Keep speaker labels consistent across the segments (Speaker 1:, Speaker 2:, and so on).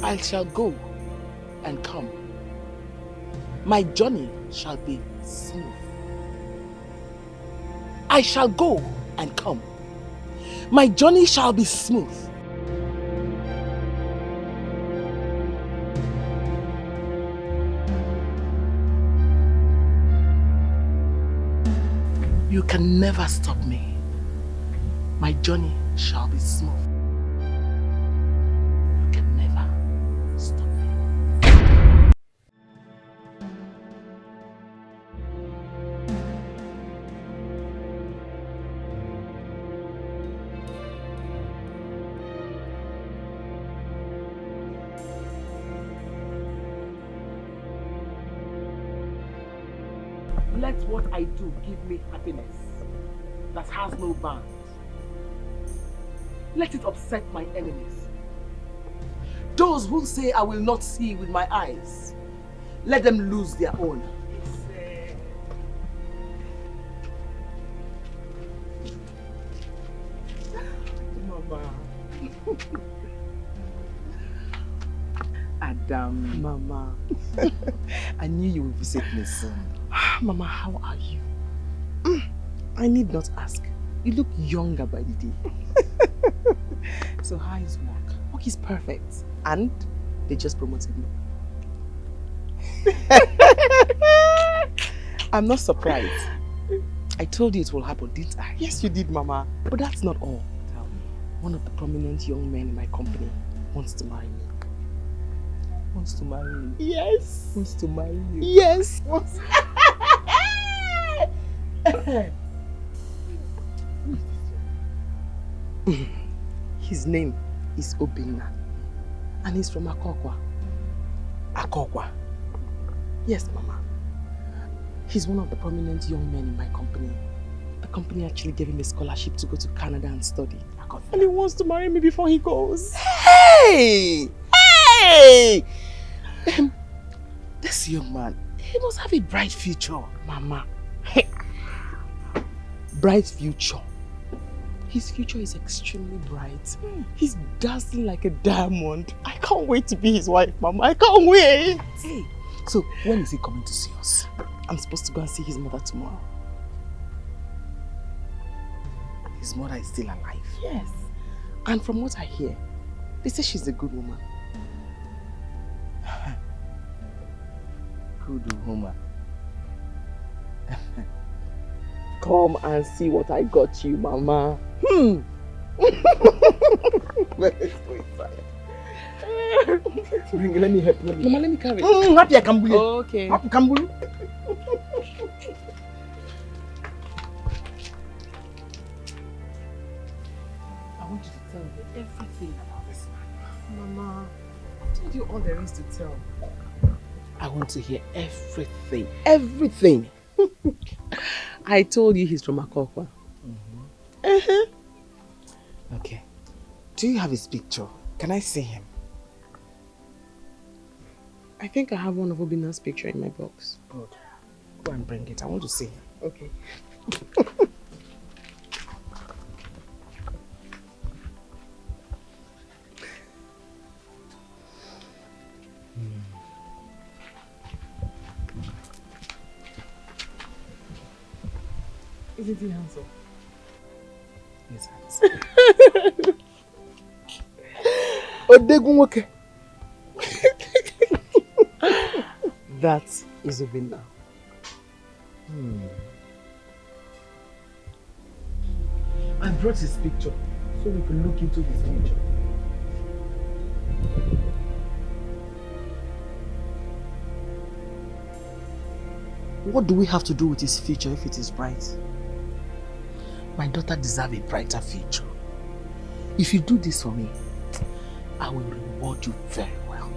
Speaker 1: I shall go and come, my journey shall be smooth. I shall go and come. My journey shall be smooth. You can never stop me. My journey shall be smooth. You can never stop me. Let what I do give me happiness that has no bounds. Let it upset my enemies. Those who say I will not see with my eyes, let them lose their own. Mama. Adam.
Speaker 2: Mama. I knew you would visit me soon.
Speaker 1: Mama, how are you?
Speaker 2: I need not ask. You look younger by the day. So how is work? Work is perfect. And they just promoted me. I'm not surprised. I told you it will happen, didn't I?
Speaker 1: Yes, you did, Mama.
Speaker 2: But that's not all. Tell me. One of the prominent young men in my company wants to marry me. Wants to marry me.
Speaker 1: Yes.
Speaker 2: Wants to marry you.
Speaker 1: Yes.
Speaker 2: His name is Obinna. And he's from Akokwa.
Speaker 1: Akokwa?
Speaker 2: Yes, Mama. He's one of the prominent young men in my company. The company actually gave him a scholarship to go to Canada and study. And he wants to marry me before he goes.
Speaker 1: Hey! Hey! This young man, he must have a bright future.
Speaker 2: Mama. Bright future. His future is extremely bright. He's dazzling like a diamond. I can't wait to be his wife, Mama. I can't wait.
Speaker 1: Hey, so when is he coming to see us?
Speaker 2: I'm supposed to go and see his mother tomorrow.
Speaker 1: His mother is still alive?
Speaker 2: Yes. And from what I hear, they say she's a good woman.
Speaker 1: Good woman.
Speaker 2: Come and see what I got you, Mama.
Speaker 1: Let's go inside. Bring it, let me help you.
Speaker 2: Mama, let me carry it.
Speaker 1: Happy I can
Speaker 2: Okay.
Speaker 1: Happy can I want you to tell me everything about this man.
Speaker 2: Mama, I told you all there is to tell.
Speaker 1: I want to hear everything. Everything.
Speaker 2: I told you he's from Akokwa.
Speaker 1: Okay. Do you have his picture? Can I see him?
Speaker 2: I think I have one of Obinna's picture in my box.
Speaker 1: Good. Go and bring it. I want to see him.
Speaker 2: Okay. Isn't he handsome?
Speaker 1: He's handsome. Odegunwoke.
Speaker 2: That is Obinna.
Speaker 1: I brought his picture so we can look into his future. What do we have to do with his future if it is bright? My daughter deserves a brighter future. If you do this for me, I will reward you very well.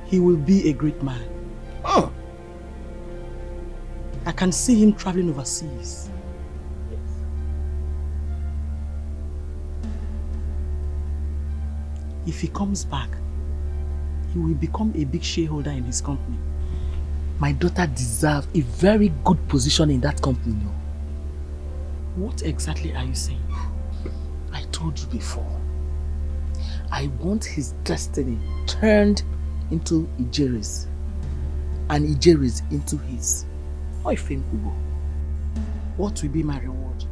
Speaker 1: He will be a great man. Oh. I can see him traveling overseas. If he comes back, he will become a big shareholder in his company. My daughter deserves a very good position in that company. No?
Speaker 2: What exactly are you saying?
Speaker 1: I told you before. I want his destiny turned into Ijeri's and Ijeri's into his. What will be my reward?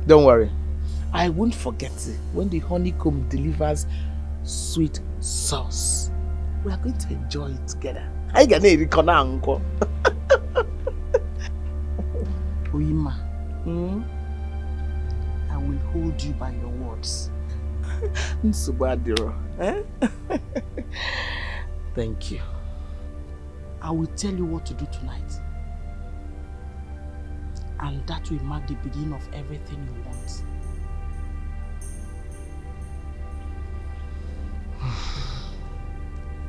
Speaker 1: Don't worry. I won't forget it when the honeycomb delivers sweet sauce. We are going to enjoy it together. I can uncle. Oima, I will hold you by your words. Thank you. I will tell you what to do tonight. And that will mark the beginning of everything you want.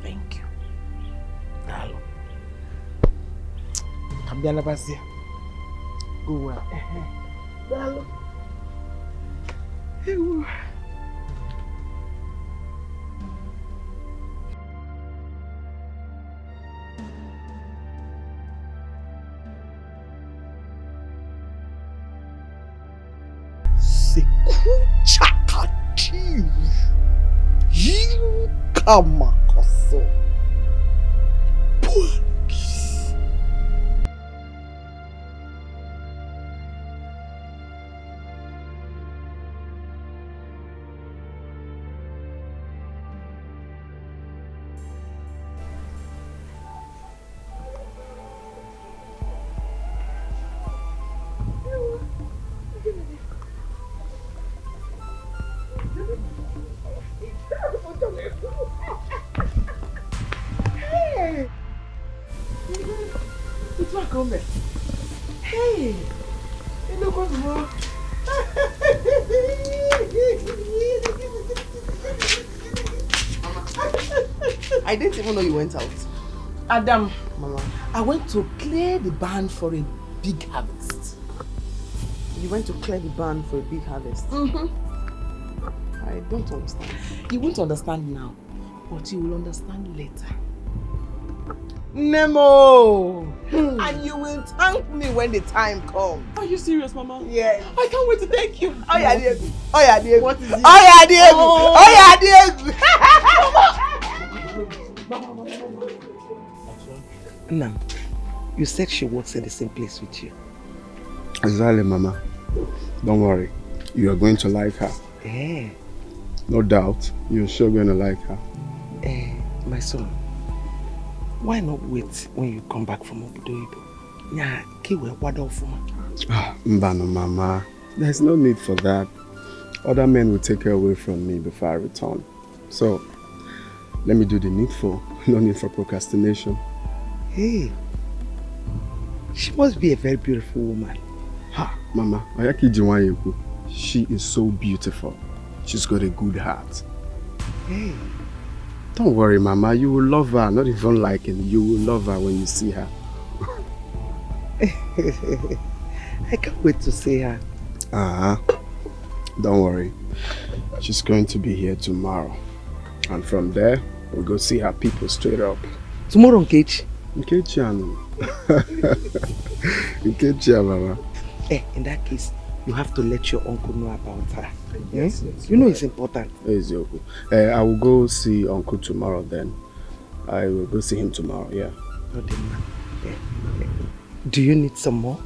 Speaker 1: Thank you. Hello. Kambiana Basia. Go well. Hello. Chakati. You come so. Hey, look what's wrong. I didn't even know you went out.
Speaker 2: Adam,
Speaker 1: Mama, I went to clear the barn for a big harvest.
Speaker 2: You went to clear the barn for a big harvest? I don't understand.
Speaker 1: You won't understand now, but you will understand later.
Speaker 2: Nemo!
Speaker 1: And you will thank me when the time comes.
Speaker 2: Are you serious, Mama?
Speaker 1: Yes.
Speaker 2: I can't wait to thank you.
Speaker 1: Oh yeah, Diego. Oh yeah, Diego.
Speaker 2: What is it?
Speaker 1: Oh yeah, Diego. Oh yeah, Diego.
Speaker 2: Nam, you said she works in the same place with you.
Speaker 3: Exactly, Mama. Don't worry. You are going to like her.
Speaker 2: Eh.
Speaker 3: No doubt. You're sure going to like her.
Speaker 2: My son. Why not wait when you come back from Obodoibo? Yeah,
Speaker 3: Mbano, Mama. There's no need for that. Other men will take her away from me before I return. So, let me do the needful. No need for procrastination.
Speaker 2: Hey, she must be a very beautiful woman.
Speaker 3: Ha, Mama. She is so beautiful. She's got a good heart.
Speaker 2: Hey.
Speaker 3: Don't worry, Mama. You will love her. Not even liking. You will love her when you see her.
Speaker 2: I can't wait to see her.
Speaker 3: Don't worry. She's going to be here tomorrow. And from there, we'll go see her people straight up.
Speaker 2: Tomorrow, Nkechi?
Speaker 3: Nkechi, Nkechi, Mama.
Speaker 2: In that case, you have to let your uncle know about her.
Speaker 1: Yes,
Speaker 2: you know it's important.
Speaker 3: I will go see Uncle tomorrow then. I will go see him tomorrow, yeah.
Speaker 2: Do you need some more?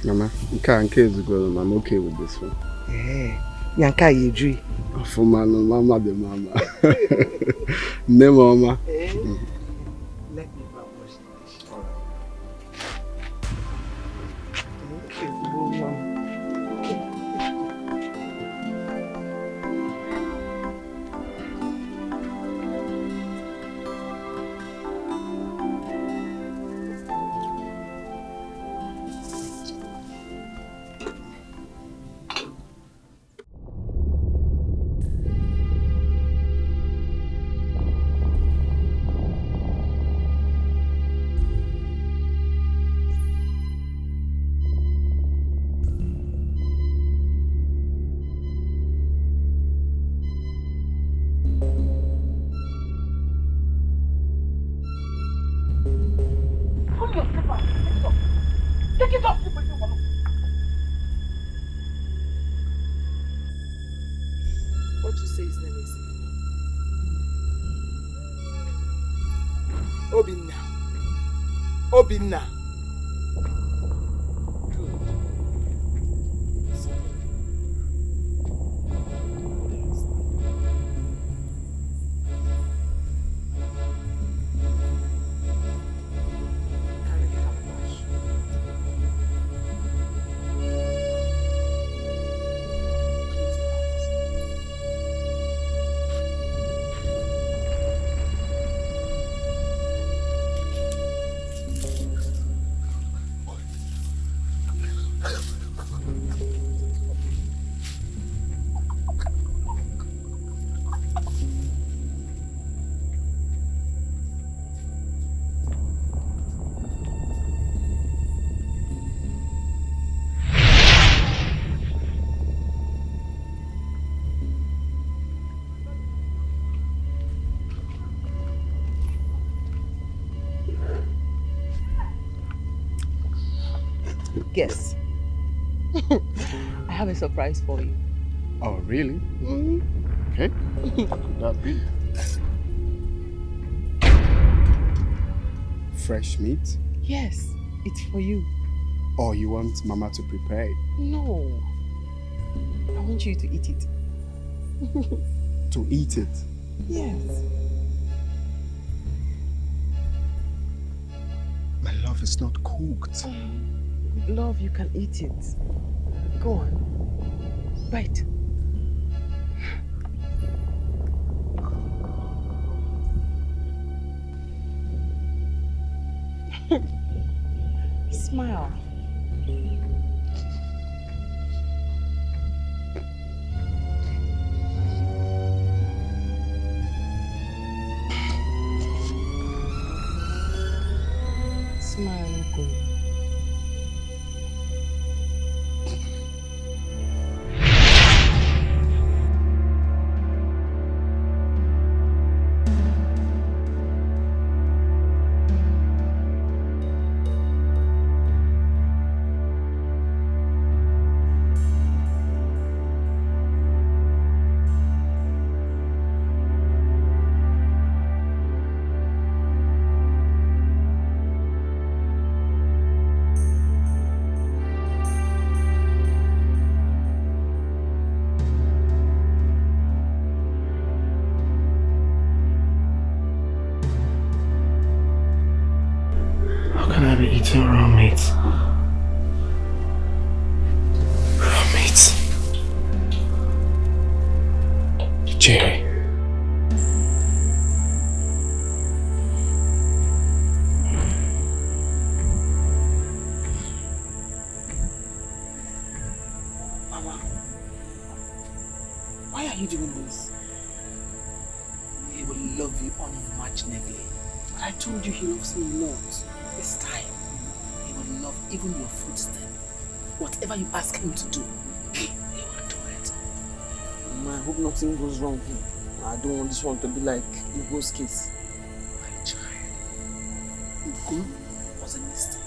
Speaker 3: Mama, I'm okay with this one.
Speaker 2: Nyanka Yejui.
Speaker 3: Mama the mama. Ne mama.
Speaker 2: Let me wash the dish. Okay,
Speaker 1: Obinna.
Speaker 2: Guess. I have a surprise for you.
Speaker 3: Oh, really? Okay. What could that be? Fresh meat?
Speaker 2: Yes, it's for you.
Speaker 3: Or you want Mama to prepare it?
Speaker 2: No. I want you to eat it.
Speaker 3: To eat it?
Speaker 2: Yes.
Speaker 3: My love is not cooked.
Speaker 2: Love, you can eat it. Go on. Bite. Smile. Smile, Ugo.
Speaker 1: How can I be eating raw meat? Raw meat. Jerry.
Speaker 2: Mama, why are you doing this?
Speaker 1: He will love you unimaginably.
Speaker 2: But I told you he loves me a lot.
Speaker 1: This time, he will love even your footstep. Whatever you ask him to do, he will do it.
Speaker 2: Mama, I hope nothing goes wrong here. I don't want this one to be like Ugo's case.
Speaker 1: My child, Ugo was a mistake.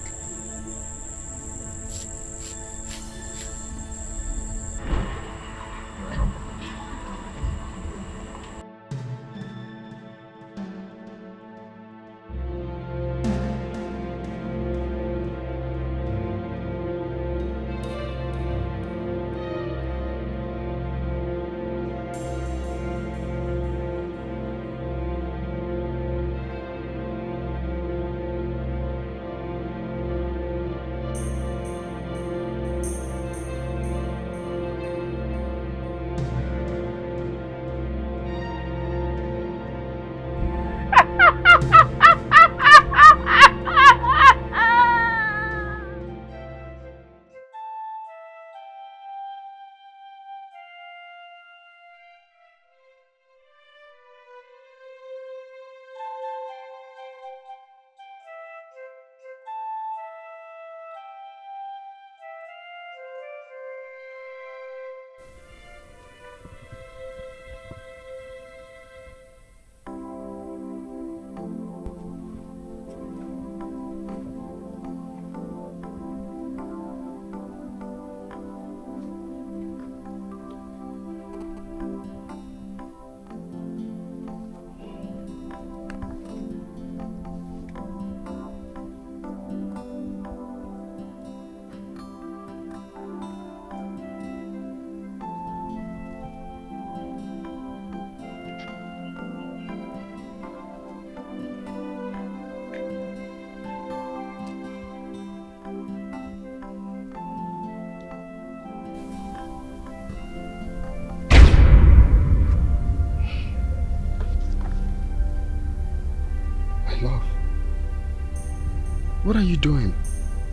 Speaker 3: What are you doing?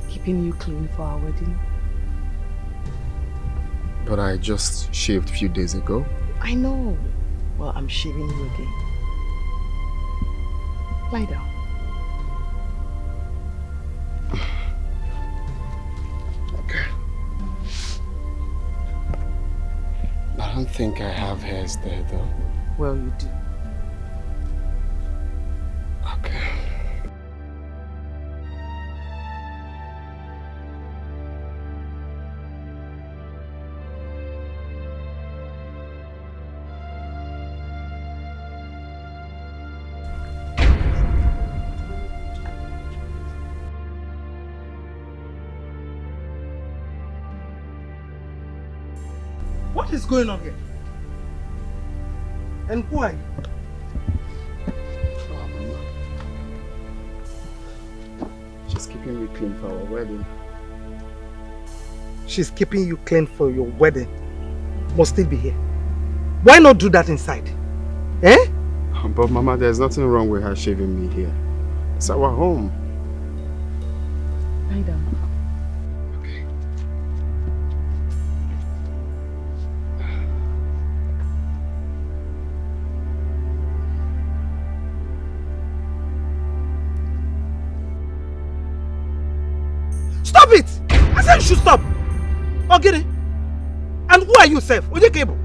Speaker 2: Keeping you clean for our wedding.
Speaker 3: But I just shaved a few days ago.
Speaker 2: I know. Well, I'm shaving you again. Lie down.
Speaker 3: Okay. I don't think I have hairs there though.
Speaker 2: Well, you do.
Speaker 3: Okay.
Speaker 1: What is going on here? And who are you?
Speaker 3: Oh, Mama. She's keeping me clean for our wedding.
Speaker 1: She's keeping you clean for your wedding. Must still be here. Why not do that inside? Eh?
Speaker 3: But Mama, there's nothing wrong with her shaving me here. It's our home.
Speaker 2: Lie down.
Speaker 3: Okay.
Speaker 1: Stop it! I said you should stop! Oh, get it? And who are you, Seth? Oje Cable?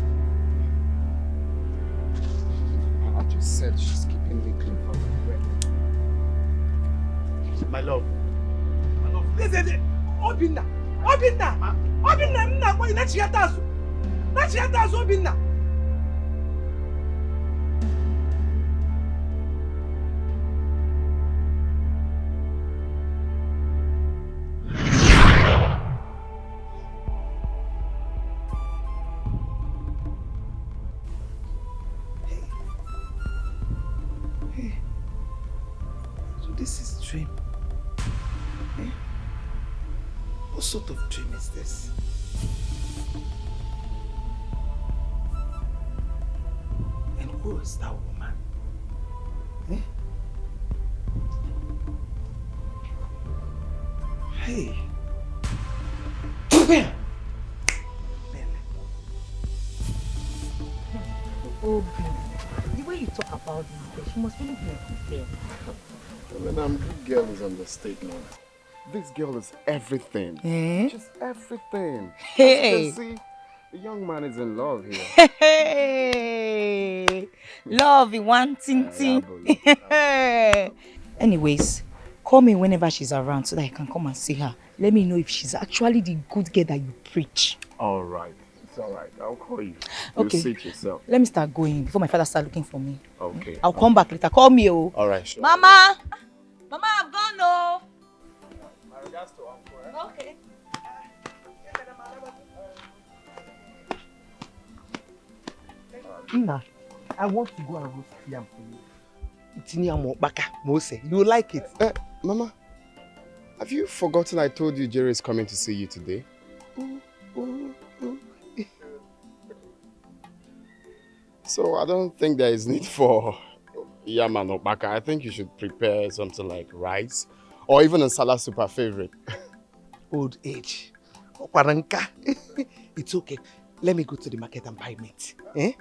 Speaker 3: I just said she's keeping me clean for our wedding.
Speaker 1: My love. My love. Listen, Obinna! Obinna! Obinna! Mna kwa inachi yatazu! Nachi yatazu, Obinna! This is dream. Eh? What sort of dream is this? And who is that woman? Eh? Hey. Bam!
Speaker 2: Oh, the way you talk about this, she must really be a good girl.
Speaker 3: Madam, good girl is understatement. This girl is everything.
Speaker 2: Eh?
Speaker 3: Just everything.
Speaker 2: Hey.
Speaker 3: As you can see, the young man is in love here.
Speaker 2: Hey. Love in one ting ting. Anyways, call me whenever she's around so that I can come and see her. Let me know if she's actually the good girl that you preach.
Speaker 3: All right. It's all right. I'll call you.
Speaker 2: Okay.
Speaker 3: You see it yourself.
Speaker 2: Let me start going before my father starts looking for me.
Speaker 3: Okay.
Speaker 2: I'll come back later. Call me, oh.
Speaker 3: All right, sure.
Speaker 2: Mama! Mama, I've gone, oh.
Speaker 3: My regards to Uncle.
Speaker 2: Okay.
Speaker 1: Nna, I want to go and roast yam for you. Itinyamo baka, Mose. You like it?
Speaker 3: Mama, have you forgotten I told you Jerry is coming to see you today? So I don't think there is need for yam and okbaka. I think you should prepare something like rice or even a salad super favorite.
Speaker 1: Old age. Okwaranka. It's okay. Let me go to the market and buy meat. Eh?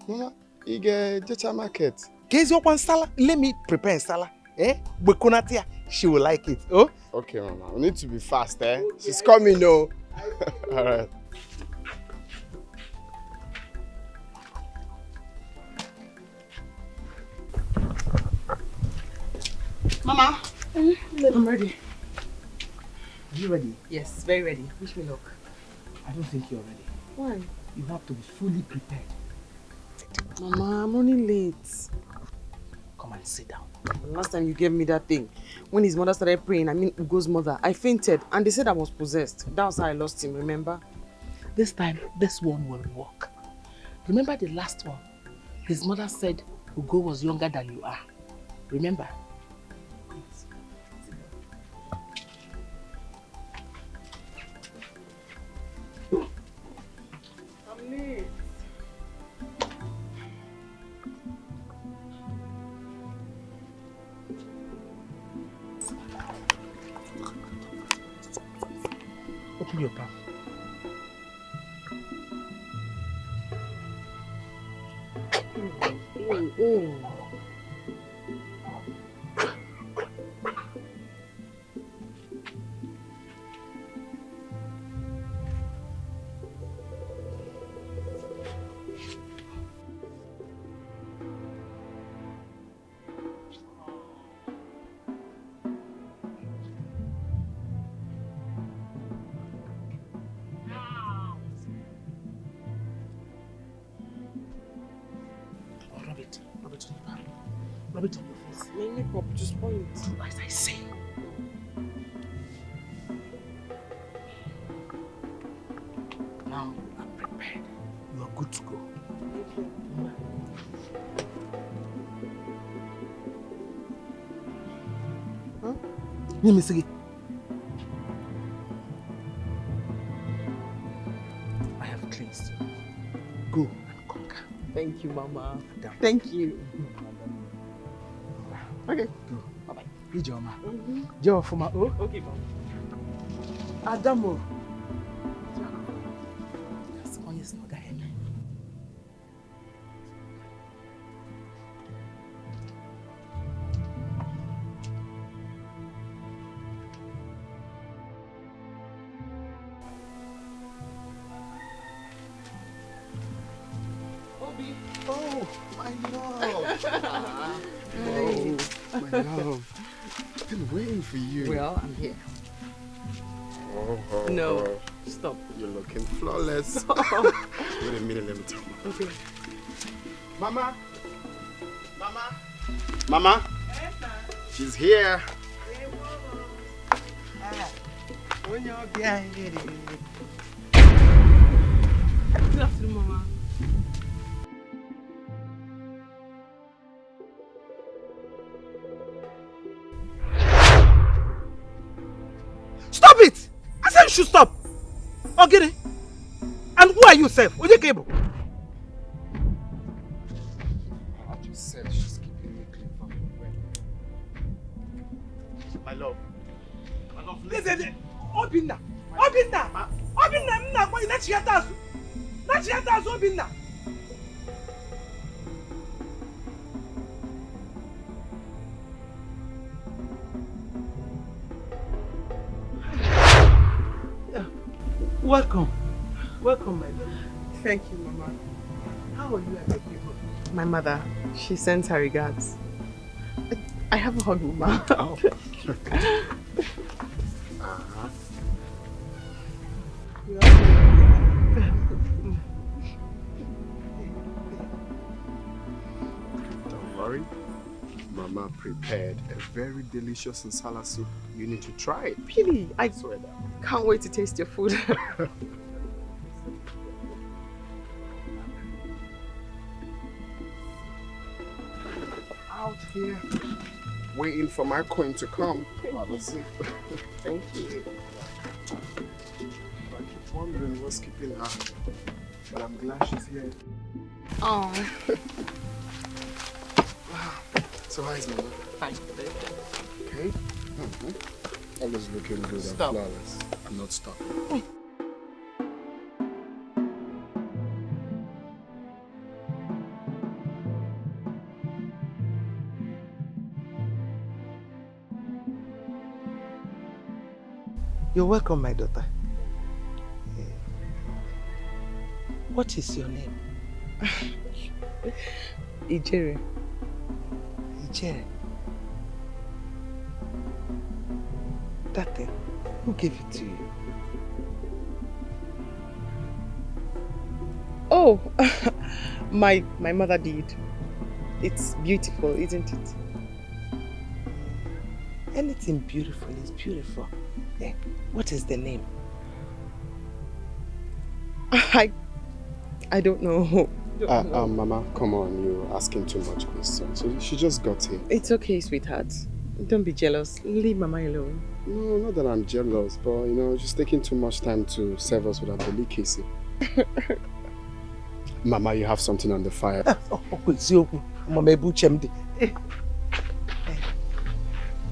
Speaker 3: Mama, you get Jecha market.
Speaker 1: Case your one salad. Let me prepare a salad. Eh? Bekonatia. She will like it. Oh?
Speaker 3: Okay, Mama. We need to be fast, eh? She's coming, no. All right.
Speaker 2: Mama, I'm ready.
Speaker 1: Are you ready?
Speaker 2: Yes, very ready. Wish me luck.
Speaker 1: I don't think you're ready.
Speaker 2: Why?
Speaker 1: You have to be fully prepared.
Speaker 2: Mama, I'm running late.
Speaker 1: Come and sit down.
Speaker 2: The last time you gave me that thing, when his mother started praying, I mean Ugo's mother, I fainted and they said I was possessed. That was how I lost him, remember?
Speaker 1: This time, this one will work. Remember the last one? His mother said Ugo was younger than you are. Remember?
Speaker 2: I'm late.
Speaker 1: Open your palm. Rub it on your face.
Speaker 2: My makeup just spoiled.
Speaker 1: As I say. Now I'm prepared. You are good to go.
Speaker 2: Thank you.
Speaker 1: Huh? Let me see. I have cleansed you. Go and conquer.
Speaker 2: Thank you, Mama.
Speaker 1: Down.
Speaker 2: Thank you.
Speaker 1: Okay. Go. Bye-bye. Ijoma.
Speaker 2: Mm-hmm.
Speaker 1: Joe for my oh.
Speaker 2: Okay, Mama.
Speaker 1: Adamo. Yes, oh yes, no guy.
Speaker 2: Obi.
Speaker 3: Oh, my love. Oh, my love. I've been waiting for you.
Speaker 2: Well, I'm here.
Speaker 3: Oh,
Speaker 2: No, stop.
Speaker 3: You're looking flawless. Wait a minute, let me tell you.
Speaker 2: Okay.
Speaker 3: Mama. Mama. Mama. She's here.
Speaker 1: When you're behind it.
Speaker 2: Good afternoon, Mama.
Speaker 1: Stop it! I said you should stop. Okay. And who are you, Seth? Where you cable?
Speaker 3: I just said she's keeping me clean from the My love. My love,
Speaker 1: Listen. Obinna. Obinna. Obinna. Why not your task? Not your task, Obinna. Welcome. Welcome, my love.
Speaker 2: Thank you, Mama.
Speaker 1: How are you and your people?
Speaker 2: My mother, she sends her regards. I have a hug, Mama.
Speaker 3: Oh. Don't worry. Mama prepared a very delicious nsala soup. You need to try it.
Speaker 2: Really, I
Speaker 3: Swear that.
Speaker 2: can't wait to taste your food.
Speaker 3: Out here, waiting for my coin to come. Let's see.
Speaker 2: Thank you.
Speaker 3: I keep wondering what's keeping her, but I'm glad she's here.
Speaker 2: Oh.
Speaker 3: So how is Mama?
Speaker 2: Fine.
Speaker 3: Okay. Always looking good and
Speaker 2: Stop.
Speaker 3: flawless. I'm not stopping.
Speaker 1: You're welcome, my daughter. What is your name?
Speaker 2: Ijere.
Speaker 1: Ijere. That thing, who gave it to you?
Speaker 2: Oh, my mother did. It's beautiful, isn't it?
Speaker 1: Anything beautiful is beautiful. Eh, what is the name?
Speaker 2: I don't know.
Speaker 3: Mama, come on, you're asking too much questions. So she just got here.
Speaker 2: It's okay, sweetheart. Don't be jealous. Leave Mama alone.
Speaker 3: No, not that I'm jealous, but you know, just taking too much time to serve us with a delicacy. Mama, you have something on the fire.
Speaker 1: Mama Ebu Chemdi.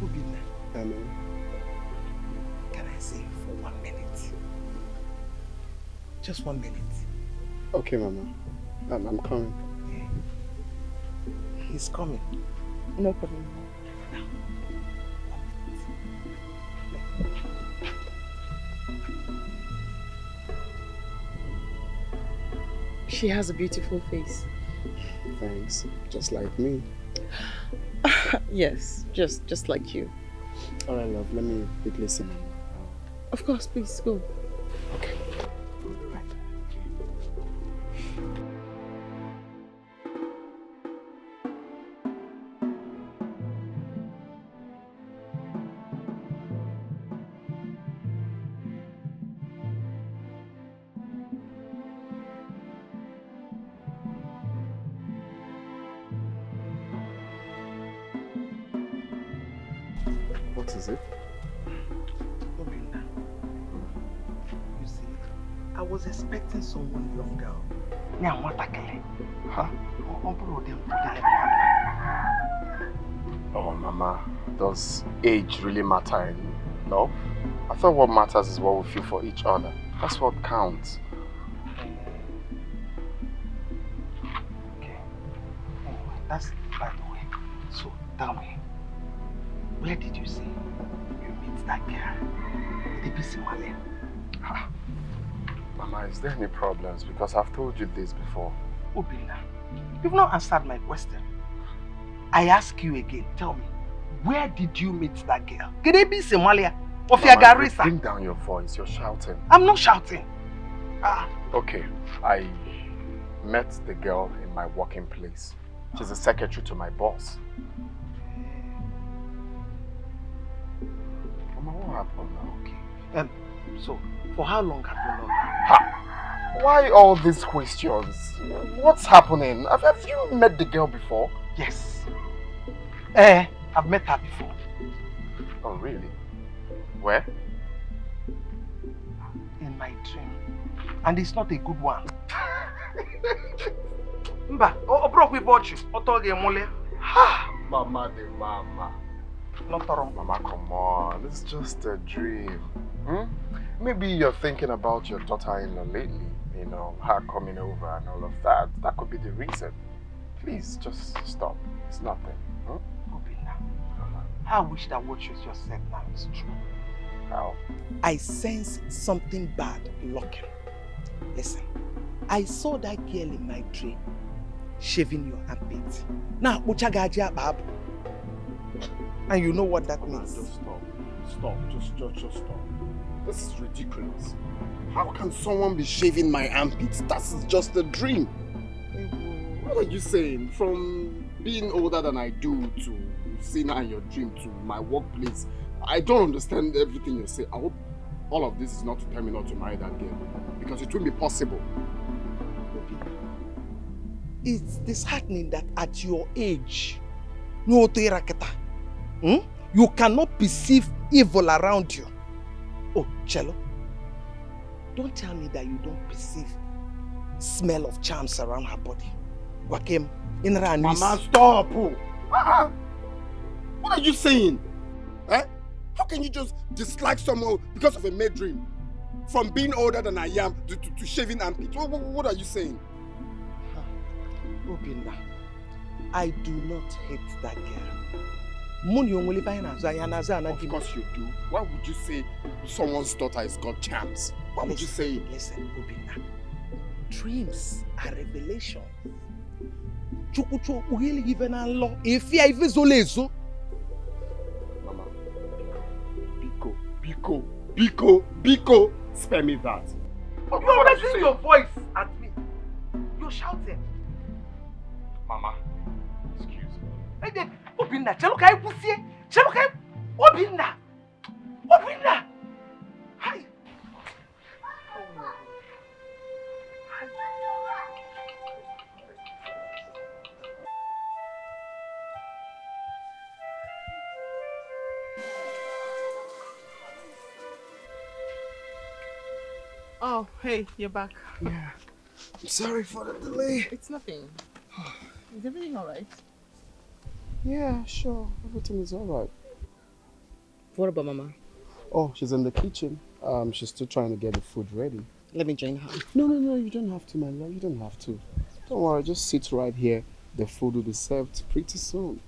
Speaker 1: Obinna,
Speaker 3: Amen.
Speaker 1: can I say for 1 minute? Just 1 minute.
Speaker 3: Okay, Mama. I'm coming.
Speaker 1: Yeah. He's coming.
Speaker 2: No problem. She has a beautiful face.
Speaker 3: Thanks. Just like me.
Speaker 2: Yes, just like you.
Speaker 3: Alright, love. Let me quickly see.
Speaker 2: Of course, please go.
Speaker 3: Okay. What is it?
Speaker 1: Obinna, you see, I was expecting someone young girl.
Speaker 3: Huh? Oh, Mama. Does age really matter in love? I thought what matters is what we feel for each other. That's what counts.
Speaker 1: Okay. Anyway, that's by the way. So, tell me, where did you say you meet that girl? Did it be Somalia?
Speaker 3: Mama, is there any problems? Because I've told you this before.
Speaker 1: Obinna, you've not answered my question. I ask you again, tell me, where did you meet that girl? Could it be Somalia? Of your Garissa?
Speaker 3: Bring down your voice, you're shouting.
Speaker 1: I'm not shouting.
Speaker 3: Okay, I met the girl in my working place. She's a secretary to my boss. Mama, what happened now?
Speaker 1: Okay. So, for how long have you known her?
Speaker 3: Ha! Why all these questions? What's happening? Have you met the girl before?
Speaker 1: Yes. I've met her before.
Speaker 3: Oh, really? Where?
Speaker 1: In my dream. And it's not a good one. Mba, broke we bought you.
Speaker 3: Ha! Mama de mama.
Speaker 1: Not wrong.
Speaker 3: Mama, come on. It's just a dream. Maybe you're thinking about your daughter-in-law lately. You know, her coming over and all of that. That could be the reason. Please, just stop. It's nothing.
Speaker 1: Obinna, I wish that what you just said now is true.
Speaker 3: How?
Speaker 1: I sense something bad lurking. Listen, I saw that girl in my dream shaving your armpit. Now, and you know what that means.
Speaker 3: Just stop. Stop. Just stop. This is ridiculous. How can someone be shaving my armpits? That's just a dream. What are you saying? From being older than I do to seeing her in your dream to my workplace, I don't understand everything you say. I hope all of this is not to tell me not to marry that girl, because it won't be possible.
Speaker 1: It's disheartening that at your age, you cannot perceive evil around you. Oh, Cello, don't tell me that you don't perceive smell of charms around her body. Wakem,
Speaker 3: Mama, stop! What are you saying? How can you just dislike someone because of a mad dream? From being older than I am to shaving armpits? What are you saying?
Speaker 1: Obinna, I do not hate that girl.
Speaker 3: Of course you do. Why would you say someone's daughter has got charms? Why would you say it?
Speaker 1: Listen, Obinna. Dreams are revelations.
Speaker 3: Mama, Biko, spare me that.
Speaker 1: You're raising your voice at me. You're shouting.
Speaker 3: Mama, excuse me.
Speaker 1: Obinna, Chalukai Pussy, Chalukai, Obinna, Obinna. Hi.
Speaker 2: Oh, hey, you're back.
Speaker 3: Yeah. I'm sorry for the delay.
Speaker 2: It's nothing. Is everything alright?
Speaker 3: Yeah, sure. Everything is alright.
Speaker 2: What about Mama?
Speaker 3: Oh, she's in the kitchen. She's still trying to get the food ready.
Speaker 2: Let me join her.
Speaker 3: No, you don't have to, my love. You don't have to. Don't worry, just sit right here. The food will be served pretty soon.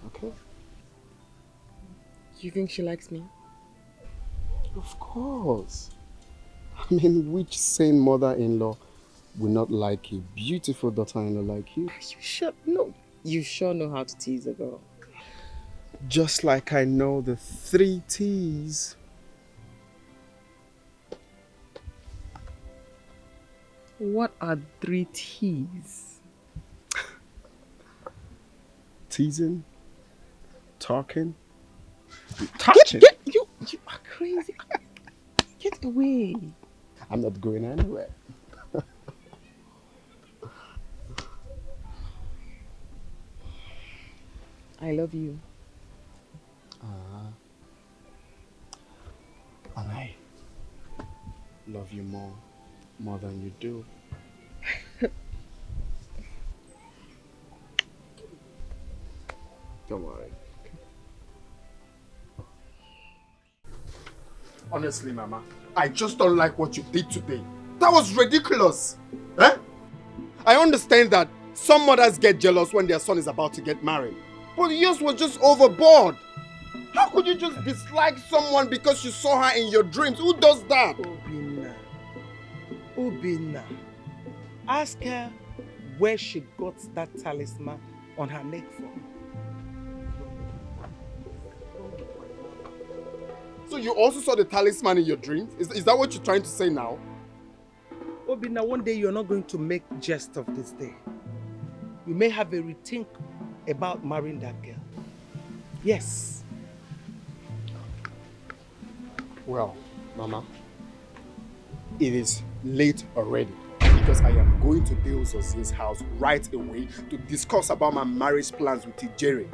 Speaker 3: Okay?
Speaker 2: You think she likes me?
Speaker 3: Of course. I mean, which sane mother-in-law will not like a beautiful daughter-in-law like you?
Speaker 2: Are you sure? No. You sure know how to tease a girl.
Speaker 3: Just like I know the 3 T's.
Speaker 2: What are 3 T's?
Speaker 3: Teasing, talking,
Speaker 2: touching. You are crazy. Get away.
Speaker 3: I'm not going anywhere.
Speaker 2: I love you.
Speaker 3: And I love you more than you do. Don't worry. Honestly, Mama, I just don't like what you did today. That was ridiculous. Eh? I understand that some mothers get jealous when their son is about to get married. But yours was just overboard. How could you just dislike someone because you saw her in your dreams? Who does that?
Speaker 2: Obinna. Ask her where she got that talisman on her neck from.
Speaker 3: So you also saw the talisman in your dreams? Is that what you're trying to say now?
Speaker 2: Obinna, one day you're not going to make jest of this day. You may have a rethink about marrying that girl. Yes.
Speaker 3: Well, Mama, it is late already because I am going to Dale Zozie's house right away to discuss about my marriage plans with Ijere.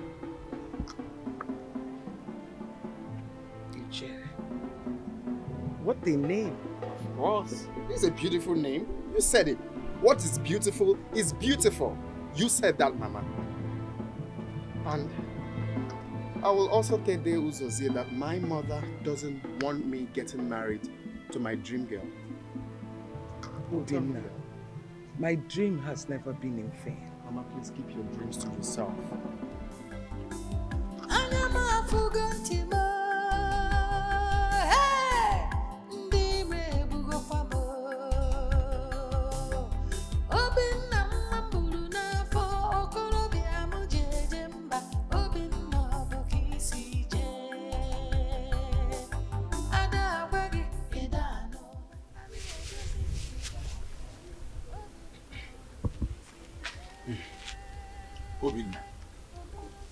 Speaker 2: Ijere? What a name.
Speaker 3: Of course. It's a beautiful name. You said it. What is beautiful is beautiful. You said that, Mama. And I will also tell Dale Zozie that my mother doesn't want me getting married to my dream girl.
Speaker 2: Obinna, my dream has never been in vain.
Speaker 3: Mama, please keep your dreams to yourself.
Speaker 4: Obinna,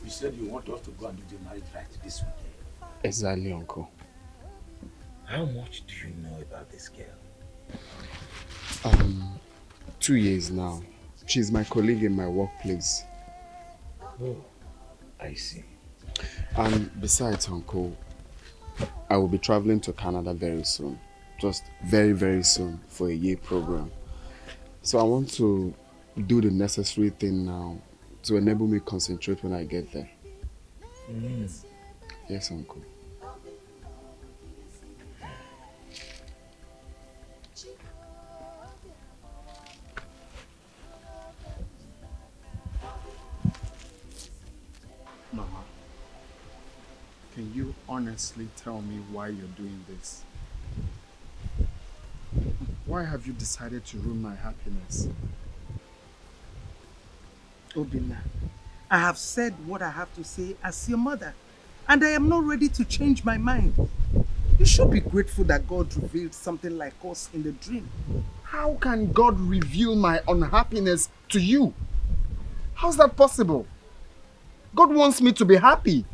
Speaker 4: you said you want us to go and do the marriage right this weekend.
Speaker 3: Exactly, Uncle.
Speaker 4: How much do you know about this girl?
Speaker 3: 2 years now. She's my colleague in my workplace.
Speaker 4: Oh, I see.
Speaker 3: And besides, Uncle, I will be traveling to Canada very soon. Just very, very soon for a year program. So I want to do the necessary thing now to enable me to concentrate when I get there. Yes, Uncle. Mama, can you honestly tell me why you're doing this? Why have you decided to ruin my happiness?
Speaker 2: Obinna, I have said what I have to say as your mother, and I am not ready to change my mind. You should be grateful that God revealed something like us in the dream.
Speaker 3: How can God reveal my unhappiness to you? How's that possible? God wants me to be happy.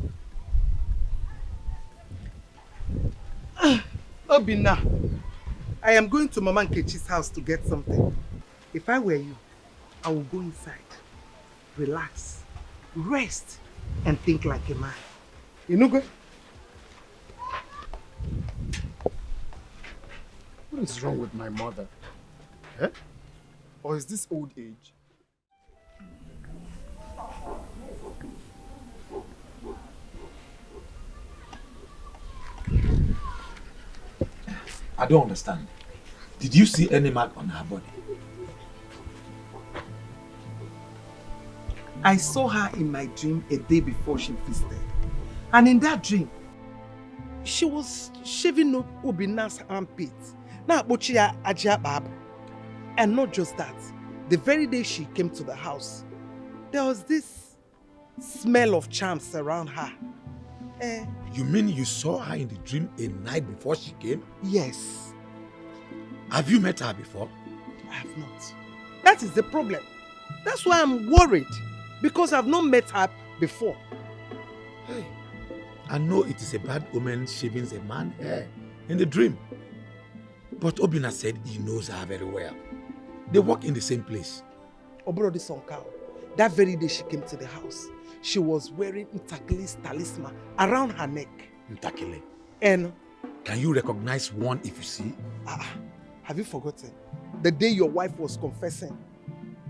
Speaker 2: Obinna, I am going to Mama Nkechi's house to get something. If I were you, I would go inside, relax, rest, and think like a man. You know, good?
Speaker 3: What is wrong with my mother? Eh? Or is this old age?
Speaker 4: I don't understand. Did you see any mark on her body?
Speaker 2: I saw her in my dream a day before she visited. And in that dream, she was shaving Obina's armpits. And not just that, the very day she came to the house, there was this smell of charms around her.
Speaker 4: You mean you saw her in the dream a night before she came?
Speaker 2: Yes.
Speaker 4: Have you met her before?
Speaker 2: I have not. That is the problem. That's why I'm worried. Because I've not met her before.
Speaker 4: Hey, I know it is a bad omen shaving a man's hair in the dream. But Obina said he knows her very well. They work in the same place.
Speaker 2: Obrodi Sonkao, that very day she came to the house, she was wearing Ntakili's talisman around her neck.
Speaker 4: Ntakili.
Speaker 2: And...
Speaker 4: Can you recognize one if you see?
Speaker 2: Have you forgotten? The day your wife was confessing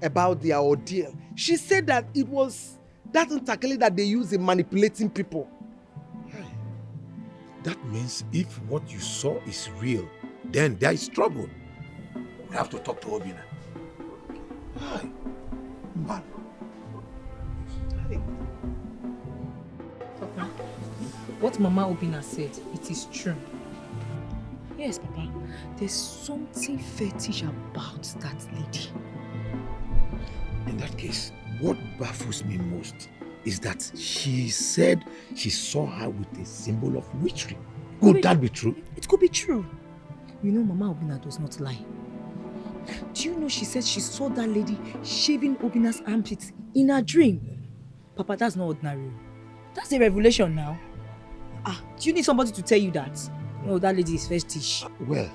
Speaker 2: about their ordeal, she said that it was that Ntakili that they use in manipulating people.
Speaker 4: Hey, that means if what you saw is real, then there is trouble. We have to talk to Obina. Hi. Man.
Speaker 2: Hey.
Speaker 5: Papa, what Mama Obina said, it is true. Yes, Papa, there's something fetish about that lady.
Speaker 4: In that case, what baffles me most is that she said she saw her with a symbol of witchery. Could that be true?
Speaker 5: It could be true. You know Mama Obina does not lie. Do you know she said she saw that lady shaving Obina's armpits in her dream? Papa, that's not ordinary. That's a revelation now. Do you need somebody to tell you that? No, that lady is fetish.
Speaker 4: Well,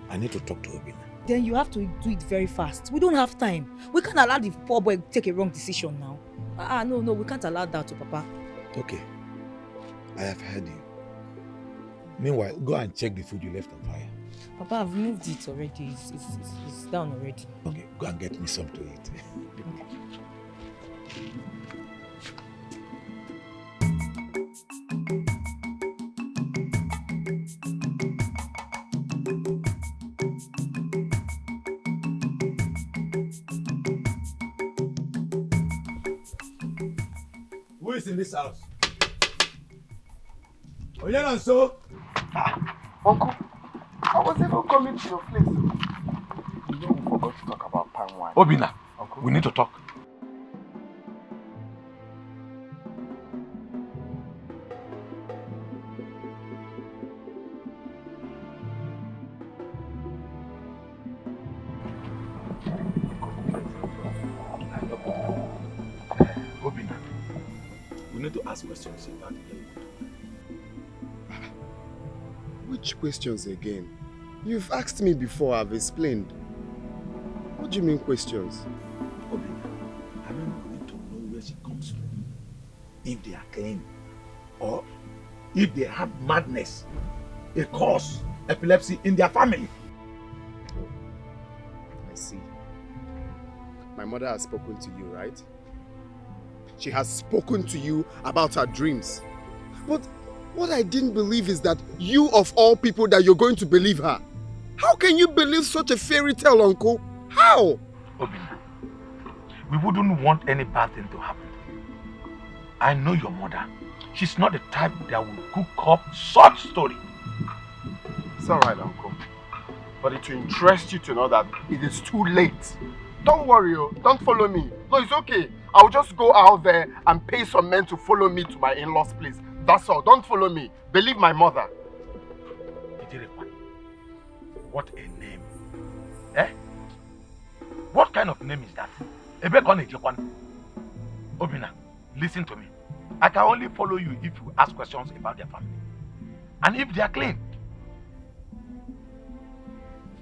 Speaker 4: I need to talk to Obina.
Speaker 5: Then you have to do it very fast. We don't have time. We can't allow the poor boy to take a wrong decision now. No, we can't allow that to Papa.
Speaker 4: Okay, I have heard you. Meanwhile, go and check the food you left on fire.
Speaker 5: Papa, I've moved it already. It's down already.
Speaker 4: Okay, go and get me some to eat. Who is in this house? Oyenan so?
Speaker 3: Uncle, I was even coming to your place. You know we forgot to talk about palm wine.
Speaker 4: Obina,
Speaker 3: Uncle,
Speaker 4: we need to talk. Obina, we need to ask questions about the Nollywood.
Speaker 3: which questions again? You've asked me before, I've explained. What do you mean questions?
Speaker 4: Obina, I mean we need to know where she comes from. If they are clean, or if they have madness, a cause, epilepsy in their family.
Speaker 3: I see. My mother has spoken to you, right? She has spoken to you about her dreams. But what I didn't believe is that you of all people that you're going to believe her. How can you believe such a fairy tale, Uncle? How?
Speaker 4: Obina, we wouldn't want any bad thing to happen to you. I know your mother. She's not the type that will cook up such story.
Speaker 3: It's alright, Uncle. But it will interest you to know that it is too late. Don't worry, don't follow me. No, it's okay. I'll just go out there and pay some men to follow me to my in-laws' place. That's all. Don't follow me. Believe my mother.
Speaker 4: What a name. Eh? What kind of name is that? Obina, listen to me. I can only follow you if you ask questions about their family. And if they are clean.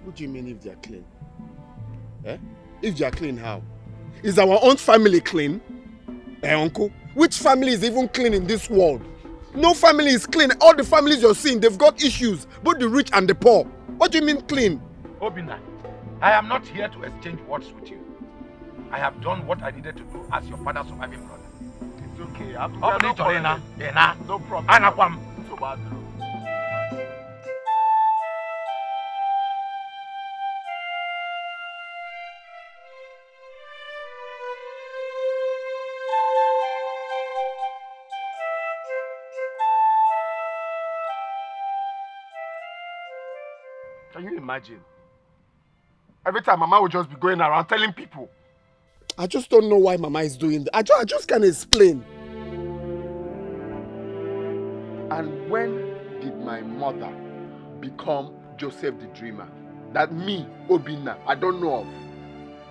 Speaker 3: What do you mean if they are clean? Eh? If they are clean, how? Is our own family clean? Uncle? Which family is even clean in this world? No family is clean. All the families you're seeing, they've got issues. Both the rich and the poor. What do you mean clean?
Speaker 4: Obina, I am not here to exchange words with you. I have done what I needed to do as your father's surviving brother.
Speaker 3: It's okay. No problem. So bad. Can you imagine? Every time Mama will just be going around telling people. I just don't know why Mama is doing that. I just can't explain. And when did my mother become Joseph the Dreamer? That me, Obinna, I don't know of.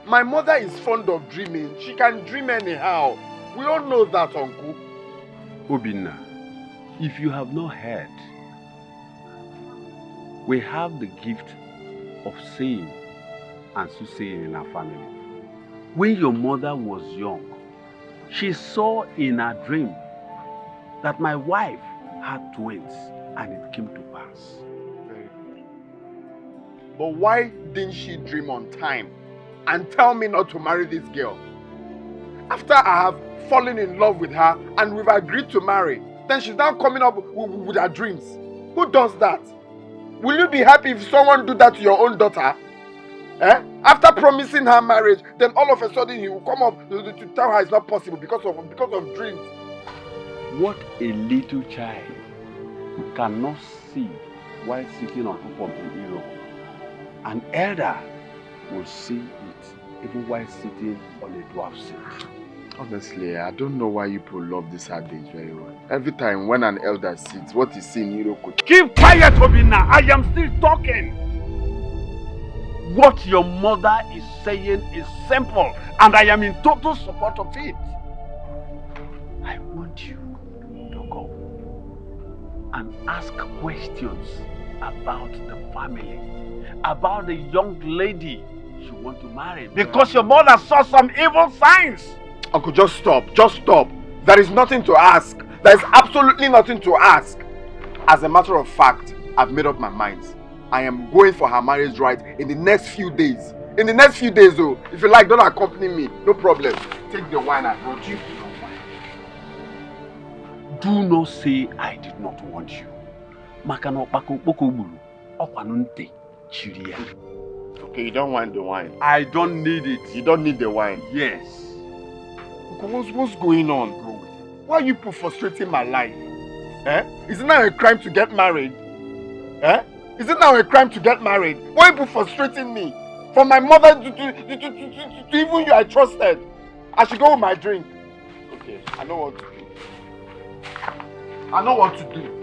Speaker 3: My mother is fond of dreaming. She can dream anyhow. We all know that, Uncle.
Speaker 6: Obinna, if you have not heard, we have the gift of saying and soothsaying in our family. When your mother was young, she saw in her dream that my wife had twins, and it came to pass.
Speaker 3: Very good. But why didn't she dream on time and tell me not to marry this girl? After I have fallen in love with her and we've agreed to marry, then she's now coming up with her dreams. Who does that? Will you be happy if someone do that to your own daughter? Eh? After promising her marriage, then all of a sudden he will come up to tell her it's not possible because of dreams.
Speaker 6: What a little child cannot see while sitting on top of the hero, an elder will see it even while sitting on a dwarf seat.
Speaker 3: Honestly, I don't know why you people love this adage very well. Every time when an elder sits, what is seen, Hero could...
Speaker 6: Keep quiet, Obinna! I am still talking! What your mother is saying is simple, and I am in total support of it. I want you to go and ask questions about the family, about the young lady you want to marry, because your mother saw some evil signs.
Speaker 3: Uncle, just stop. Just stop. There is nothing to ask. There is absolutely nothing to ask. As a matter of fact, I've made up my mind. I am going for her marriage rite in the next few days. In the next few days, though. If you like, don't accompany me. No problem. Take the wine I brought you.
Speaker 6: Do not say I did not want you.
Speaker 3: Okay, you don't want the wine.
Speaker 6: I don't need it.
Speaker 3: You don't need the wine.
Speaker 6: Yes.
Speaker 3: What's going on? Why are you people frustrating my life? Eh? Is it now a crime to get married? Eh? Is it now a crime to get married? Why are you people frustrating me? From my mother to even you I trusted. I should go with my drink. Okay, I know what to do. I know what to do.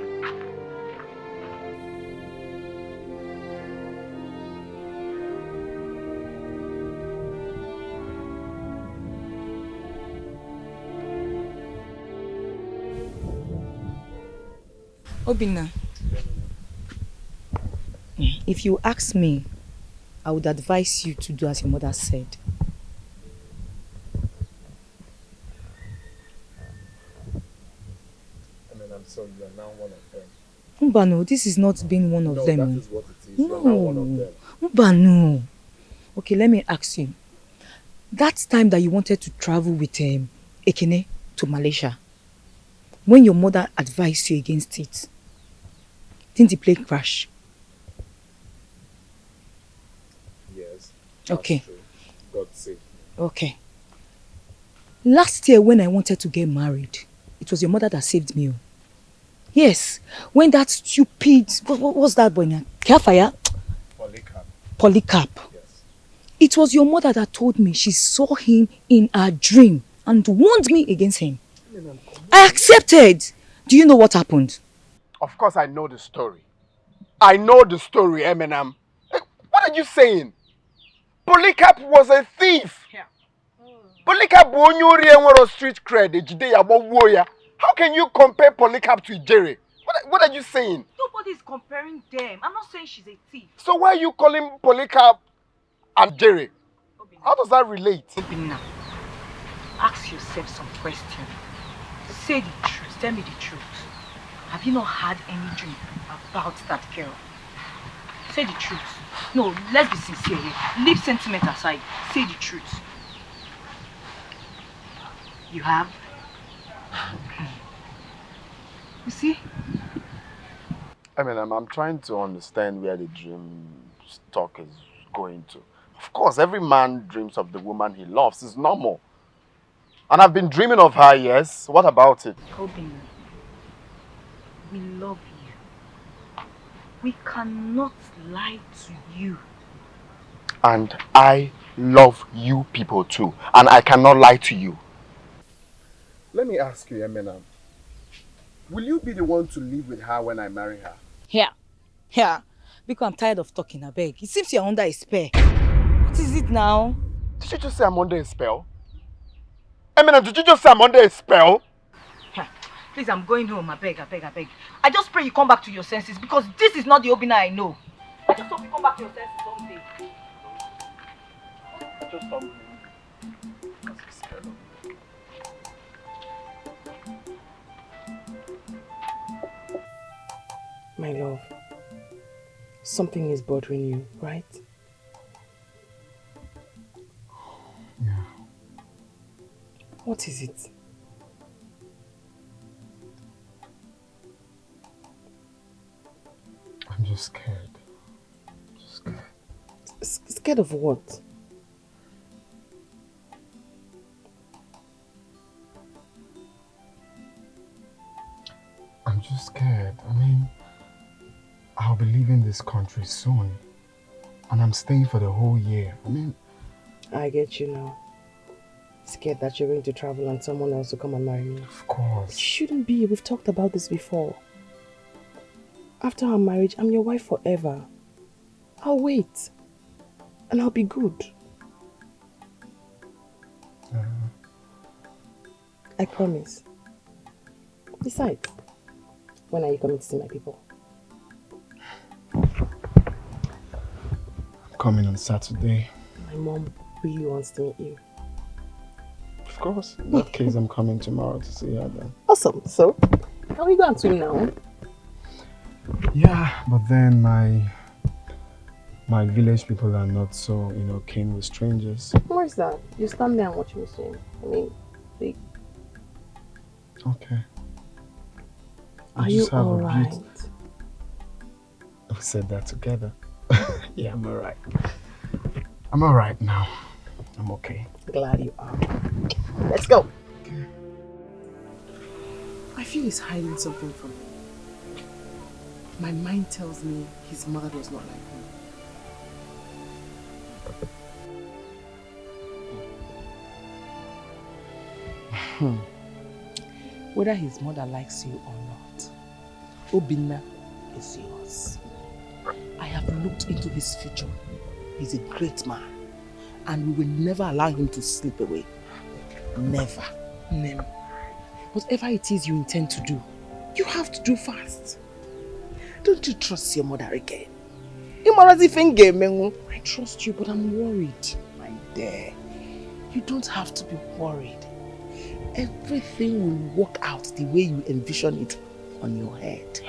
Speaker 5: Obinna, if you ask me, I would advise you to do as your mother said.
Speaker 3: I mean, I'm sorry, you are now one of them.
Speaker 5: Mbano, this is not being one of them.
Speaker 3: No, that is what it is.
Speaker 5: No.
Speaker 3: You are now one of them.
Speaker 5: Mbano. Okay, let me ask you. That time that you wanted to travel with Ekene to Malaysia, when your mother advised you against it, didn't the plane crash?
Speaker 3: Yes.
Speaker 5: Okay.
Speaker 3: True. God save me.
Speaker 5: Okay. Last year when I wanted to get married, it was your mother that saved me. Yes. When that stupid, what was that boy now? Carefire? Polycarp.
Speaker 3: Yes.
Speaker 5: It was your mother that told me she saw him in her dream and warned me against him. I accepted. Do you know what happened?
Speaker 3: Of course I know the story. I know the story, Eminem. What are you saying? Polycarp was a thief.
Speaker 5: Yeah.
Speaker 3: Polycarp was street cred. How can you compare Polycarp to Ijere? What are you saying?
Speaker 5: Nobody's comparing them. I'm not saying she's a thief.
Speaker 3: So why are you calling Polycarp and Ijere? How does that relate?
Speaker 5: Obinna, ask yourself some questions. Say the truth. Tell me the truth. Have you not had any dream about that girl? Say the truth. No, let's be sincere here. Leave sentiment aside. Say the truth. You have? You see?
Speaker 3: I mean, I'm trying to understand where the dream talk is going to. Of course, every man dreams of the woman he loves. It's normal. And I've been dreaming of her, yes. What about it?
Speaker 5: Obinna, we love you. We cannot lie to you.
Speaker 3: And I love you people too. And I cannot lie to you. Let me ask you, Eminem. Will you be the one to live with her when I marry her?
Speaker 5: Yeah. Because I'm tired of talking, I beg. It seems you're under a spell. What is it now?
Speaker 3: Did you just say I'm under a spell? Eminem, did you just say I'm under a spell?
Speaker 5: Please, I'm going home. I beg. I just pray you come back to your senses because this is not the Obina I know. I just hope you come back to your senses someday.
Speaker 3: Just stop me. I'm scared of you.
Speaker 2: My love, something is bothering you, right?
Speaker 3: Yeah.
Speaker 2: What is it?
Speaker 3: I'm just scared.
Speaker 2: Scared of what?
Speaker 3: I'm just scared. I mean, I'll be leaving this country soon. And I'm staying for the whole year. I mean...
Speaker 2: I get you now. Scared that you're going to travel and someone else will come and marry you.
Speaker 3: Of course.
Speaker 2: It shouldn't be. We've talked about this before. After our marriage, I'm your wife forever. I'll wait. And I'll be good. I promise. Besides, when are you coming to see my people?
Speaker 3: I'm coming on Saturday.
Speaker 2: My mom really wants to meet you.
Speaker 3: Of course. In that case, I'm coming tomorrow to see her then.
Speaker 2: Awesome. So, can we go and swim now?
Speaker 3: Yeah, but then my village people are not so, keen with strangers.
Speaker 2: Where's that? You stand there and watch me swim. I mean, they...
Speaker 3: Okay.
Speaker 2: Are you alright?
Speaker 3: We said that together. Yeah, I'm alright. I'm alright now. I'm okay.
Speaker 2: Glad you are. Let's go. Okay. I feel he's hiding something from me. My mind tells me his mother does not like me. Whether his mother likes you or not, Obinna is yours. I have looked into his future. He's a great man. And we will never allow him to slip away. Never. Never. Whatever it is you intend to do, you have to do fast. Don't you trust your mother again? I trust you, but I'm worried, my dear. You don't have to be worried. Everything will work out the way you envision it on your head.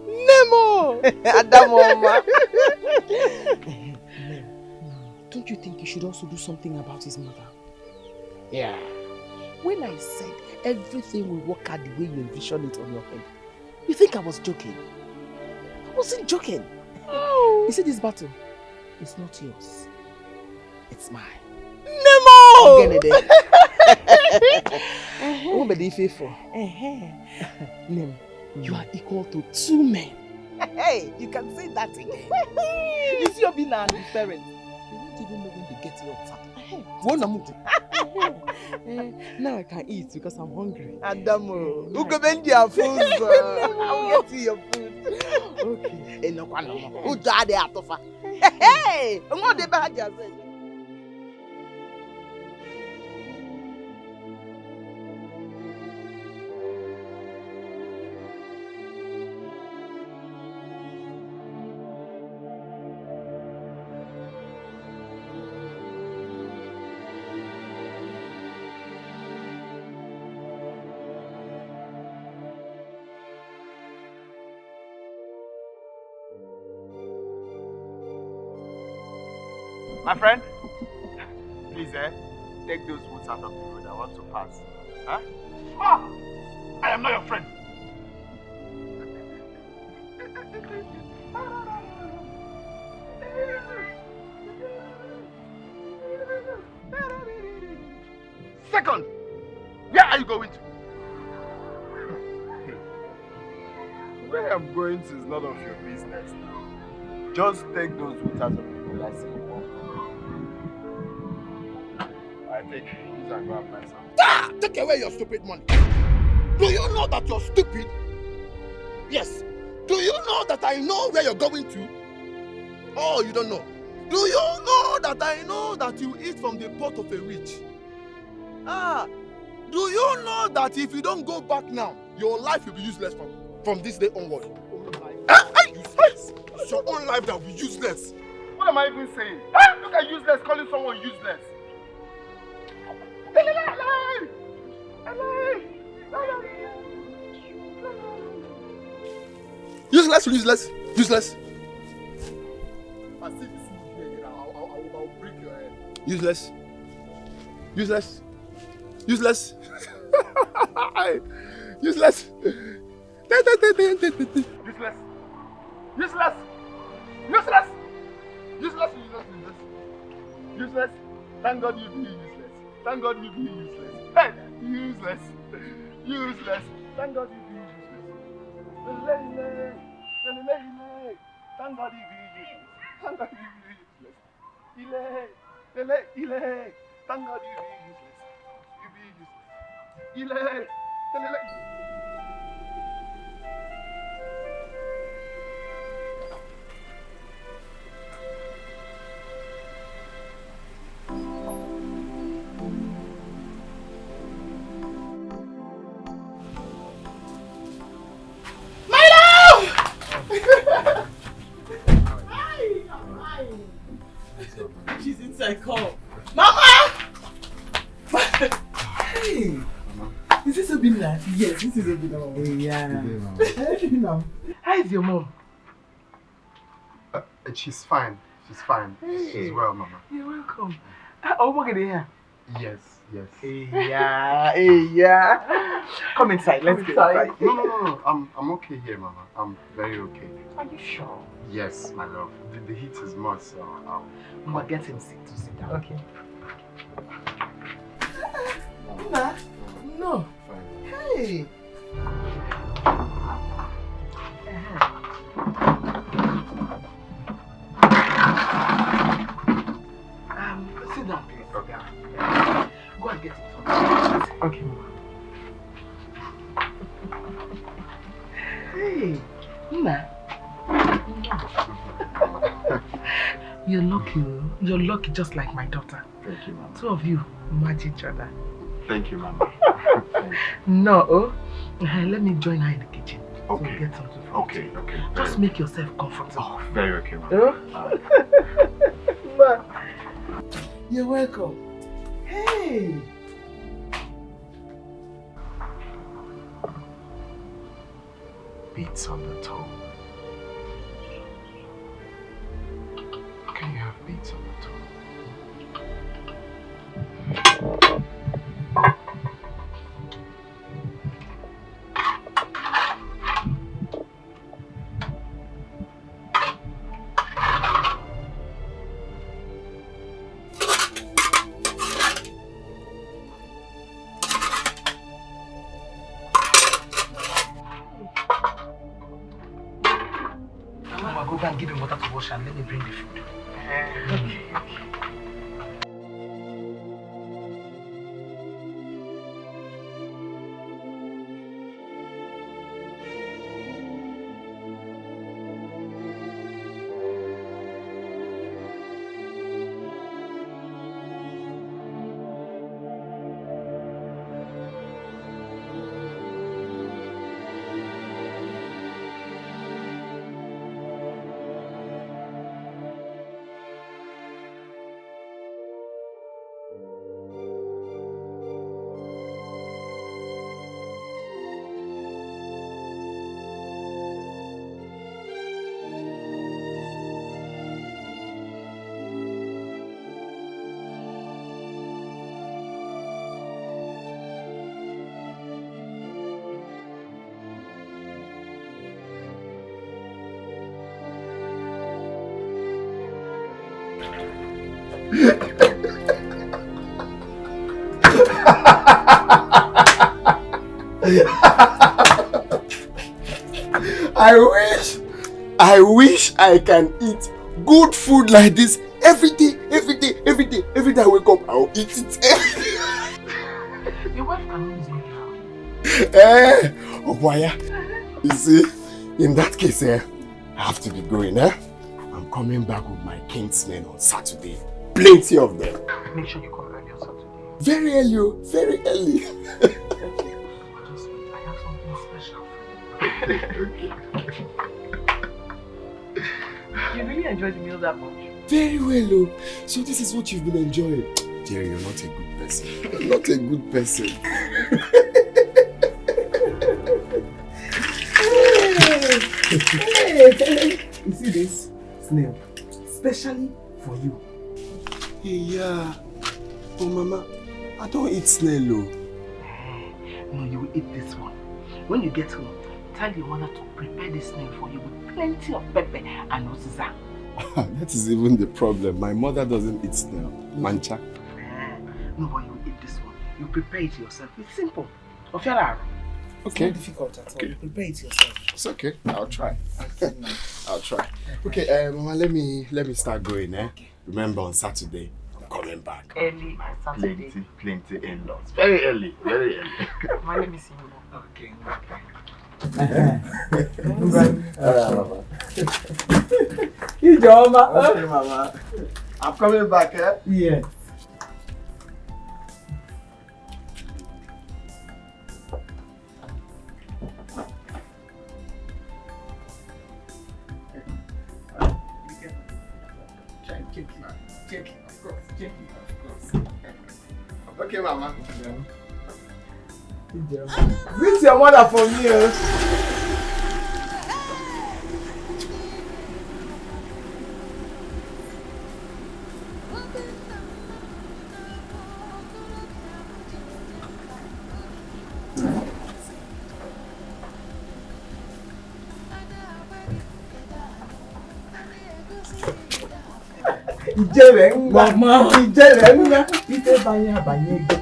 Speaker 2: Nemo! Adamoma! Don't you think you should also do something about his mother? Yeah. When I said everything will work out the way you envision it on your head, you think I was joking? I wasn't joking. Oh. You see, this battle, it's not yours. It's mine. Nemo! Nemo, you are equal to 2 men. Hey, you can say that again. You see Obinna and his parents. They don't even know when they get your fat. Now I can eat because I'm hungry. Adamo, who go bend your food? I'll get you your food. Okay. Who died there? Hey, I'm not the bad.
Speaker 6: My friend, please, take those boots out of the road. I want to pass. Huh? Ah! I am not your friend. Second, where are you going to?
Speaker 3: Where I'm going to is none of your business now. Just take those roots out of the glass and walk. I think you can go and buy some.
Speaker 4: Ah! Take away your stupid money. Do you know that you're stupid? Yes. Do you know that I know where you're going to? Oh, you don't know. Do you know that I know that you eat from the pot of a witch? Ah, do you know that if you don't go back now, your life will be useless from this day onward? Useless. It's your own life that will be useless.
Speaker 3: What am I even saying? Look at useless calling someone useless.
Speaker 4: Useless, useless, useless.
Speaker 3: I see this movie again, I'll break your head.
Speaker 4: Useless. Useless. Useless. Useless.
Speaker 3: Useless. Useless. Useless. Useless. Useless. Useless. Thank God you be useless. Thank God you be useless. Hey, useless. Useless. Thank God you be useless. Thank God you be useless. Thank God you be useless. Thank God you be useless. You be useless.
Speaker 1: She's inside. Call. Mama! Hey! Is this Obina? Yes, this is Obina. Yeah. How is your mom?
Speaker 3: She's fine. She's fine. She's well, Mama.
Speaker 1: You're welcome. Oh, what are here?
Speaker 3: Yes, yes.
Speaker 1: Yeah. Come inside. Let's go inside.
Speaker 3: No. I'm okay here, Mama. I'm very okay.
Speaker 1: Are you sure?
Speaker 3: Yes, my love. The heat is much, so
Speaker 1: Mama, get him to sit down. Okay. Nah. No.
Speaker 3: Fine.
Speaker 1: Hey. Sit down, please.
Speaker 3: Okay.
Speaker 1: Go and get it. Okay, Mama. Hey, Nna. You're lucky. You're lucky, just like my daughter.
Speaker 3: Thank you, Mama.
Speaker 1: Two of you match each other.
Speaker 3: Thank you, Mama.
Speaker 1: No, let me join her in the kitchen.
Speaker 3: Okay.
Speaker 1: So get something for
Speaker 3: Okay.
Speaker 1: Just make yourself comfortable.
Speaker 3: Oh, very okay, Mama.
Speaker 1: Ma, you're welcome. Hey.
Speaker 3: Beats on the toe. How can you have beats on the toe?
Speaker 1: Go and give him water to wash and let me bring the food. Okay.
Speaker 3: I wish I can eat good food like this every day. Every day I wake up, I'll eat it.
Speaker 1: Your wife can always make it
Speaker 3: Oh boy, yeah. You see, in that case, I have to be going. I'm coming back with my kinsmen on Saturday. Plenty of them.
Speaker 1: Make sure you come early on Saturday.
Speaker 3: Very early, oh, very early.
Speaker 1: Just wait, I have something special. You really enjoyed the meal that much?
Speaker 3: Very well, oh. So this is what you've been enjoying. Jerry, you're not a good person. You're not a good person.
Speaker 2: You see this snail? Specially for you.
Speaker 3: Hey, yeah. Oh, Mama, I don't eat snail, oh.
Speaker 1: No, you will eat this one. When you get home, tell your mother to prepare this snail for you with plenty of pepper and uziza.
Speaker 3: That is even the problem. My mother doesn't eat snail. Mancha.
Speaker 1: No, but you will eat this one. You prepare it yourself. It's simple. Ofiara.
Speaker 3: Okay.
Speaker 2: It's not difficult at all.
Speaker 3: Okay.
Speaker 2: You prepare it yourself.
Speaker 3: It's okay. I'll try. I'll try. Okay, Mama, let me start going, eh? Okay. Remember, on Saturday, I'm coming back.
Speaker 1: Early Saturday.
Speaker 6: Plenty in-laws. Very early, very early.
Speaker 1: My name is Imo.
Speaker 2: Okay.
Speaker 3: Mama.
Speaker 2: Okay,
Speaker 3: Mama. I'm coming back, eh?
Speaker 2: Yeah.
Speaker 3: Okay, Mama.
Speaker 2: Greet your mother for me. Mama, ite banyego.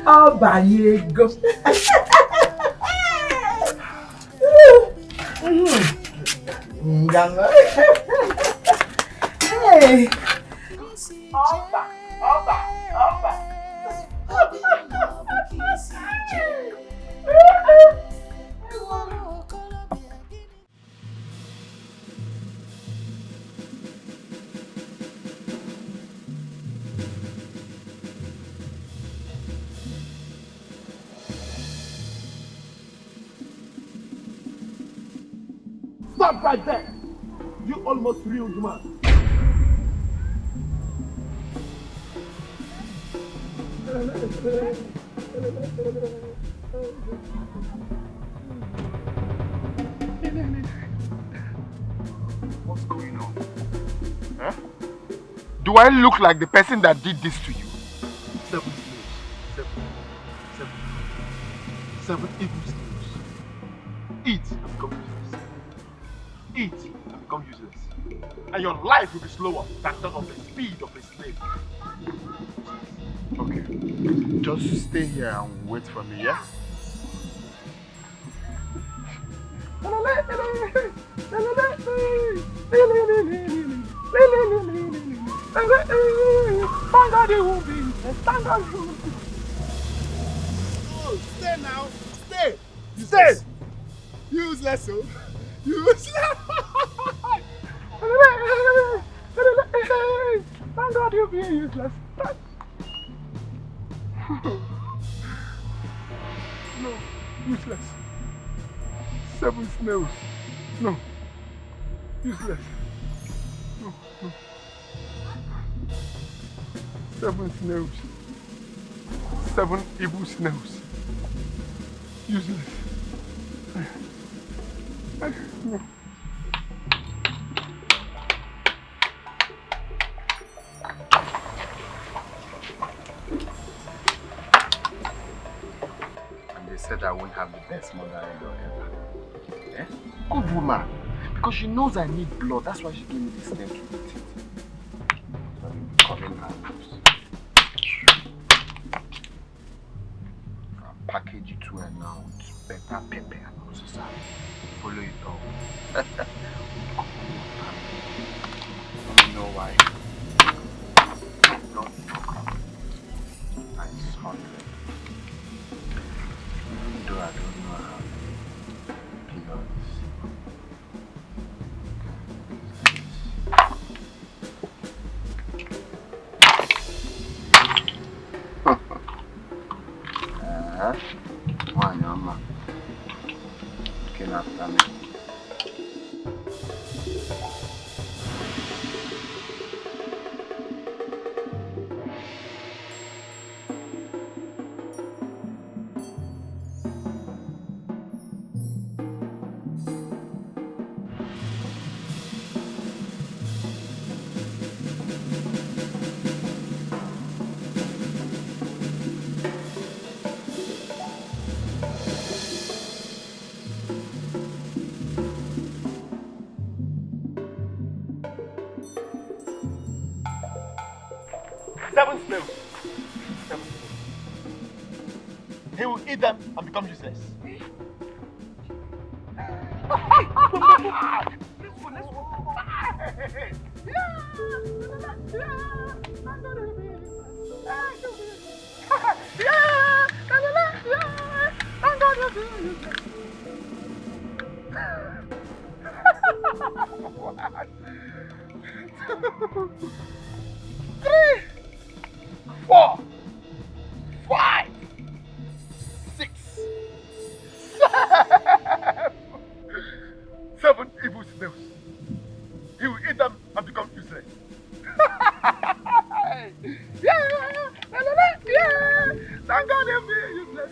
Speaker 2: Oh, banyego. Hey. Oba.
Speaker 4: Stop right there! You almost ruined man.
Speaker 6: What's going on? Huh? Do I look like the person that did this to you?
Speaker 1: 7 slaves. 7 evil slaves. Eat and become useless. Eat and become useless. And your life will be slower than that of the speed of a slave.
Speaker 6: Okay. Just stay here and wait for me, yeah?
Speaker 3: Oh, stay now. Stay. Stay. Useless, oh. Useless.
Speaker 6: Thank God you're being useless. No, useless. 7 snails. No, useless. No. 7 snails. 7 evil snails. Useless. No.
Speaker 3: Said I won't have the best mother-in-law ever. Eh?
Speaker 6: Good woman. Because she knows I need blood. That's why she gave me this name to eat it. Coming out. I'll package it well now with better pepper and also sir. Follow it up. You know why? Don't times 100. Even though I don't know how to do this. One mama looking after me.
Speaker 7: Seven slaves. He will eat them and become useless. Three, 4, 5, 6, 7 evil snails. He will eat them and become useless. Thank God he'll be useless.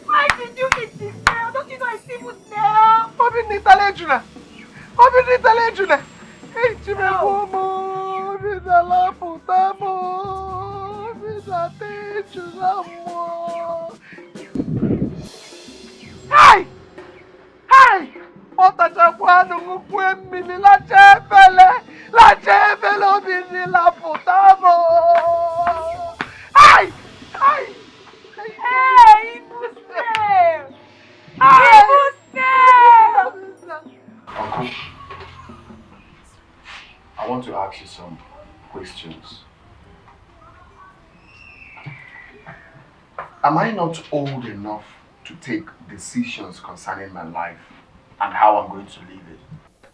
Speaker 8: Why did you eat this snail? Don't you know it's evil snail?
Speaker 2: Obi Nitalejuna! Obi Nitalejuna! Hey, Chimemomo! Obi Nalaputamo! Obi Natejunamo! Hey! Hey! Otachakwanu ngukwe mili la chefele! La chefele obi nilaputamo! Hey! Hey!
Speaker 8: Hey, evil snail! Evil snail!
Speaker 6: Uncle, I want to ask you some questions. Am I not old enough to take decisions concerning my life and how I'm going to live it?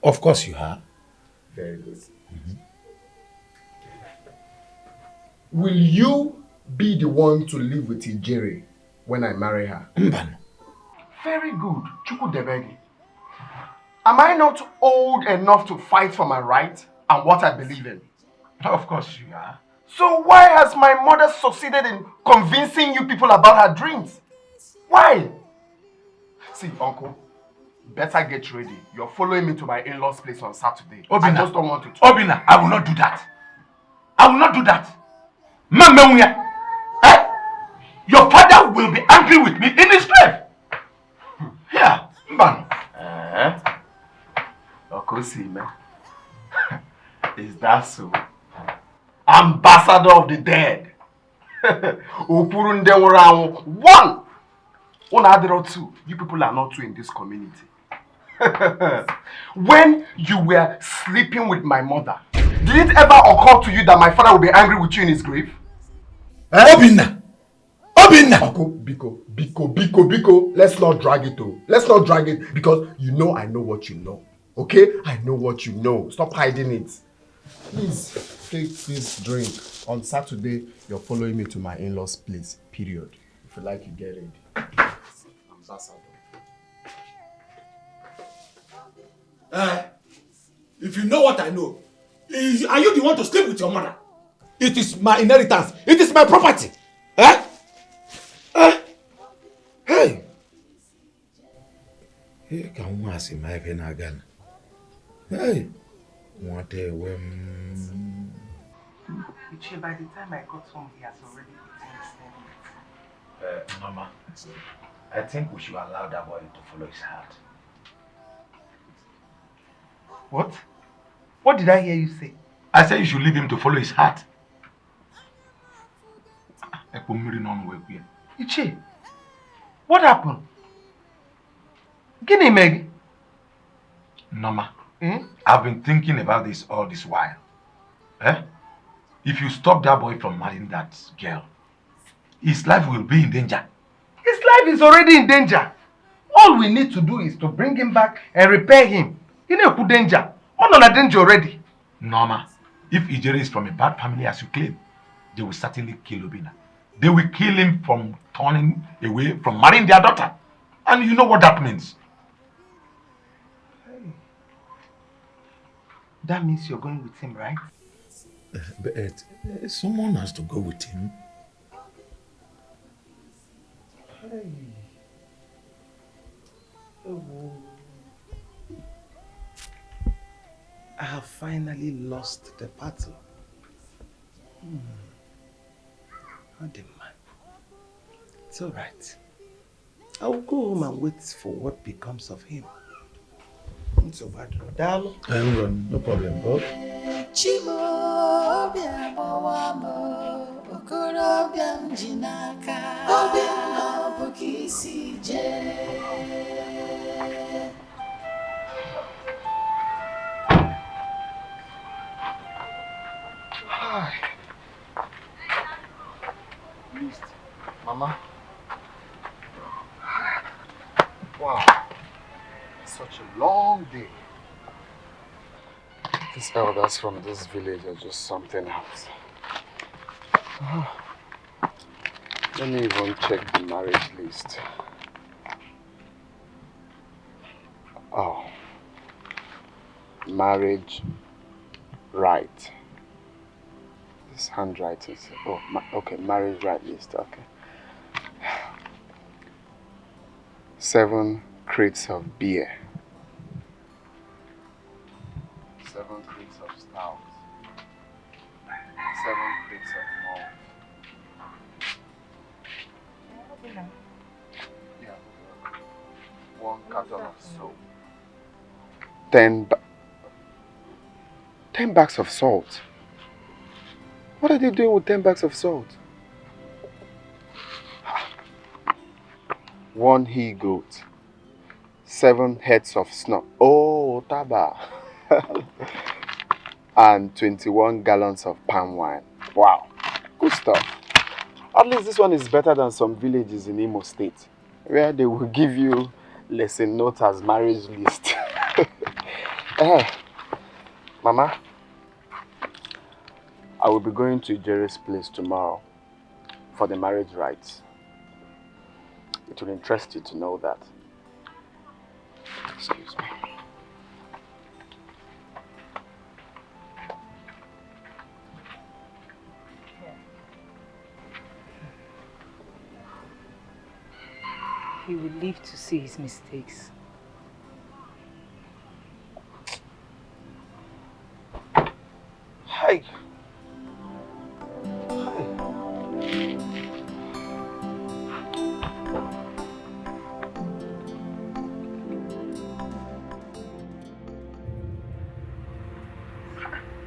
Speaker 4: Of course you are. Very good.
Speaker 3: Will you be the one to live with Ijere when I marry her?
Speaker 4: Mban.
Speaker 2: Very good. Chukudebegi. Am I not old enough to fight for my right and what I believe in?
Speaker 4: Of course you are.
Speaker 2: So why has my mother succeeded in convincing you people about her dreams? Why? See, uncle, better get ready. You're following me to my in-laws' place on Saturday.
Speaker 4: Obina,
Speaker 2: I just don't want to talk.
Speaker 4: Obina, I will not do that. I will not do that. Mama, your father will be angry with me in his grave. Yeah, Mban.
Speaker 2: Okosime. Is that so? Ambassador of the dead. One. Two. You people are not two in this community. When you were sleeping with my mother, did it ever occur to you that my father will be angry with you in his grave?
Speaker 4: Obina! Obina!
Speaker 3: Biko. Let's not drag it though. Let's not drag it because you know I know what you know. Okay? I know what you know. Stop hiding it. Please take this drink. On Saturday, you're following me to my in-laws' place. Period. If you like, you get it. Ambassador.
Speaker 4: If you know what I know, are you the one to sleep with your mother? It is my inheritance. It is my property. Hey! Here can one see my pen again. Hey! What a whim.
Speaker 2: By the time I got home, he has already eaten his
Speaker 4: Mama, I think we should allow that boy to follow his heart.
Speaker 2: What? What did I hear you say?
Speaker 4: I said you should leave him to follow his heart.
Speaker 2: Iche, what happened? Guinea Meg?
Speaker 4: Mama, I've been thinking about this all this while. If you stop that boy from marrying that girl, his life will be in danger.
Speaker 2: His life is already in danger. All we need to do is to bring him back and repair him. He no put danger. All on a danger already.
Speaker 4: Norma, if Ijere is from a bad family as you claim, they will certainly kill Obina. They will kill him from turning away from marrying their daughter. And you know what that means.
Speaker 2: Hey. That means you're going with him, right?
Speaker 4: But someone has to go with him.
Speaker 2: Hey. Oh. I have finally lost the battle. Not the man. It's all right. I will go home and wait for what becomes of him. It's so bad.
Speaker 4: No problem, bro.
Speaker 3: Mama. Wow. Such a long day. These elders from this village are just something else. Let me even check the marriage list. Oh. Marriage right. This handwriting. Oh, okay, marriage right list, okay. 7 crates of beer. 7 crates of stout. 7 crates of malt. Yeah. 1 carton of soap. 10 bags of salt. What are they doing with 10 bags of salt? 1 he-goat. 7 heads of snuff. Oh, taba. And 21 gallons of palm wine. Wow, good stuff. At least this one is better than some villages in Imo State, where they will give you lesson notes as marriage list. Mama, I will be going to Jerry's place tomorrow for the marriage rites. It will interest you to know that. Excuse me.
Speaker 5: He will live to see his mistakes.
Speaker 2: Hi.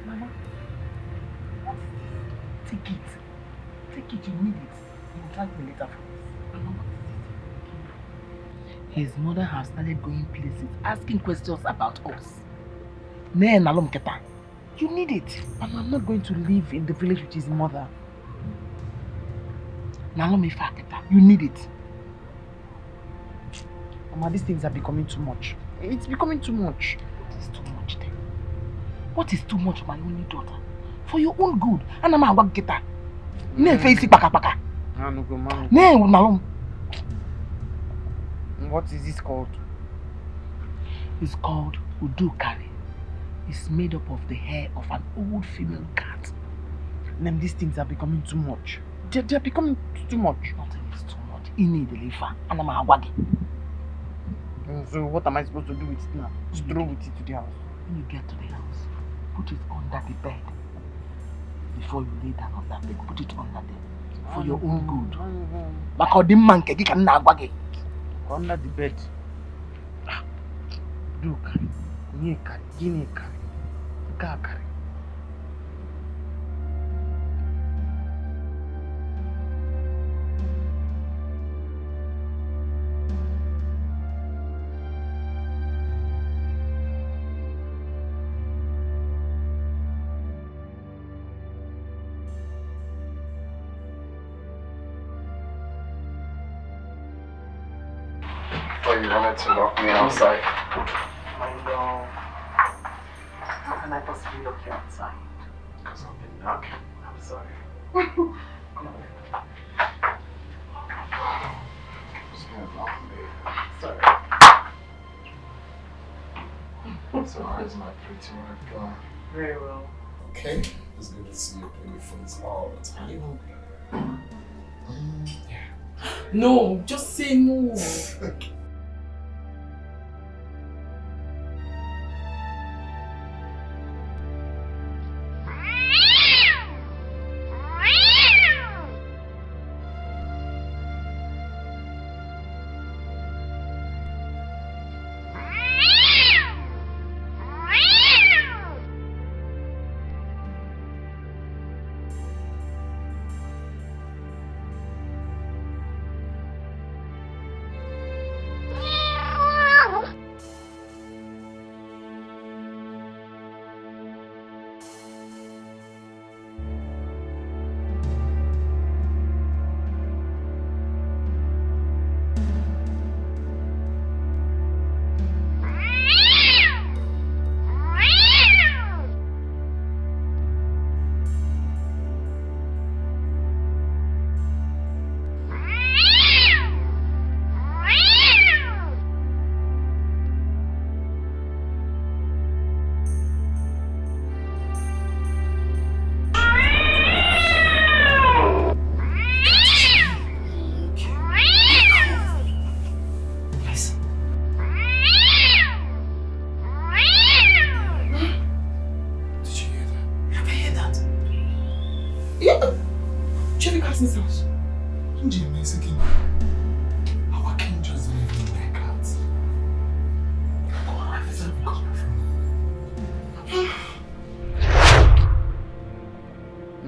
Speaker 1: Mama, take it. Take it, you need it. You will thank me later for this. Mama, his mother has started going places, asking questions about us. Nee, Nalom Keta. You need it. Mama, I'm not going to live in the village with his mother. Nalom Ifa Keta. You need it. Mama, these things are becoming too much. It's becoming too much. What is too much then? What is too much for my only daughter? For your own good. And I'm a work getter. Ne face paka paka. Ne Nalom.
Speaker 2: What is this called?
Speaker 1: It's called Udukari. It's made up of the hair of an old female cat. And these things are becoming too much. They're becoming too much. Nothing is too much. Ini deliver. And I'm a wagi.
Speaker 2: So what am I supposed to do with it now? Just throw with it to the house.
Speaker 1: When you get to the house, put it under the bed. Before you lay down on that bed, put it under there. For your own good.
Speaker 2: Under the bed. Look. Guinea. Kakari.
Speaker 3: Oh, you wanted to lock me outside?
Speaker 1: I know. How can I possibly lock you outside?
Speaker 3: Because I've been knocking.
Speaker 1: I'm sorry.
Speaker 3: Just gonna lock me.
Speaker 1: Sorry.
Speaker 3: So how's my pretty wife going?
Speaker 1: Very well.
Speaker 3: Okay. It's good to see your pretty face all the time. Yeah.
Speaker 1: No, just say no.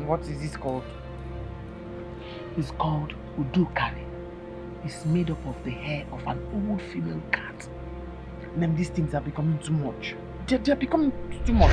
Speaker 2: What is this called?
Speaker 1: It's called Udukari. It's made up of the hair of an old female cat. And these things are becoming too much. They're becoming too much.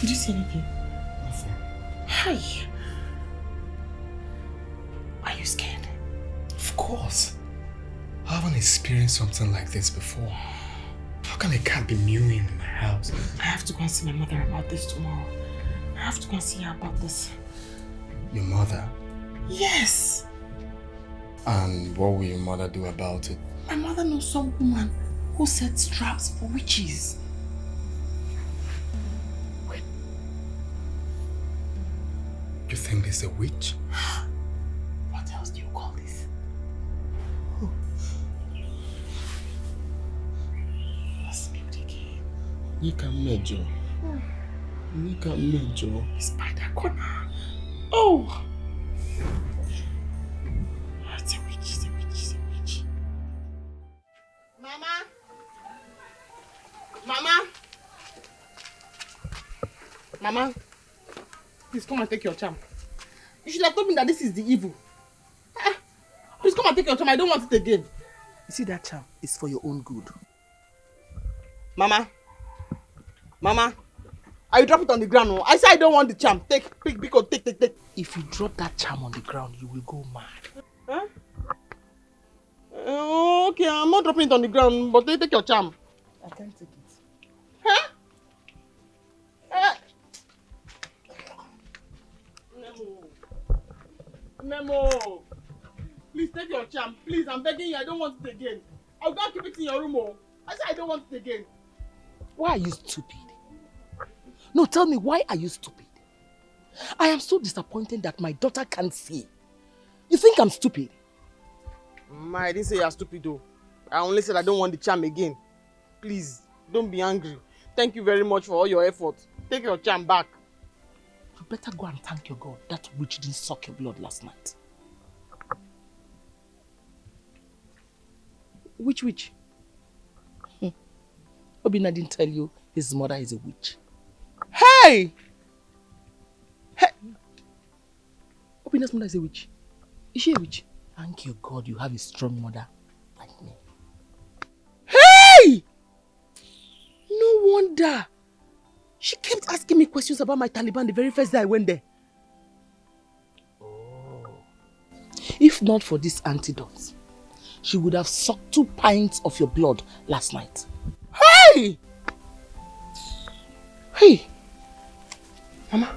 Speaker 5: Did you see anything?
Speaker 1: Nothing.
Speaker 5: Hi. Are you scared?
Speaker 1: Of course. I haven't experienced something like this before. How can a cat be mewing in my house?
Speaker 5: I have to go and see my mother about this tomorrow. I have to go and see her about this.
Speaker 1: Your mother?
Speaker 5: Yes.
Speaker 1: And what will your mother do about it?
Speaker 5: My mother knows some woman who sets traps for witches.
Speaker 1: Wait. You think it's a witch?
Speaker 5: What else do you call this? Let's build again.
Speaker 1: Nika Major. Nika Major.
Speaker 5: Spider corner. Oh! It's a witch, it's a witch, it's a witch.
Speaker 2: Mama! Mama! Mama! Please come and take your charm. You should have told me that this is the evil. Please come and take your charm. I don't want it again.
Speaker 1: You see, that charm is for your own good.
Speaker 2: Mama! Mama! I drop it on the ground. No? I say I don't want the charm. Take.
Speaker 1: If you drop that charm on the ground, you will go mad.
Speaker 2: Huh? Okay, I'm not dropping it on the ground, but take your charm.
Speaker 1: I can't take it.
Speaker 2: Huh? Nemo! Please take your charm. Please, I'm begging you. I don't want it again. I'll go and keep it in your room. Oh. I said I don't want it again.
Speaker 1: Why are you stupid? No, tell me, why are you stupid? I am so disappointed that my daughter can't see. You think I'm stupid?
Speaker 2: Ma, I didn't say you're stupid though. I only said I don't want the charm again. Please, don't be angry. Thank you very much for all your efforts. Take your charm back.
Speaker 1: You better go and thank your God that witch didn't suck your blood last night. Which witch? Obina didn't tell you his mother is a witch.
Speaker 2: Hey!
Speaker 1: Hey! Obina's mother is a witch. Is she a witch? Thank you, God, you have a strong mother like me.
Speaker 2: Hey!
Speaker 1: No wonder. She kept asking me questions about my Taliban the very first day I went there. Oh. If not for this antidote, she would have sucked 2 pints of your blood last night.
Speaker 2: Hey!
Speaker 1: Hey!
Speaker 2: Mama.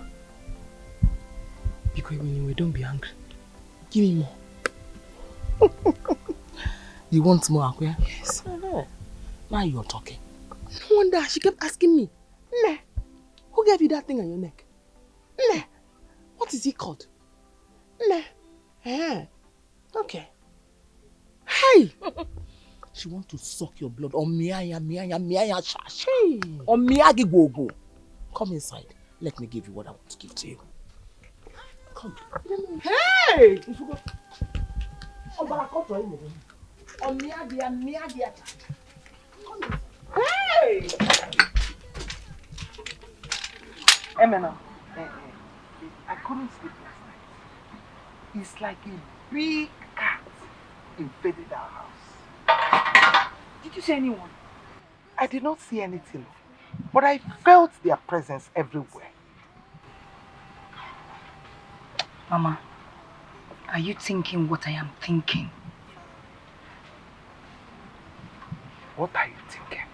Speaker 1: Because anyway, don't be angry. Give me more. You want more, Akwe?
Speaker 2: Yes.
Speaker 1: Now you're talking. No wonder she kept asking me, Nne, who gave you that thing on your neck? Nne, what is it called? Nne. Okay. Hey! She wants to suck your blood on miaya shash. Hey! On miyagi gogo. Come inside. Let me give you what I want to give to you. Come.
Speaker 2: Hey!
Speaker 1: On miyagi.
Speaker 2: Hey! Emena, I couldn't sleep last night. It's like a big cat invaded our house.
Speaker 5: Did you see anyone?
Speaker 2: I did not see anything, but I felt their presence everywhere.
Speaker 5: Mama, are you thinking what I am thinking?
Speaker 2: What are you thinking?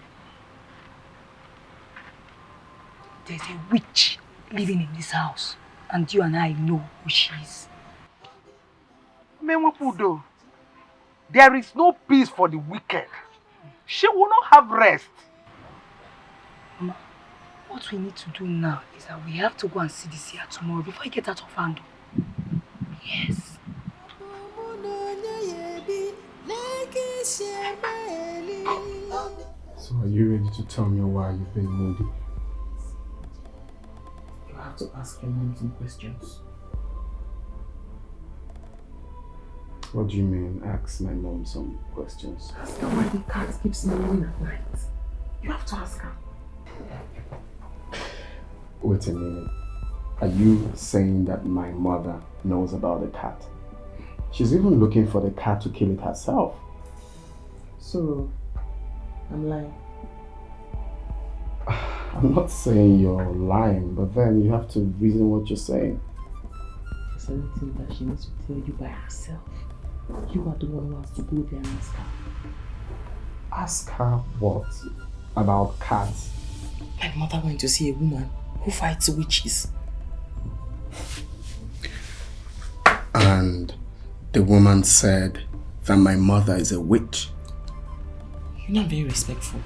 Speaker 5: There's a witch living in this house, and you and I know who she is.
Speaker 2: Menwapudo, there is no peace for the wicked. She will not have rest.
Speaker 5: Mama, what we need to do now is that we have to go and see this here tomorrow before I get out of hand. Yes.
Speaker 9: So are you ready to tell me why you've been moody?
Speaker 1: You have to ask your mom some questions.
Speaker 9: What do you mean, ask my mom some questions?
Speaker 1: Ask her why the cat keeps moving at night. You have to ask her.
Speaker 9: Wait a minute. Are you saying that my mother knows about the cat? She's even looking for the cat to kill it herself.
Speaker 1: So, I'm lying.
Speaker 9: I'm not saying you're lying, but then you have to reason what you're saying.
Speaker 1: There's anything that she needs to tell you by herself. You are the one who has to go there and ask her.
Speaker 9: Ask her what? About cats?
Speaker 1: My mother went to see a woman who fights witches.
Speaker 9: And the woman said that my mother is a witch.
Speaker 1: You're not very respectful.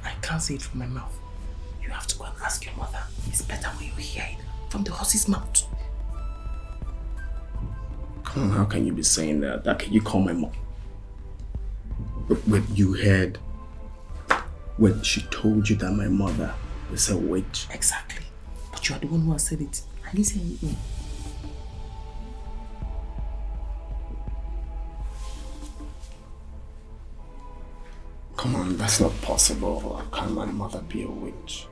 Speaker 1: I can't say it from my mouth. You have to go and ask your mother. It's better when you hear it from the horse's mouth.
Speaker 9: Come on, how can you be saying that? That can you call my mom? When you heard when she told you that my mother is a witch.
Speaker 1: Exactly. But you are the one who has said it. I didn't say anything.
Speaker 9: Come on, that's not possible. How can my mother be a witch?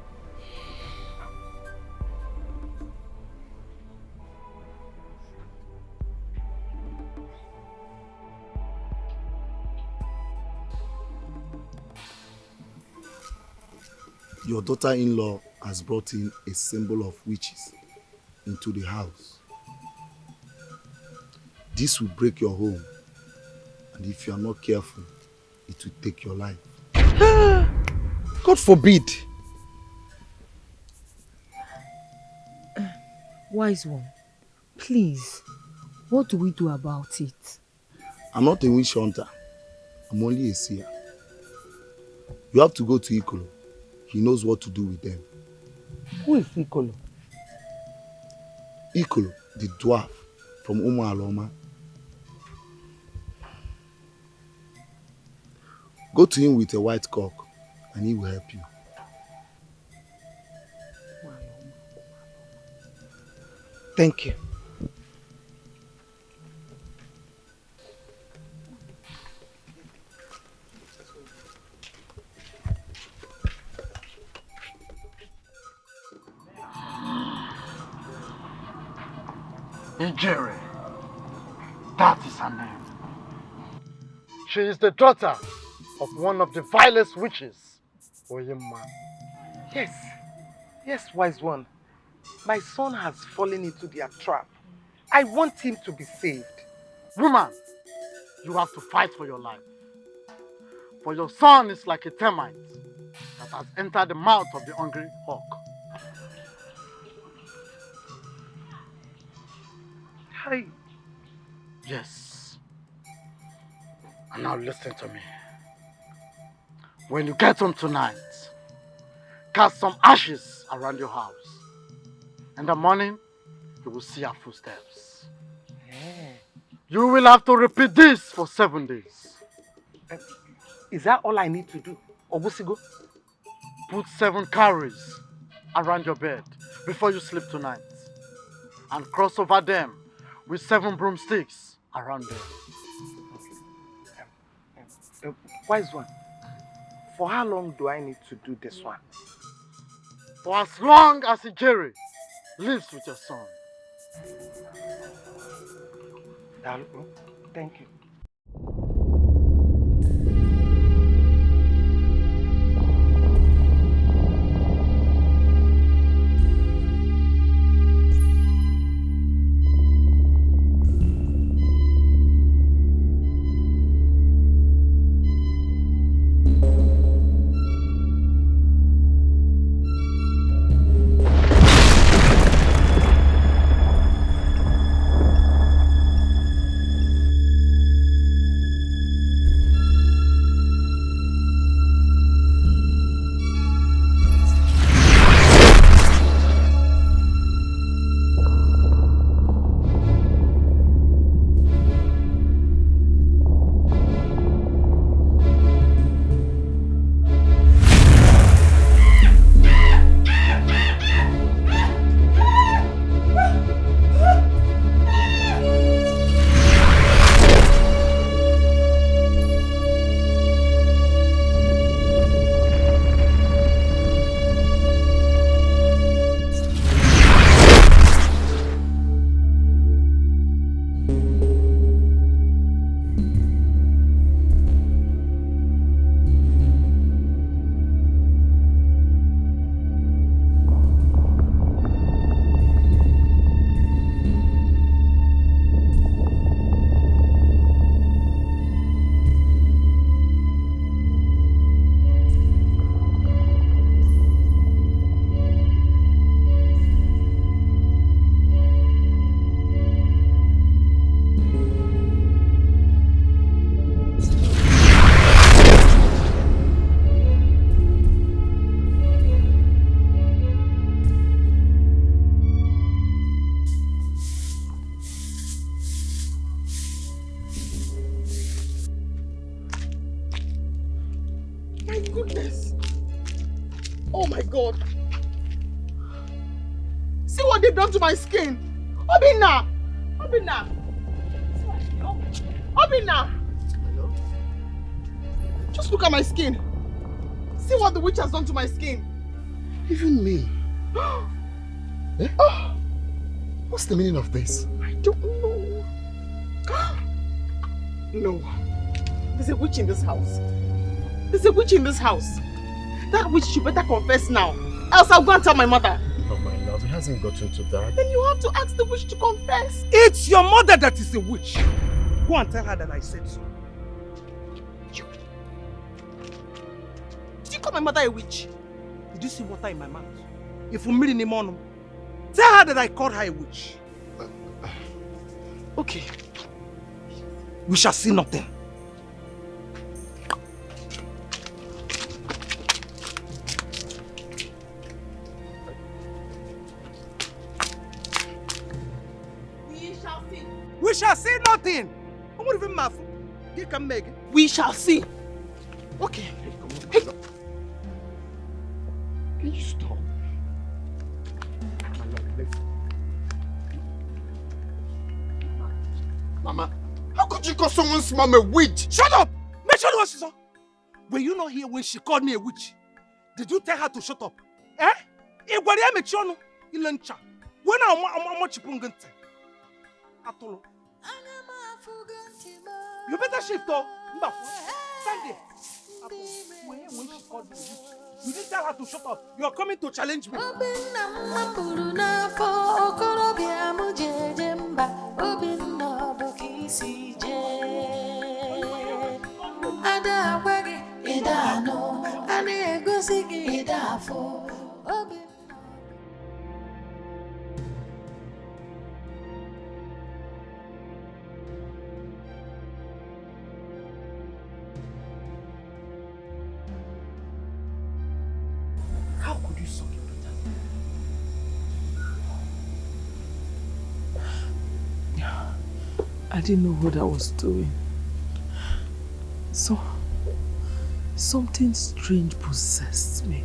Speaker 10: Your daughter-in-law has brought in a symbol of witches into the house. This will break your home, and if you are not careful, it will take your life.
Speaker 2: God forbid.
Speaker 5: Wise one, please, what do we do about it?
Speaker 10: I'm not a witch hunter. I'm only a seer. You have to go to Ikolo. He knows what to do with them.
Speaker 2: Who is Ikolo?
Speaker 10: Ikolo, the dwarf from Umu Aloma. Go to him with a white cock and he will help you.
Speaker 2: Thank you.
Speaker 7: Ijere. That is her name. She is the daughter of one of the vilest witches, Oyemma.
Speaker 2: Yes. Yes, wise one. My son has fallen into their trap. I want him to be saved.
Speaker 7: Woman, you have to fight for your life. For your son is like a termite that has entered the mouth of the hungry hawk.
Speaker 2: Hi.
Speaker 7: Yes. And now listen to me. When you get home tonight, cast some ashes around your house. In the morning, you will see our footsteps.
Speaker 2: Yeah.
Speaker 7: You will have to repeat this for 7 days.
Speaker 2: Is that all I need to do? Obusigo?
Speaker 7: Put 7 cowries around your bed before you sleep tonight. And cross over them with 7 broomsticks around them.
Speaker 2: Wise one, for how long do I need to do this one?
Speaker 7: For as long as Ijere lives with your son.
Speaker 2: Thank you.
Speaker 1: My goodness. Oh my God. See what they've done to my skin. Obinna! Obinna! Obinna!
Speaker 10: Hello?
Speaker 1: Just look at my skin. See what the witch has done to my skin.
Speaker 10: Even me. Eh? What's the meaning of this?
Speaker 1: I don't know. No. There's a witch in this house. There's a witch in this house. That witch should better confess now. Else I'll go and tell my mother.
Speaker 10: Oh my love, it hasn't gotten to that.
Speaker 1: Then you have to ask the witch to confess.
Speaker 2: It's your mother that is a witch. Go and tell her that I said so.
Speaker 1: Did you call my mother a witch?
Speaker 2: Did you see water in my mouth? If you meet in the tell her that I called her a witch.
Speaker 1: Okay.
Speaker 2: We shall see nothing. We shall see nothing. I'm not even mad. You can make it.
Speaker 1: We shall see. Okay.
Speaker 3: Hey, come on. Hey. Can you stop? My love, listen. Mama, how could you call someone's mom a witch?
Speaker 2: Shut up! Make sure what she saw. Were you not here when she called me a witch? Did you tell her to shut up? Eh? When I'm Atolo. You better shift though. Stand there. When she called me a witch, you didn't tell her to shut up. You're coming to challenge me. How could you suck your daughter?
Speaker 1: I didn't know what I was doing. So, something strange possessed me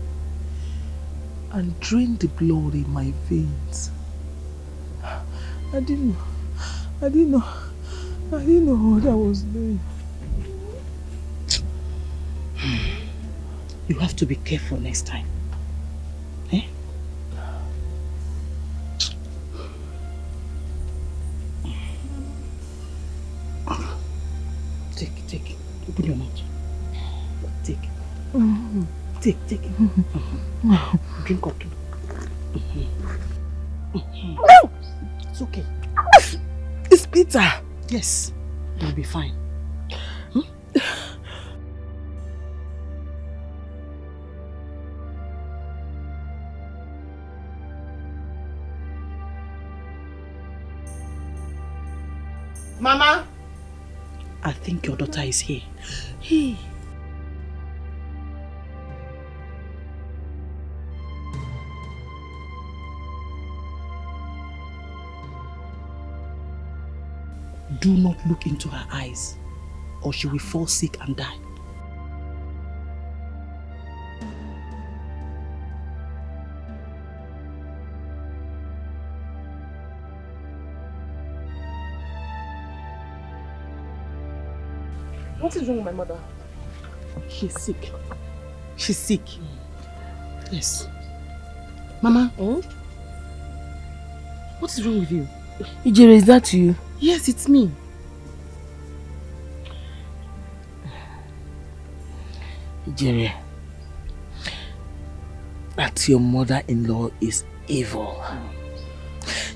Speaker 1: and drained the blood in my veins. I didn't know what I was doing. You have to be careful next time. Eh? Take. Open your mouth. Take. Take. Drink up. It's okay. It's bitter. Yes. You'll be fine. Mama? I think your daughter is here. Hey. Do not look into her eyes, or she will fall sick and die. What is wrong with my mother? She's sick. She's sick. Yes. Mama? What is wrong with you?
Speaker 5: Ijere, is that you?
Speaker 1: Yes, it's me.
Speaker 5: Ijere, that your mother-in-law is evil.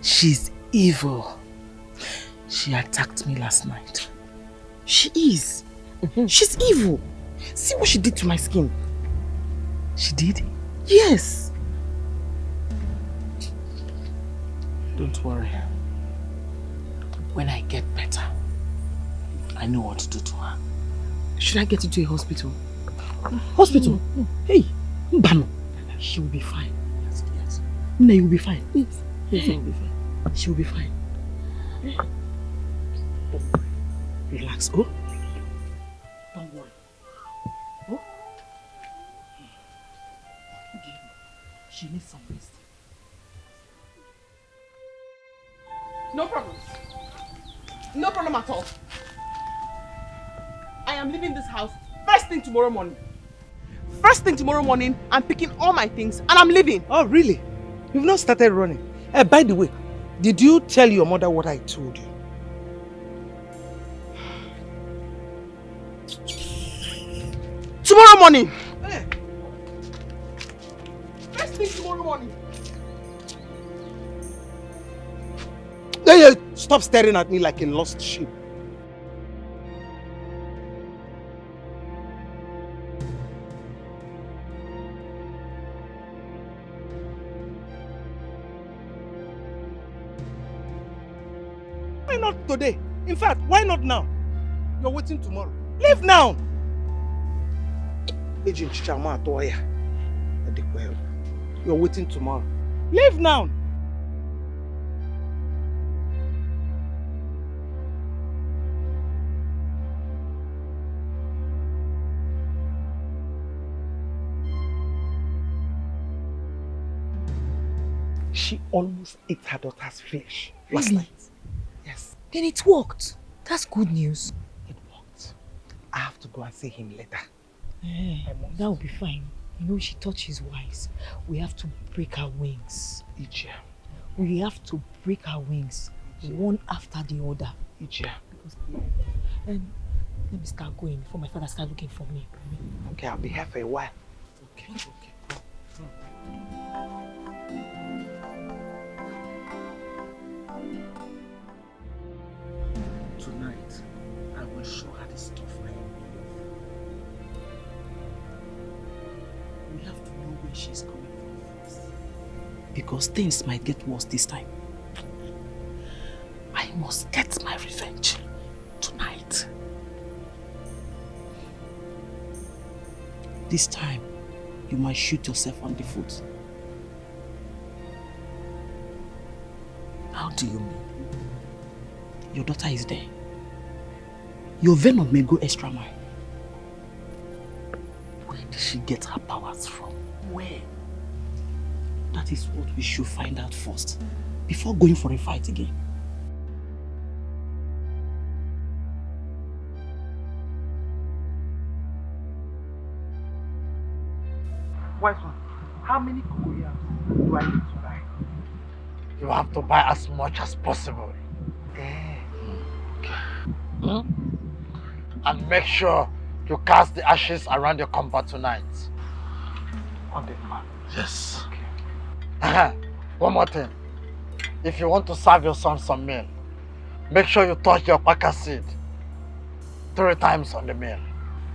Speaker 5: She's evil. She attacked me last night.
Speaker 1: She is. She's evil. See what she did to my skin.
Speaker 5: She did?
Speaker 1: Yes.
Speaker 5: Don't worry. When I get better, I know what to do to her.
Speaker 1: Should I get you to a hospital? Hospital?
Speaker 5: No.
Speaker 1: Hey, Mbano. She will be fine.
Speaker 5: Yes.
Speaker 1: No, you will be fine.
Speaker 5: Yes, I will be fine.
Speaker 1: She will be fine. Relax, oh. Don't worry. Oh. She needs some rest. No problem. No problem at all. I am leaving this house first thing tomorrow morning. First thing tomorrow morning, I'm picking all my things and I'm leaving.
Speaker 2: Oh, really? You've not started running. By the way, did you tell your mother what I told you?
Speaker 1: Tomorrow morning. Hey. First thing tomorrow morning.
Speaker 2: Hey, stop staring at me like a lost sheep. Why not today? In fact, why not now? You're waiting tomorrow. Leave now! You're waiting tomorrow. Leave now! She almost ate her daughter's flesh last night. Yes.
Speaker 5: Then it worked. That's good news.
Speaker 2: It worked. I have to go and see him later.
Speaker 5: That will be fine. You know, she thought she's wise. We have to break her wings.
Speaker 2: Each year.
Speaker 5: We have to break her wings. One after the other.
Speaker 2: Each year.
Speaker 5: Let me start going before my father starts looking for me.
Speaker 2: Okay, I'll be here for a while.
Speaker 1: Okay. Tonight, I will show her the stuff I am made of. We have to know where she's coming from first. Because things might get worse this time. I must get my revenge tonight. This time, you might shoot yourself on the foot. How do you mean? Your daughter is there. Your venom may go extra mile. Where did she get her powers from? Where? That is what we should find out first, before going for a fight again.
Speaker 2: Wise one, how many cocoyams do I need to buy?
Speaker 7: You have to buy as much as possible. And make sure you cast the ashes around your compound tonight.
Speaker 2: On the man.
Speaker 7: Yes. Okay. One more thing. If you want to serve your son some meal, make sure you touch your paka seed 3 times on the meal.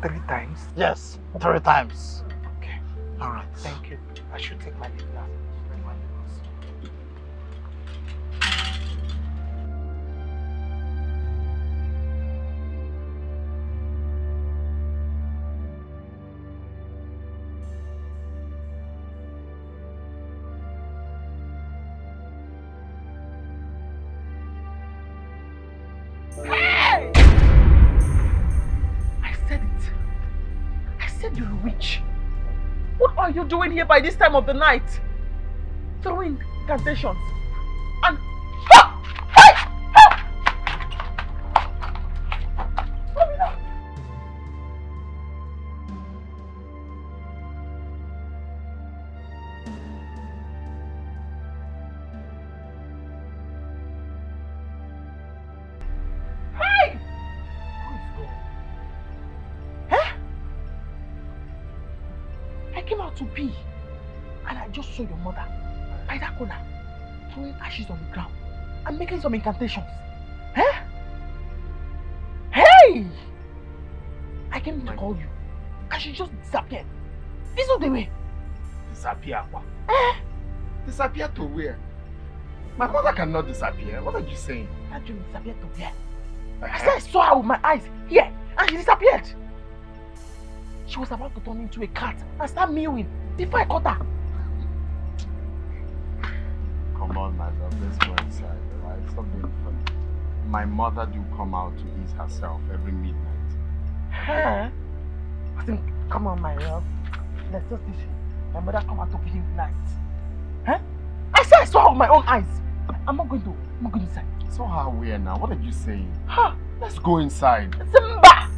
Speaker 2: 3 times?
Speaker 7: Yes, 3 times.
Speaker 2: Okay.
Speaker 7: Alright.
Speaker 2: Thank you. I should take my leave now.
Speaker 1: Hey! I said it. I said you're a witch. What are you doing here by this time of the night? Throwing incantations. And... to pee, and I just saw your mother by that corner throwing ashes on the ground and making some incantations. Hey! I came to call you and she just disappeared. This is the way.
Speaker 4: Disappear? Disappear to where? My mother cannot disappear. What are you saying?
Speaker 1: That you disappeared to where? I said I saw her with my eyes here and she disappeared. She was about to turn into a cat and start mewing before I caught her.
Speaker 3: Come on, my love, let's go inside, alright? Stop being funny. My mother do come out to ease herself every midnight.
Speaker 1: I think, come on, my love. Let's just this. My mother come out to feed night. Huh? I said I saw her with my own eyes. I'm not going inside.
Speaker 3: So how where now? What are you saying?
Speaker 1: Huh?
Speaker 3: Let's go inside.
Speaker 1: Simba!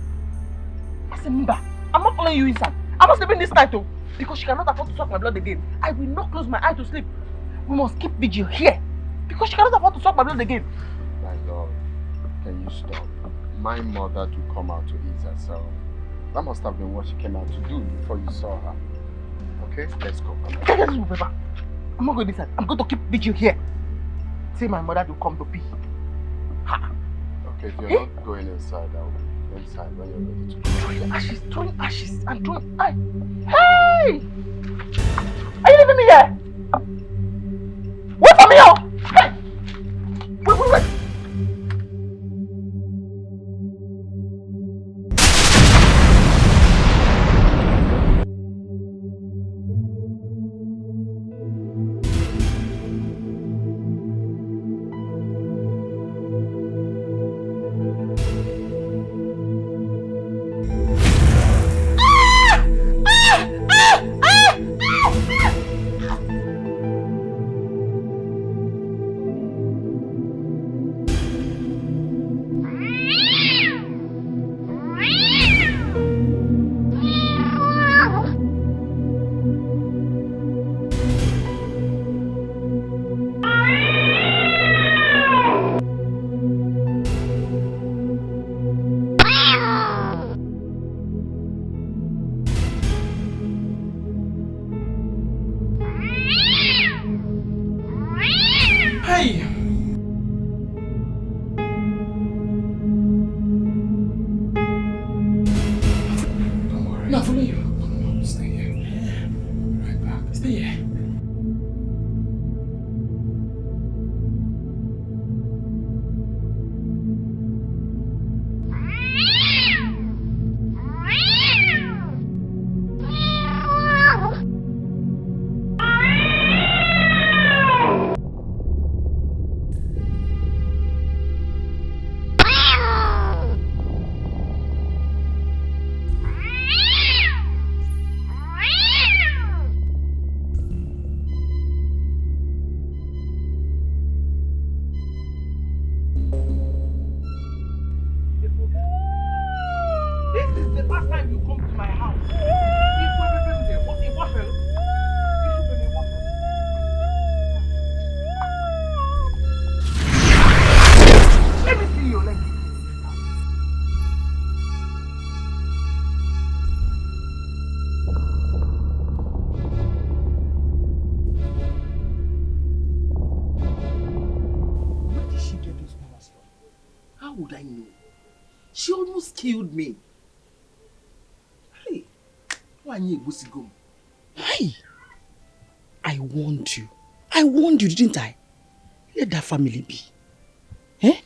Speaker 1: Simba, I'm not following you inside. I'm not sleeping this night though. Because she cannot afford to suck my blood again. I will not close my eye to sleep. We must keep vigil here. Because she cannot afford to suck my blood again.
Speaker 3: My lord, can you stop? My mother to come out to ease herself. That must have been what she came out to do before you saw her. Okay, let's go.
Speaker 1: Get this paper. I'm not going inside. I'm going to keep vigil here. Say my mother to come to pee. Ha.
Speaker 3: Okay, if you're not going inside, I'll go inside when you're ready to go.
Speaker 1: Throwing ashes, and throwing. Hey! Are you leaving me here? Wait for me, oh! Hey! Wait. Killed me. Hey,
Speaker 11: hey, I warned you. I warned you, didn't I? Let that family be. Eh?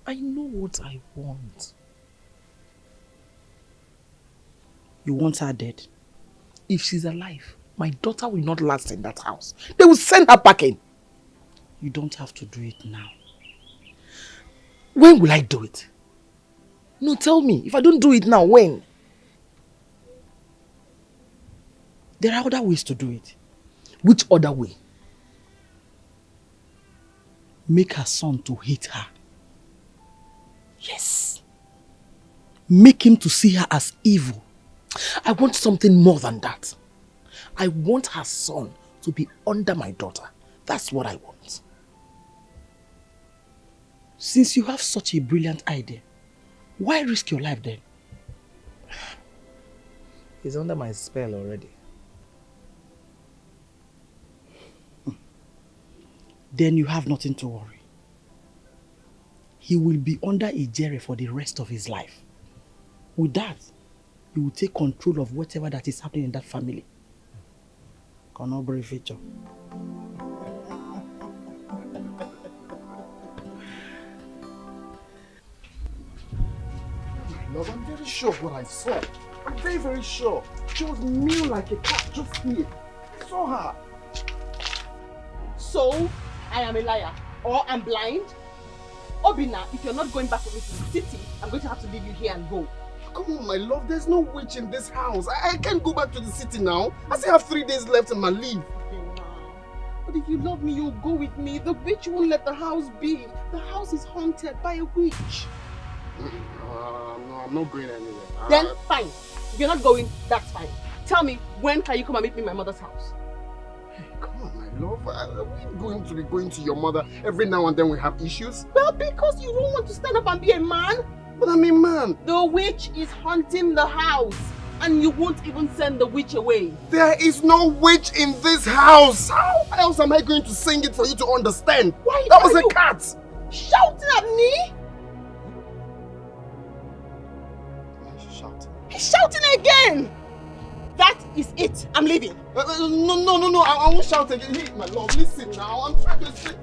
Speaker 1: I know what I want.
Speaker 11: You want her dead?
Speaker 1: If she's alive, my daughter will not last in that house. They will send her back in.
Speaker 11: You don't have to do it now.
Speaker 1: When will I do it? No, tell me. If I don't do it now, when?
Speaker 11: There are other ways to do it.
Speaker 1: Which other way?
Speaker 11: Make her son to hate her. Yes. Make him to see her as evil.
Speaker 1: I want something more than that. I want her son to be under my daughter. That's what I want.
Speaker 11: Since you have such a brilliant idea, why risk your life then?
Speaker 1: He's under my spell already.
Speaker 11: Then you have nothing to worry. He will be under a jury for the rest of his life. With that, he will take control of whatever that is happening in that family. Conobri feature.
Speaker 3: Love, I'm very sure of what I saw. I'm very, very sure. She was mew like a cat just here. I saw her.
Speaker 12: So, I am a liar or I'm blind? Obina, if you're not going back with me to the city, I'm going to have to leave you here and go.
Speaker 3: Come on, my love. There's no witch in this house. I can't go back to the city now. I still have 3 days left in my leave.
Speaker 12: But if you love me, you'll go with me. The witch won't let the house be. The house is haunted by a witch.
Speaker 3: No, I'm not going anywhere.
Speaker 12: Then fine. If you're not going, that's fine. Tell me, when can you come and meet me in my mother's house?
Speaker 3: Hey, come on, my love. Are we going to be going to your mother every now and then we have issues?
Speaker 12: Well, because you don't want to stand up and be a man.
Speaker 3: But I'm a man.
Speaker 12: The witch is haunting the house. And you won't even send the witch away.
Speaker 3: There is no witch in this house. How else am I going to sing it for you to understand?
Speaker 12: Why
Speaker 3: that was a cat.
Speaker 12: Shouting at me?
Speaker 3: Shouting.
Speaker 12: He's shouting again. That is it. I'm leaving.
Speaker 3: No, I won't shout again. Hey, my love, listen now. I'm trying to say.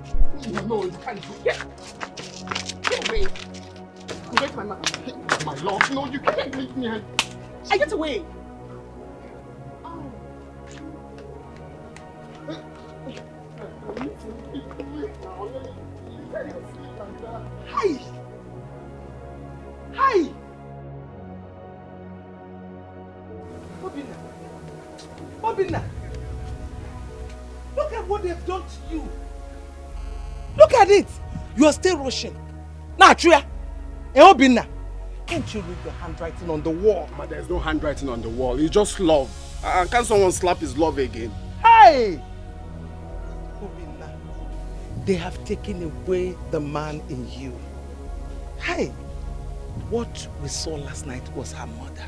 Speaker 3: No, you can't do it.
Speaker 12: Get away. I'm going to my mother.
Speaker 3: My love, no, you can't leave me.
Speaker 12: I get away. Hi. Hi.
Speaker 2: Obinna. Look at what they've done to you. Look at it. You are still rushing. Now, Tria. Obinna. Can't you read the handwriting on the wall?
Speaker 3: But there's no handwriting on the wall. It's just love. Can someone slap his love again?
Speaker 2: Hey! Obinna, they have taken away the man in you. Hey! What we saw last night was her mother.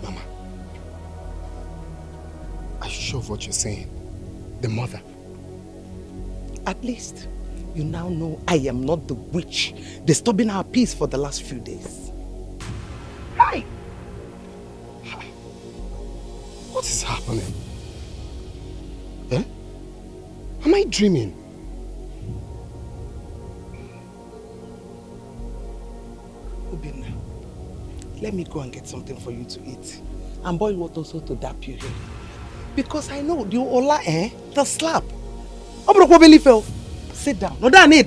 Speaker 3: Mama, are you sure of what you're saying? The mother.
Speaker 2: At least, you now know I am not the witch disturbing our peace for the last few days. Hi!
Speaker 3: What is happening? Eh? Am I dreaming?
Speaker 2: Obinna, let me go and get something for you to eat. And boil water also to dap you here. Because I know the Ola, the slap. Sit down. No dani.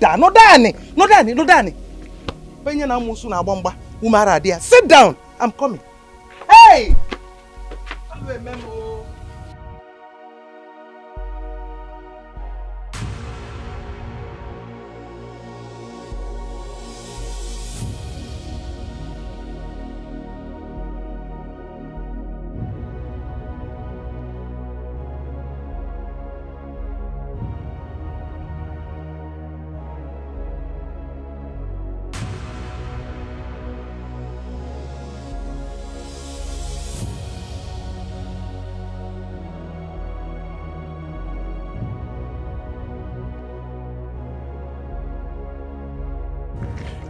Speaker 2: Sit down. I'm coming. Hey!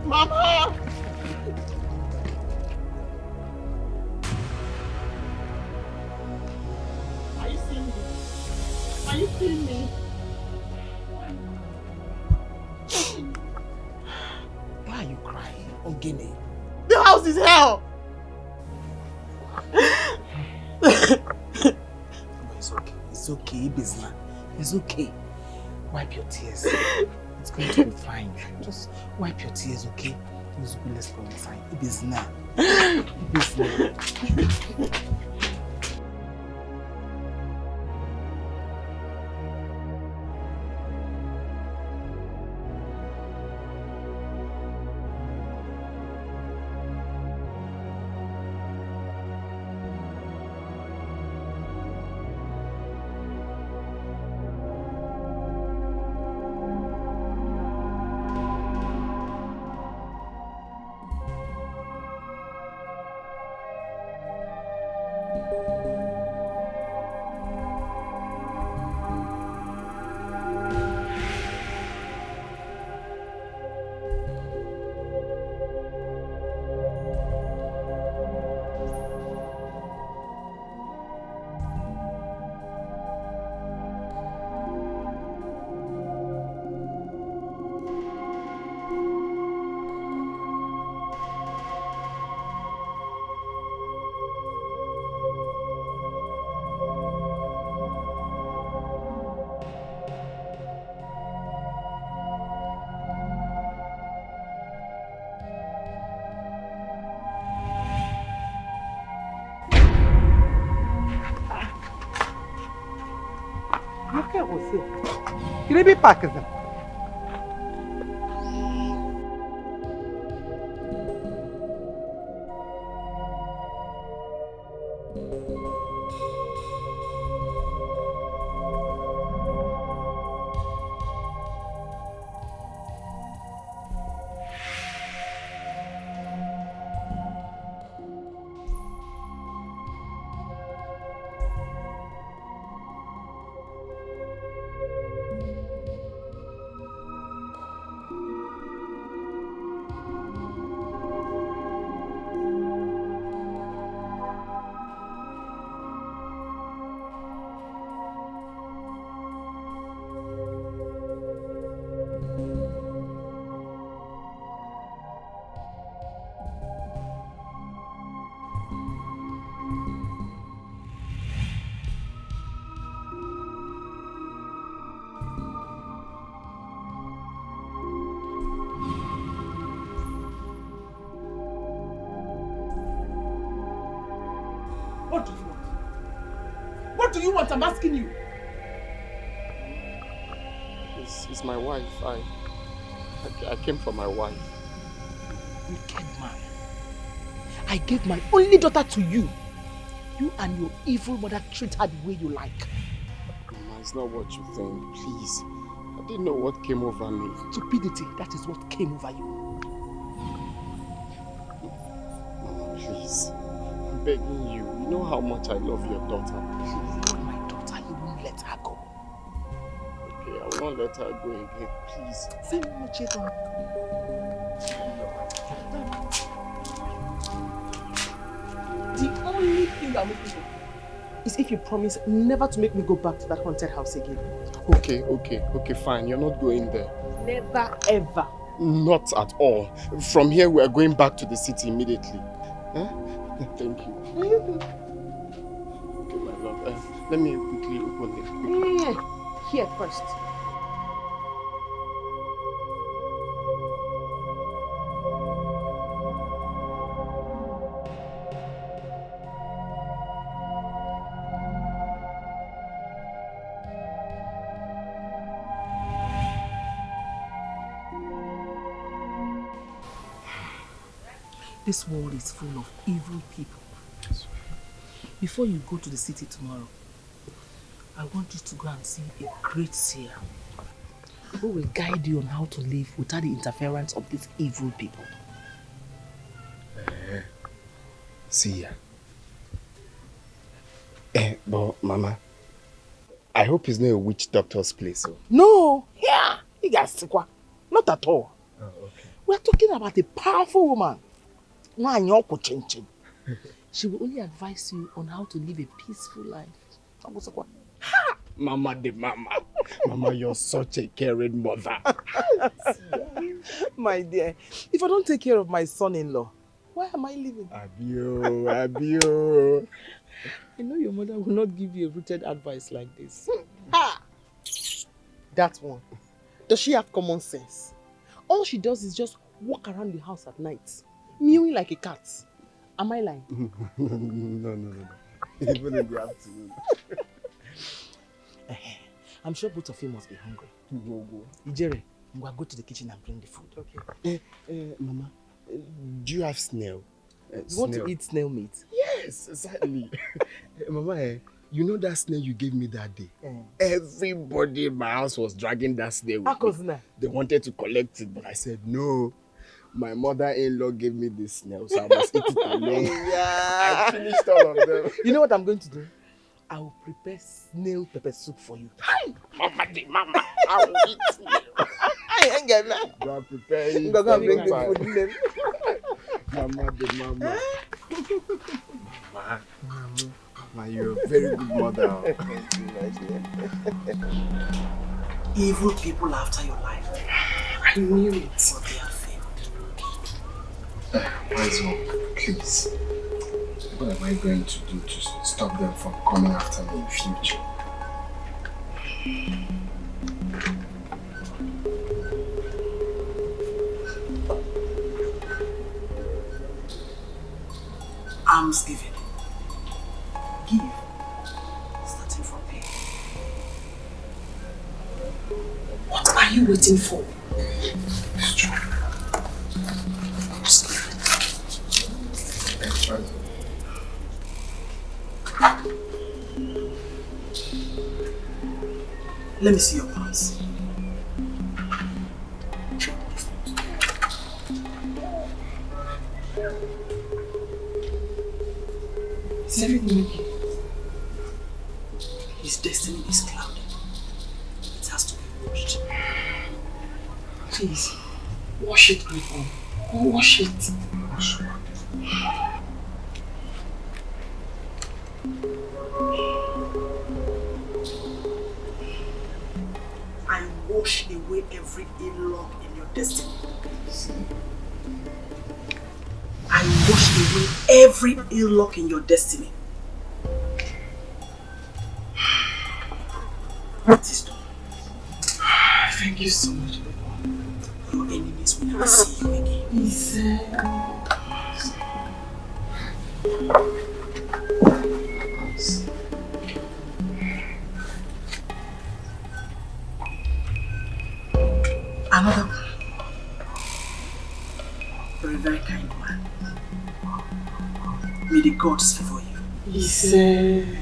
Speaker 12: Mama! Are you seeing me? Are you seeing me?
Speaker 2: Why are you crying, Ogene?
Speaker 12: The house is hell!
Speaker 2: It's okay. It's okay, Bisla. It's okay. Wipe your tears. It's going to be fine. Just wipe your tears, okay? Let's go inside. Bisla. Kiribi Pakistan.
Speaker 1: What do you want? What do you want? I'm asking you.
Speaker 9: It's my wife. I came for my wife.
Speaker 1: Wicked man. I gave my only daughter to you. You and your evil mother treat her the way you like.
Speaker 9: Mama, it's not what you think. Please. I didn't know what came over me.
Speaker 1: Stupidity, that is what came over you.
Speaker 9: Mama, please. I'm begging you. You know how much I love your daughter.
Speaker 1: Please, not my daughter. You won't let her go.
Speaker 9: Okay, I will not let her go again. Please.
Speaker 1: Send me a check on. The only thing that makes me go is if you promise never to make me go back to that haunted house again.
Speaker 9: Okay, fine. You're not going there.
Speaker 1: Never, ever.
Speaker 9: Not at all. From here, we are going back to the city immediately. Huh? Thank you. Okay, my love. Let me quickly open it.
Speaker 1: Yeah. Here first. This world is full of evil people. Before you go to the city tomorrow, I want you to go and see a great seer who will guide you on how to live without the interference of these evil people.
Speaker 9: Seer. But Mama, I hope it's not a witch doctor's place. So.
Speaker 1: No, yeah, not at all.
Speaker 9: Oh, okay.
Speaker 1: We're talking about a powerful woman. She will only advise you on how to live a peaceful life.
Speaker 9: Ha! Mama the mama. Mama, you're such a caring mother.
Speaker 1: My dear, if I don't take care of my son-in-law, why am I living?
Speaker 9: Abio.
Speaker 1: I know your mother will not give you a rooted advice like this. Ha! That one. Does she have common sense? All she does is just walk around the house at night, mewing like a cat. Am I lying?
Speaker 9: No. Even in the afternoon.
Speaker 1: I'm sure both of you must be hungry.
Speaker 9: Go.
Speaker 1: Ijere, go to the kitchen and bring the food. Okay.
Speaker 9: Mama, do you have snail?
Speaker 1: You want to eat snail meat?
Speaker 9: Yes, exactly. Mama, you know that snail you gave me that day? Everybody in my house was dragging that snail with me. They wanted to collect it, but I said no. My mother-in-law gave me this snail, so I must eat it alone.
Speaker 1: Yeah.
Speaker 9: I finished all of them.
Speaker 1: You know what I'm going to do? I will prepare snail pepper soup for you.
Speaker 9: Hi, Mama, I will eat snail.
Speaker 1: I ain't getting that.
Speaker 9: Go and prepare it.
Speaker 1: Go and bring the food in them.
Speaker 9: Mama. Mama, you're a very good mother.
Speaker 1: Evil people after your life. I knew it, but they have failed.
Speaker 9: Wise one, please. What am I going to do to stop them from coming after me in future?
Speaker 1: Alms giving. Give. Starting from here.
Speaker 5: you waiting for?
Speaker 3: It's true.
Speaker 11: Let me see your pants. Is everything okay? His destiny is clouded. It has to be washed. Please, wash it, Griffon. Wash it. Wash it. I wash away every ill luck in your destiny. I wash away every ill luck in your destiny. What is done? Thank you so much. Your enemies will never see you again. Another one. You're a very kind man. May the gods favor you. Listen.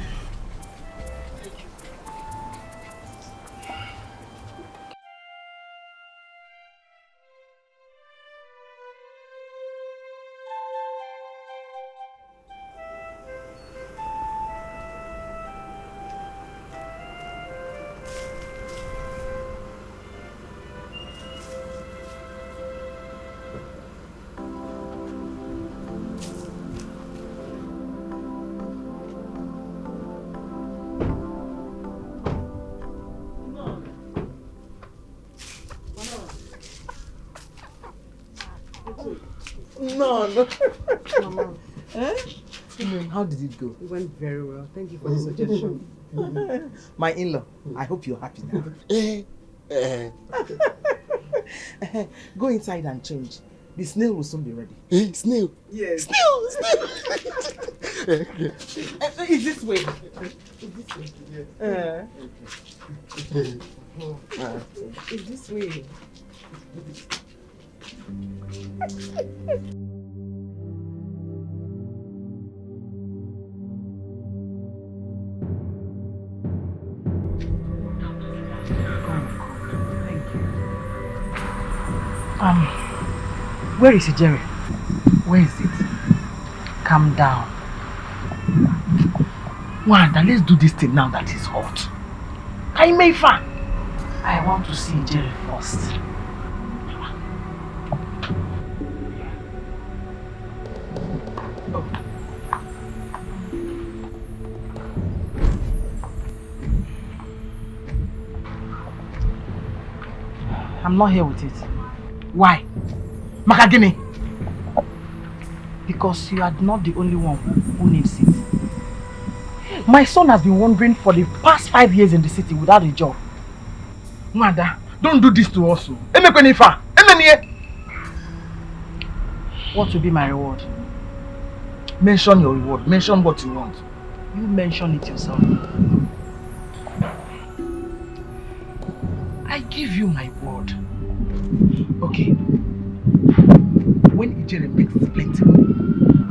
Speaker 2: No.
Speaker 12: Mama.
Speaker 2: How did it go?
Speaker 12: It went very well. Thank you for the suggestion.
Speaker 2: My in-law, I hope you're happy now. Go inside and change. The snail will soon be ready.
Speaker 9: Snail?
Speaker 2: Yes.
Speaker 9: Snail!
Speaker 2: Okay. Is this way? Is this way? Yes.
Speaker 12: Is this way?
Speaker 11: Where is it, Jerry? Where is it? Calm down. Wanda, let's do this thing now that it's hot. Kaimeifa! I want to see Jerry first. I'm not here with it. Why? Makagini! Because you are not the only one who needs it. My son has been wandering for the past 5 years in the city without a job. Manda, don't do this to us. What will be my reward? Mention your reward. Mention what you want. You mention it yourself. I give you my word. Okay. When Ijere makes plenty money,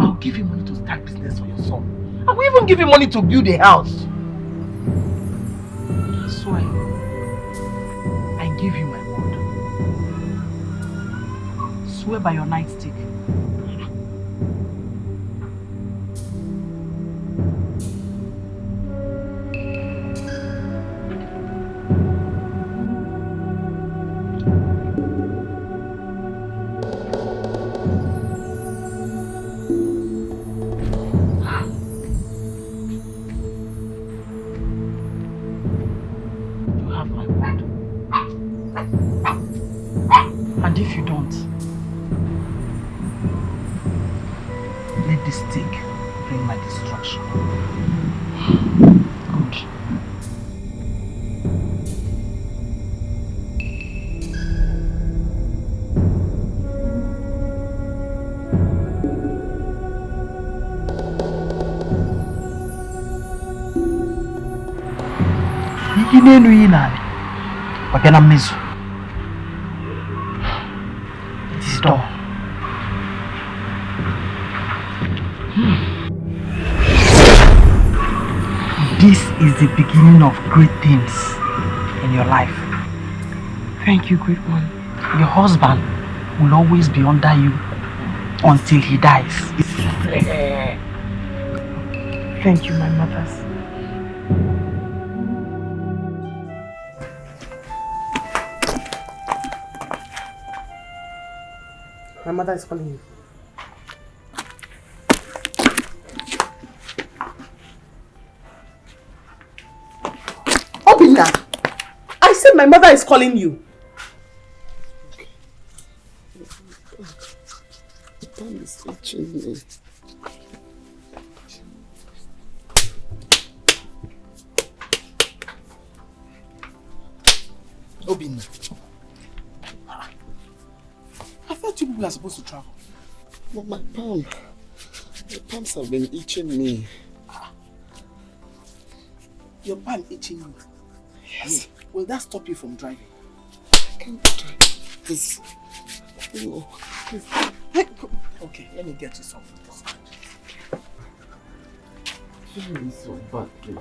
Speaker 11: I'll give you money to start business for your son. I will even give you money to build a house. I swear. I give you my word. Swear by your nightstick. And if you don't, let this stick bring my destruction. Good. Inenu yinani, wapena mizu. this door. This is the beginning of great things in your life.
Speaker 12: Thank you, great one.
Speaker 11: Your husband will always be under you until he dies.
Speaker 12: Thank you, my mothers. My mother is calling you. Obina! I said my mother is calling you.
Speaker 9: The palm is itching me.
Speaker 1: Obina. I thought you people are supposed to travel.
Speaker 9: But my palms have been itching me.
Speaker 1: Your palm itching you?
Speaker 9: Yes.
Speaker 1: Will that stop you from driving?
Speaker 9: I can't drive this. No.
Speaker 1: Okay, let me get you something.
Speaker 9: Feeling so bad, please.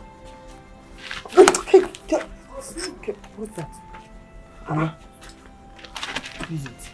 Speaker 1: Okay, what's that? Use it.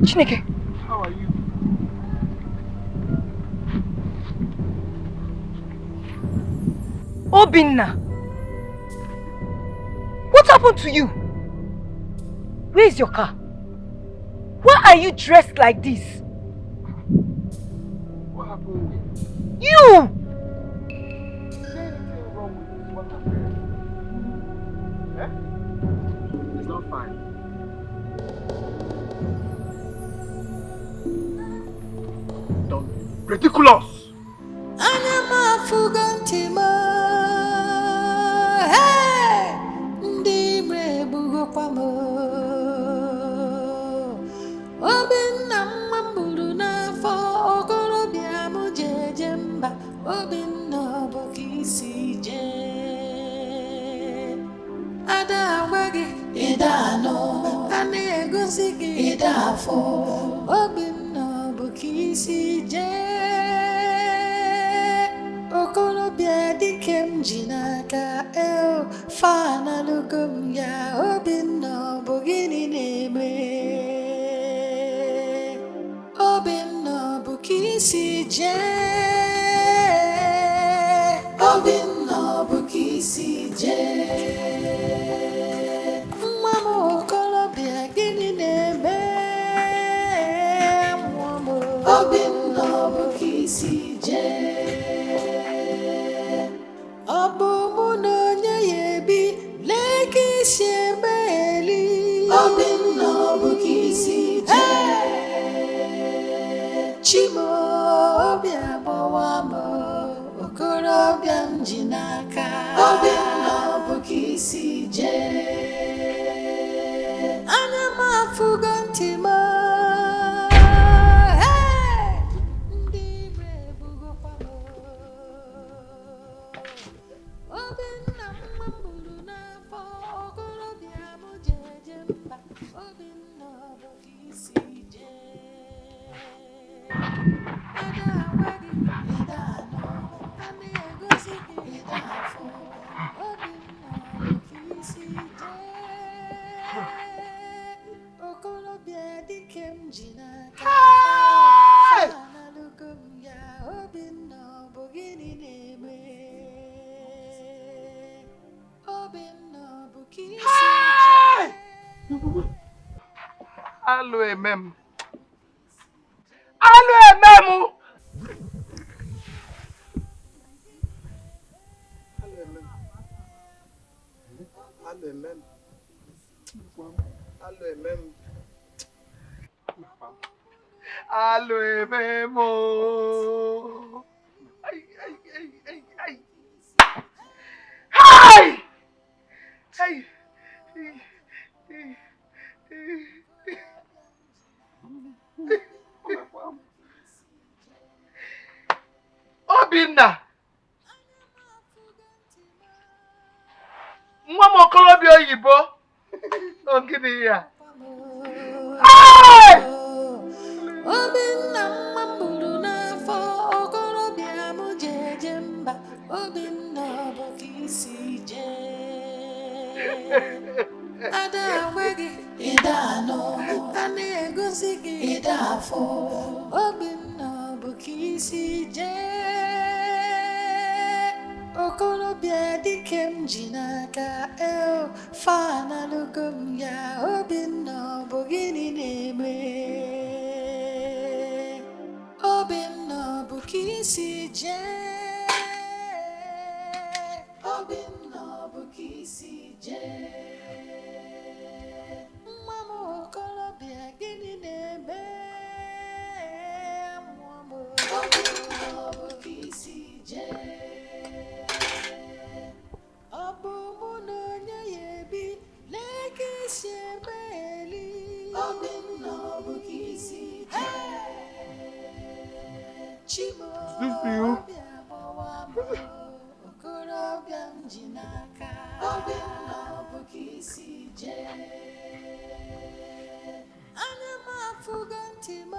Speaker 5: Chineke.
Speaker 1: How are you?
Speaker 5: Obinna. What happened to you? Where is your car? Why are you dressed like this?
Speaker 3: What happened?
Speaker 5: You!
Speaker 3: Is there anything wrong with what happened? Eh? It's not fine. Don't be ridiculous!
Speaker 13: jinaka Obinna bukisi je Anya mafuga ntima Hey Ndi brebugo pamo Obinna mambulu na fo Okoro biamu jejemba Obinna bukisi je Ada wagi Ida no Ani egosi Ida fo Obinna bukisi je Okoro biadi kem jinaka Fana lukum ya Obinna bugini neme Obinna bukisi je
Speaker 2: Alo emem. Alo ememu. Alo emem. Alo emem. Alo emem. Alo ememo. Ay ay ay ay ay. Hey! Hey! Obinna! Nwa m okorobịa oyibo! Ogidi ya!
Speaker 13: Obinna mambulu n'afọ okorobịa m jeje mba Obinna bụ ka isi jee Ada agwa gị ịda anọ a na-egosi gị ịda afọ Obinna bụ ka isi jee okorobịa dike m ji n'aka fana lugo m ya Obinna bụ gịnị na-eme Obinna bụ ka isi jee Obinna bụ ka isi jee nwa m okorobịa gịnị na-eme mmụọ m Obinna bụ ka isi jee ọ bụ mụ na onye ya ebi lee ka isi eme eli Obinna bụ ka isi jee Chimo ọbịa gbawa m okorobịa m ji n'aka Obinna bụ ka isi jee anya m afụgo ntị m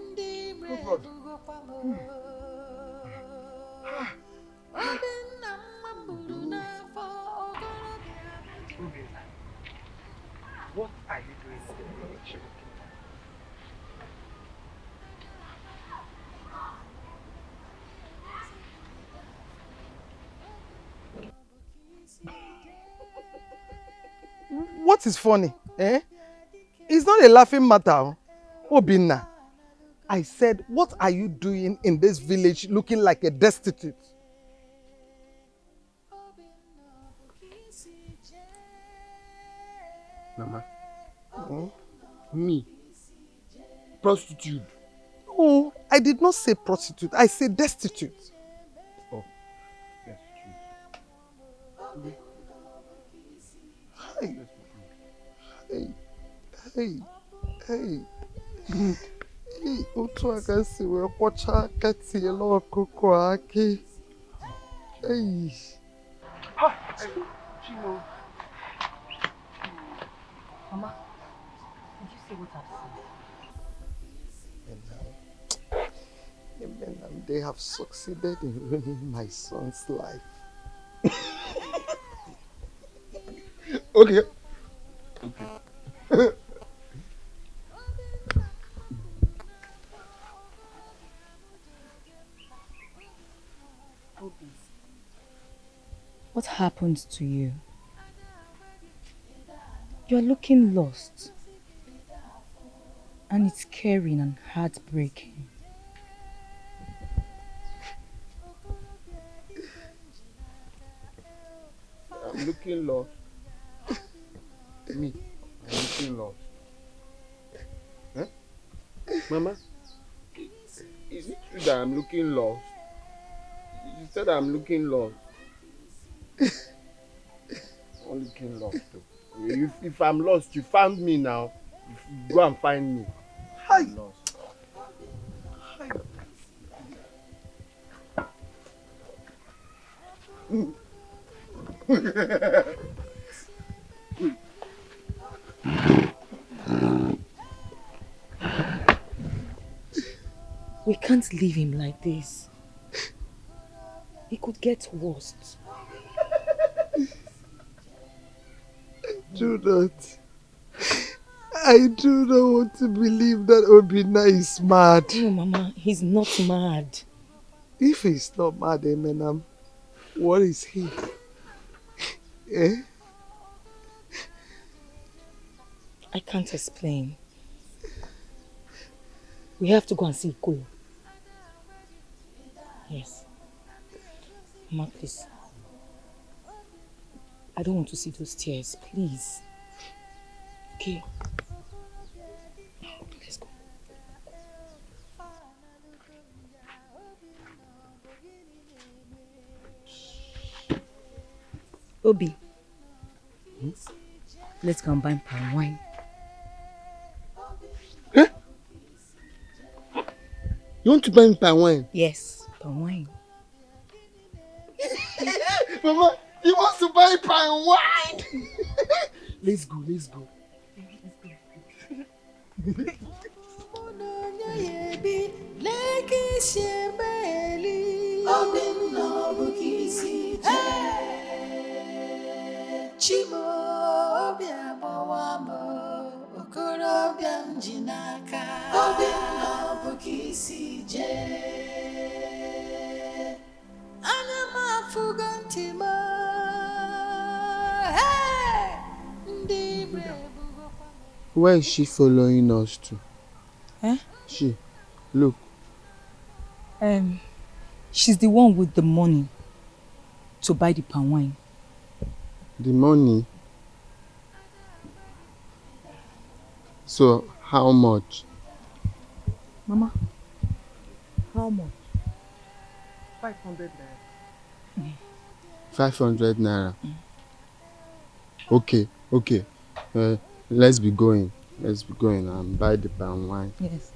Speaker 13: ndị ime ebugokwa m Obinna mmambulu n'afọ okorobịa m ji
Speaker 2: What are you doing here? What is funny? Eh? It's not a laughing matter. Obinna, I said, what are you doing in this village looking like a destitute?
Speaker 9: Mama. Me? Prostitute?
Speaker 2: Oh, I did not say prostitute. I said destitute.
Speaker 9: Oh, destitute.
Speaker 2: Hey. Hey, otu aka si wee kwọcha aka tiela ọkụkọ akị. Hey.
Speaker 5: Chimo. Mama, did you see what I've seen?
Speaker 2: And they have succeeded in ruining my son's life.
Speaker 9: Okay.
Speaker 5: What happened to you? You're looking lost. And it's scary and heartbreaking.
Speaker 9: I'm looking lost. Me, I'm looking lost. Huh? Mama, is it true that I'm looking lost? You said I'm looking lost. I'm looking lost though. If I'm lost, you found me now. Go and find me.
Speaker 2: Hi.
Speaker 9: I'm lost.
Speaker 2: Hi.
Speaker 5: We can't leave him like this. It could get worse.
Speaker 2: Do not. I do not want to believe that Obina is mad.
Speaker 5: No, Mama, he's not mad.
Speaker 2: If he's not mad, Emenam, what is he? Eh?
Speaker 5: I can't explain. We have to go and see Ikoyo. Yes. Mama, please. I don't want to see those tears, please. Okay. Let's go. Obi. Let's go and buy palm wine.
Speaker 2: Huh? You want to buy me palm wine?
Speaker 5: Yes, palm wine.
Speaker 2: Mama, he wants to buy palm wine! Let's go, let's go. Where is she following us to?
Speaker 5: Eh?
Speaker 2: She. Look.
Speaker 5: She's the one with the money to buy the palm wine.
Speaker 2: The money? So, how much?
Speaker 5: Mama, how much?
Speaker 2: 500 naira.
Speaker 10: 500 naira. Okay, okay. Let's be going. Let's be going and buy the palm wine.
Speaker 5: Yes.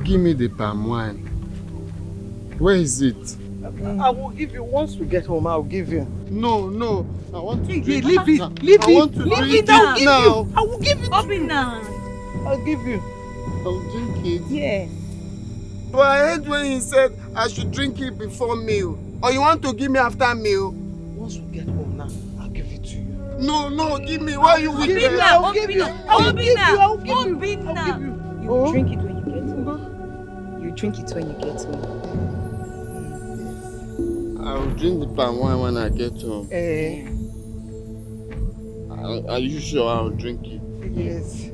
Speaker 10: Give me the palm wine. Where is it?
Speaker 2: I will give you once we get home. I'll give you.
Speaker 10: No, no. I want to drink
Speaker 2: leave
Speaker 10: it.
Speaker 2: it. Leave
Speaker 10: I want to
Speaker 2: it.
Speaker 10: drink
Speaker 2: Leave it.
Speaker 10: it now.
Speaker 2: I will give it.
Speaker 5: Obina.
Speaker 2: I'll give you.
Speaker 10: I'll drink it.
Speaker 5: Yeah.
Speaker 10: But I heard when he said I should drink it before meal. Or you want to give me after meal?
Speaker 2: Once we get home now, I'll give it to you.
Speaker 10: No, no, give me. Why are you with me?
Speaker 2: I'll give you. I'll give you. I'll give you. I'll give you.
Speaker 5: You drink it when you get home. You drink it when you get home.
Speaker 10: I'll drink the palm wine when I get home. Are you sure I'll drink it?
Speaker 2: Yes.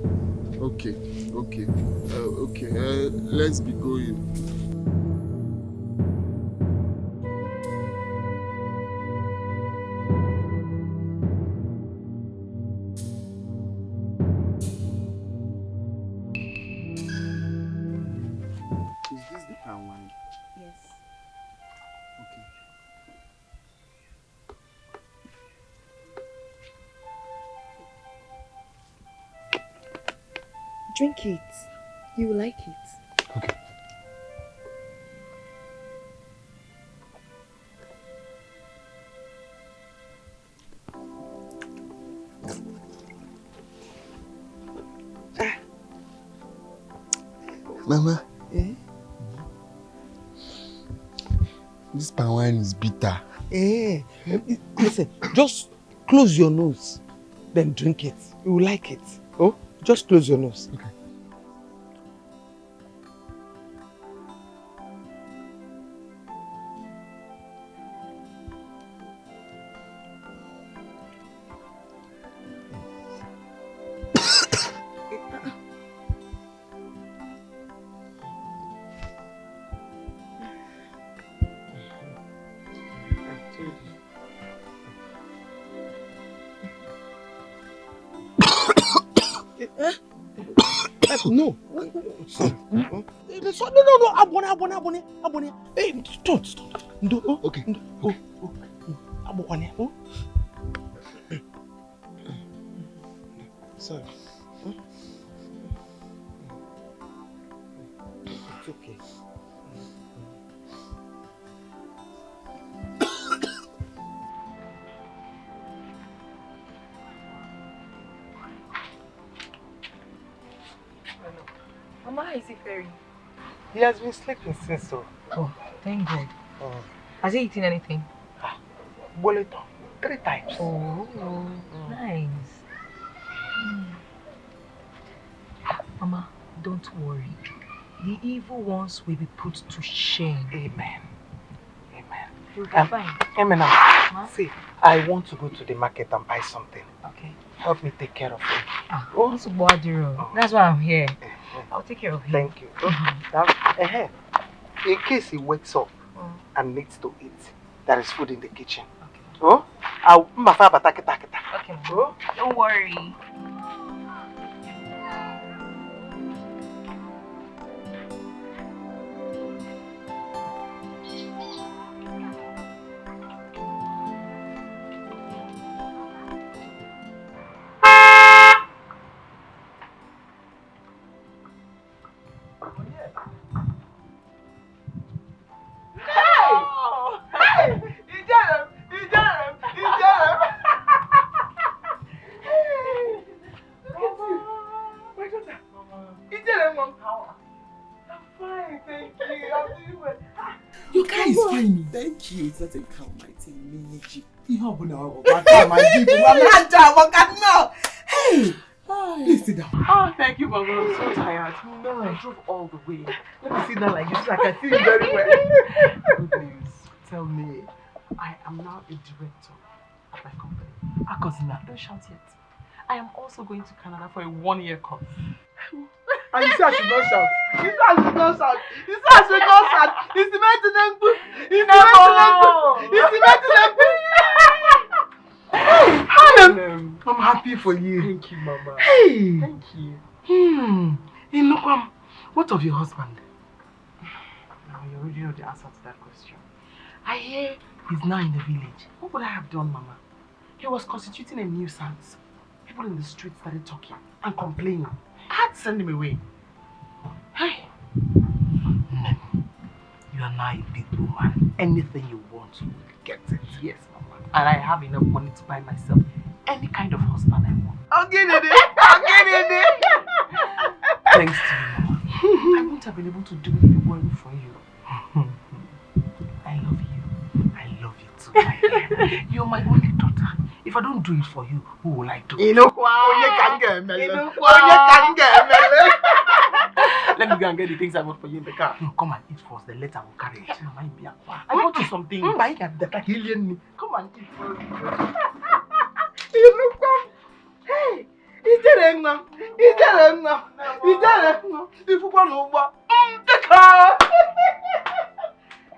Speaker 10: Okay, okay. Okay, let's be going. Is this the palm wine?
Speaker 5: Yes.
Speaker 10: Okay.
Speaker 5: Drink it. You will like it.
Speaker 10: Okay.
Speaker 2: Mama.
Speaker 9: This palm wine is bitter.
Speaker 2: Listen, just close your nose, then drink it. You will like it. Oh, just close your nose.
Speaker 9: Okay.
Speaker 2: No. No. Abone. Hey, stop. No.
Speaker 9: Okay.
Speaker 2: Abone. Oh. Sorry. It's okay.
Speaker 5: Mama, how is he faring?
Speaker 2: He has been sleeping since so.
Speaker 5: Oh, thank God. Has he eaten anything?
Speaker 2: Boleto 3 times.
Speaker 5: Oh, nice. Mama, don't worry. The evil ones will be put to shame.
Speaker 2: Amen.
Speaker 5: You'll be fine.
Speaker 2: Eminem, see, I want to go to the market and buy something.
Speaker 5: Okay.
Speaker 2: Help me take care of him.
Speaker 5: That's why I'm here. I'll take care of him.
Speaker 2: Thank you. In case he wakes up and needs to eat, there is food in the kitchen.
Speaker 5: Okay.
Speaker 2: Oh?
Speaker 5: Okay.
Speaker 2: Oh?
Speaker 5: Don't worry.
Speaker 1: Your car is fine. Thank you. It doesn't count my thing. Hey! Please sit down.
Speaker 12: Oh, thank you, Mama. I'm so tired.
Speaker 1: No, I drove all the way. Let me sit down like this so I can see you very well. Good news. Tell me. I am now a director at my company. Akozina, don't shout yet. I am also going to Canada for a 1-year course. And you say I should not shout. You say I should not shout. You say I should not shout. It's the maintenance. I'm happy for you. Thank you, Mama. Hey. Thank you. Inukwam, what of your husband? Now you already know the answer to that question. I hear he's now in the village. What would I have done, Mama? He was constituting a nuisance. People in the street started talking and complaining. I had to send him away. Hey. You are now a big woman. Anything you want, you will get it. Yes, Mama. And I have enough money to buy myself any kind of husband I want. I'll get it. Thanks to you, Mama. I wouldn't have been able to do it if it weren't for you. I love you. I love you too, my dear. You're my only daughter. If I don't do it for you, who will I do it for? Let me go and get the things I want for you in the car. No, come and eat first. The letter will carry it. I bought you something. Come and eat first. Hey!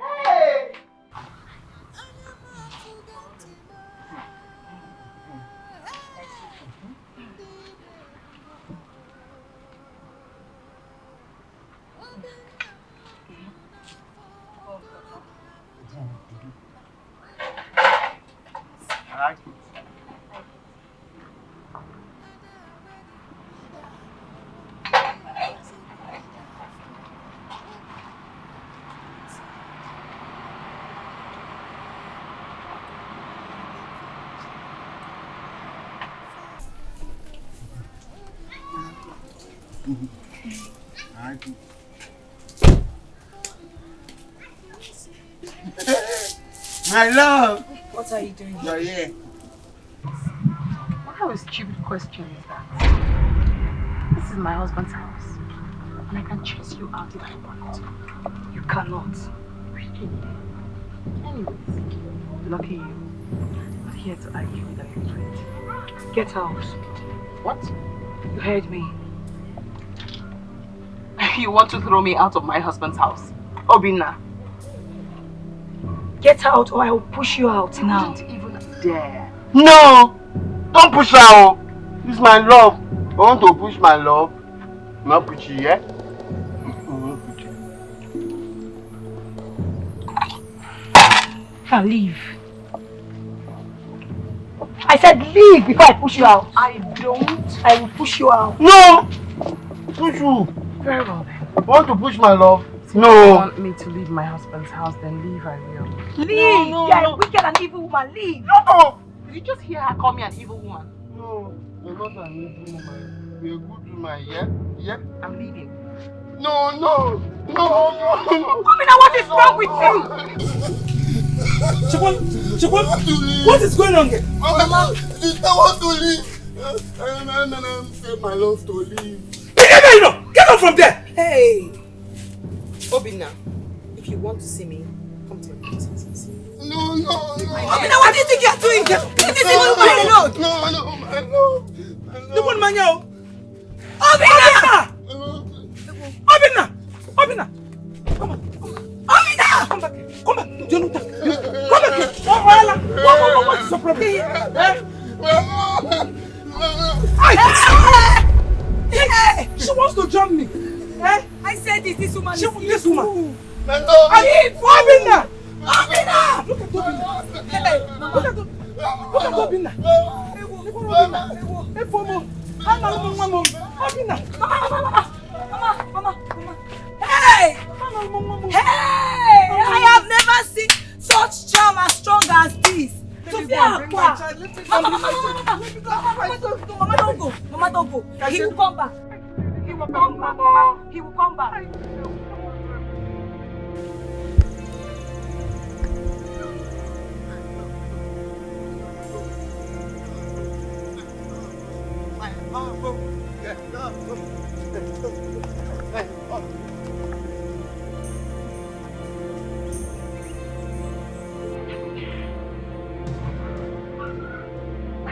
Speaker 1: Hey!
Speaker 2: My love.
Speaker 5: What are you doing?
Speaker 2: You're here.
Speaker 12: What kind of stupid question is that? This is my husband's house. And I can chase you out if I want to.
Speaker 5: You cannot.
Speaker 12: Really? Anyways, lucky you. I'm not here to argue with your friend.
Speaker 5: Get out.
Speaker 12: What?
Speaker 5: You heard me.
Speaker 12: You want to throw me out of my husband's house? Obina.
Speaker 5: Get out or I will push you out now.
Speaker 12: Don't even dare.
Speaker 7: No! Don't push her. This is my love. I want to push my love. Not push you, yeah?
Speaker 5: Now leave. I said leave before I push you out.
Speaker 12: I don't.
Speaker 5: I will push you out.
Speaker 7: No! Push you.
Speaker 12: Very well then.
Speaker 7: I want to push my love.
Speaker 12: If
Speaker 7: No.
Speaker 12: you want me to leave my husband's house, then leave, I will.
Speaker 5: Leave! You're a wicked and evil woman. Leave!
Speaker 7: No!
Speaker 12: Did you just hear her call me an evil woman?
Speaker 7: No, you're not an evil woman. You're a good woman, yeah? Yeah?
Speaker 12: I'm leaving.
Speaker 7: No, no! No, no, no!
Speaker 5: Obina, what is wrong with you?
Speaker 4: Chikwan, what is going on here?
Speaker 7: Mama, sister want to leave. I'm saying my love to leave.
Speaker 4: Get out from there!
Speaker 12: Hey! Obina, if you want to see me, come to your place.
Speaker 7: No, no, no.
Speaker 12: Obina, what do you think you're doing? Leave this evil woman alone!
Speaker 7: No, no, my love.
Speaker 4: The one man here.
Speaker 5: Obina!
Speaker 4: Obina! Obina!
Speaker 5: Obina!
Speaker 4: Come back here. Come back. Come back here. What is your problem? She wants to join me.
Speaker 5: I said this woman is
Speaker 4: this woman.
Speaker 7: My love.
Speaker 4: Obina!
Speaker 5: Obina!
Speaker 4: Look at Obina. Hey, look at Obina.
Speaker 5: Mama. Hey! Hey! I have never seen such charm as strong as this. Sophia, Mama, don't go. Mama, don't go. He will come back. He will come back. He will come back.
Speaker 12: My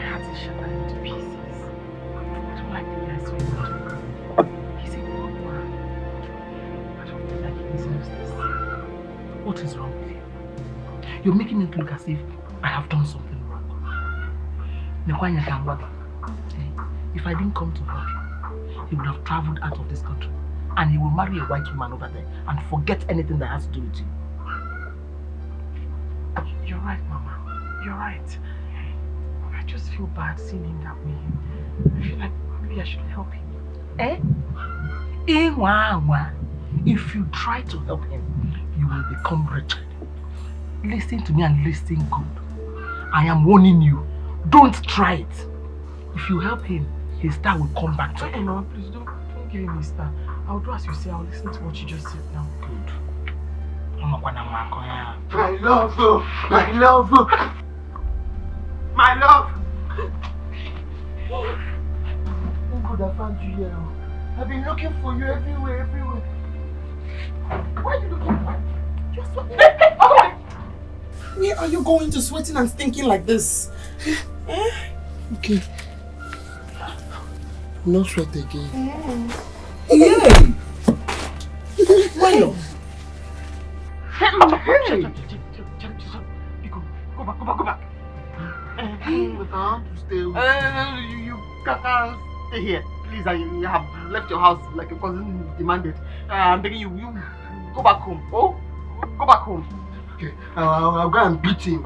Speaker 12: heart is shattered into pieces. I don't like the guy so much. He's a good man. I don't feel like he deserves this. What is wrong with you? You're making it look as if I have done something wrong. Nekwanya Kambaba. If I didn't come to help you, he would have traveled out of this country and he will marry a white woman over there and forget anything that has to do with you. You're right, Mama. You're right. I just feel bad seeing him that way. I feel like maybe I should help him. If you try to help him, you will become wretched. Listen to me and listen good. I am warning you. Don't try it. If you help him, his star will come back to you. No, please don't give him his star. I'll do as you say. I'll listen to what you just said now. Good.
Speaker 7: My love, my love, my love. Thank God I found you here. I've been looking for you everywhere. Why are you looking for me? Just
Speaker 2: Where are you going to sweating and stinking like this? Okay. No sweat again.
Speaker 4: Yay! Why not?
Speaker 7: Hey! Go back. I want to stay with you. You can't stay here. Please, I have left your house like a cousin demanded. I'm begging you, go back home. Oh? Go back home. Okay, I'll go and beat him.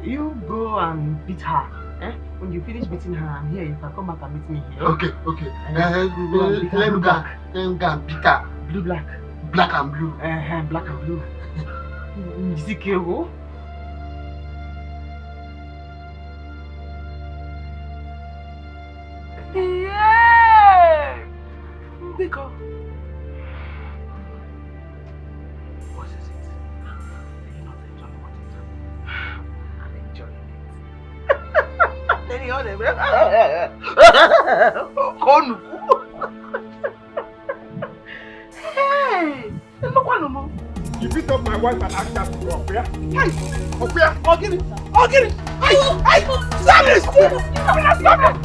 Speaker 7: You go and beat her. When you finish beating her, I'm here. You can come back and meet me here. Okay. Let me go and beat her. Blue, black. Black and blue. Black and blue. Zikero. Yeah! Biko. What is it?
Speaker 2: Any other? Konu. Hey, look what no more.
Speaker 4: You beat up my wife and asked her to go up, yeah?
Speaker 2: Hey, I'll get it. Hey, stop this! Stop it!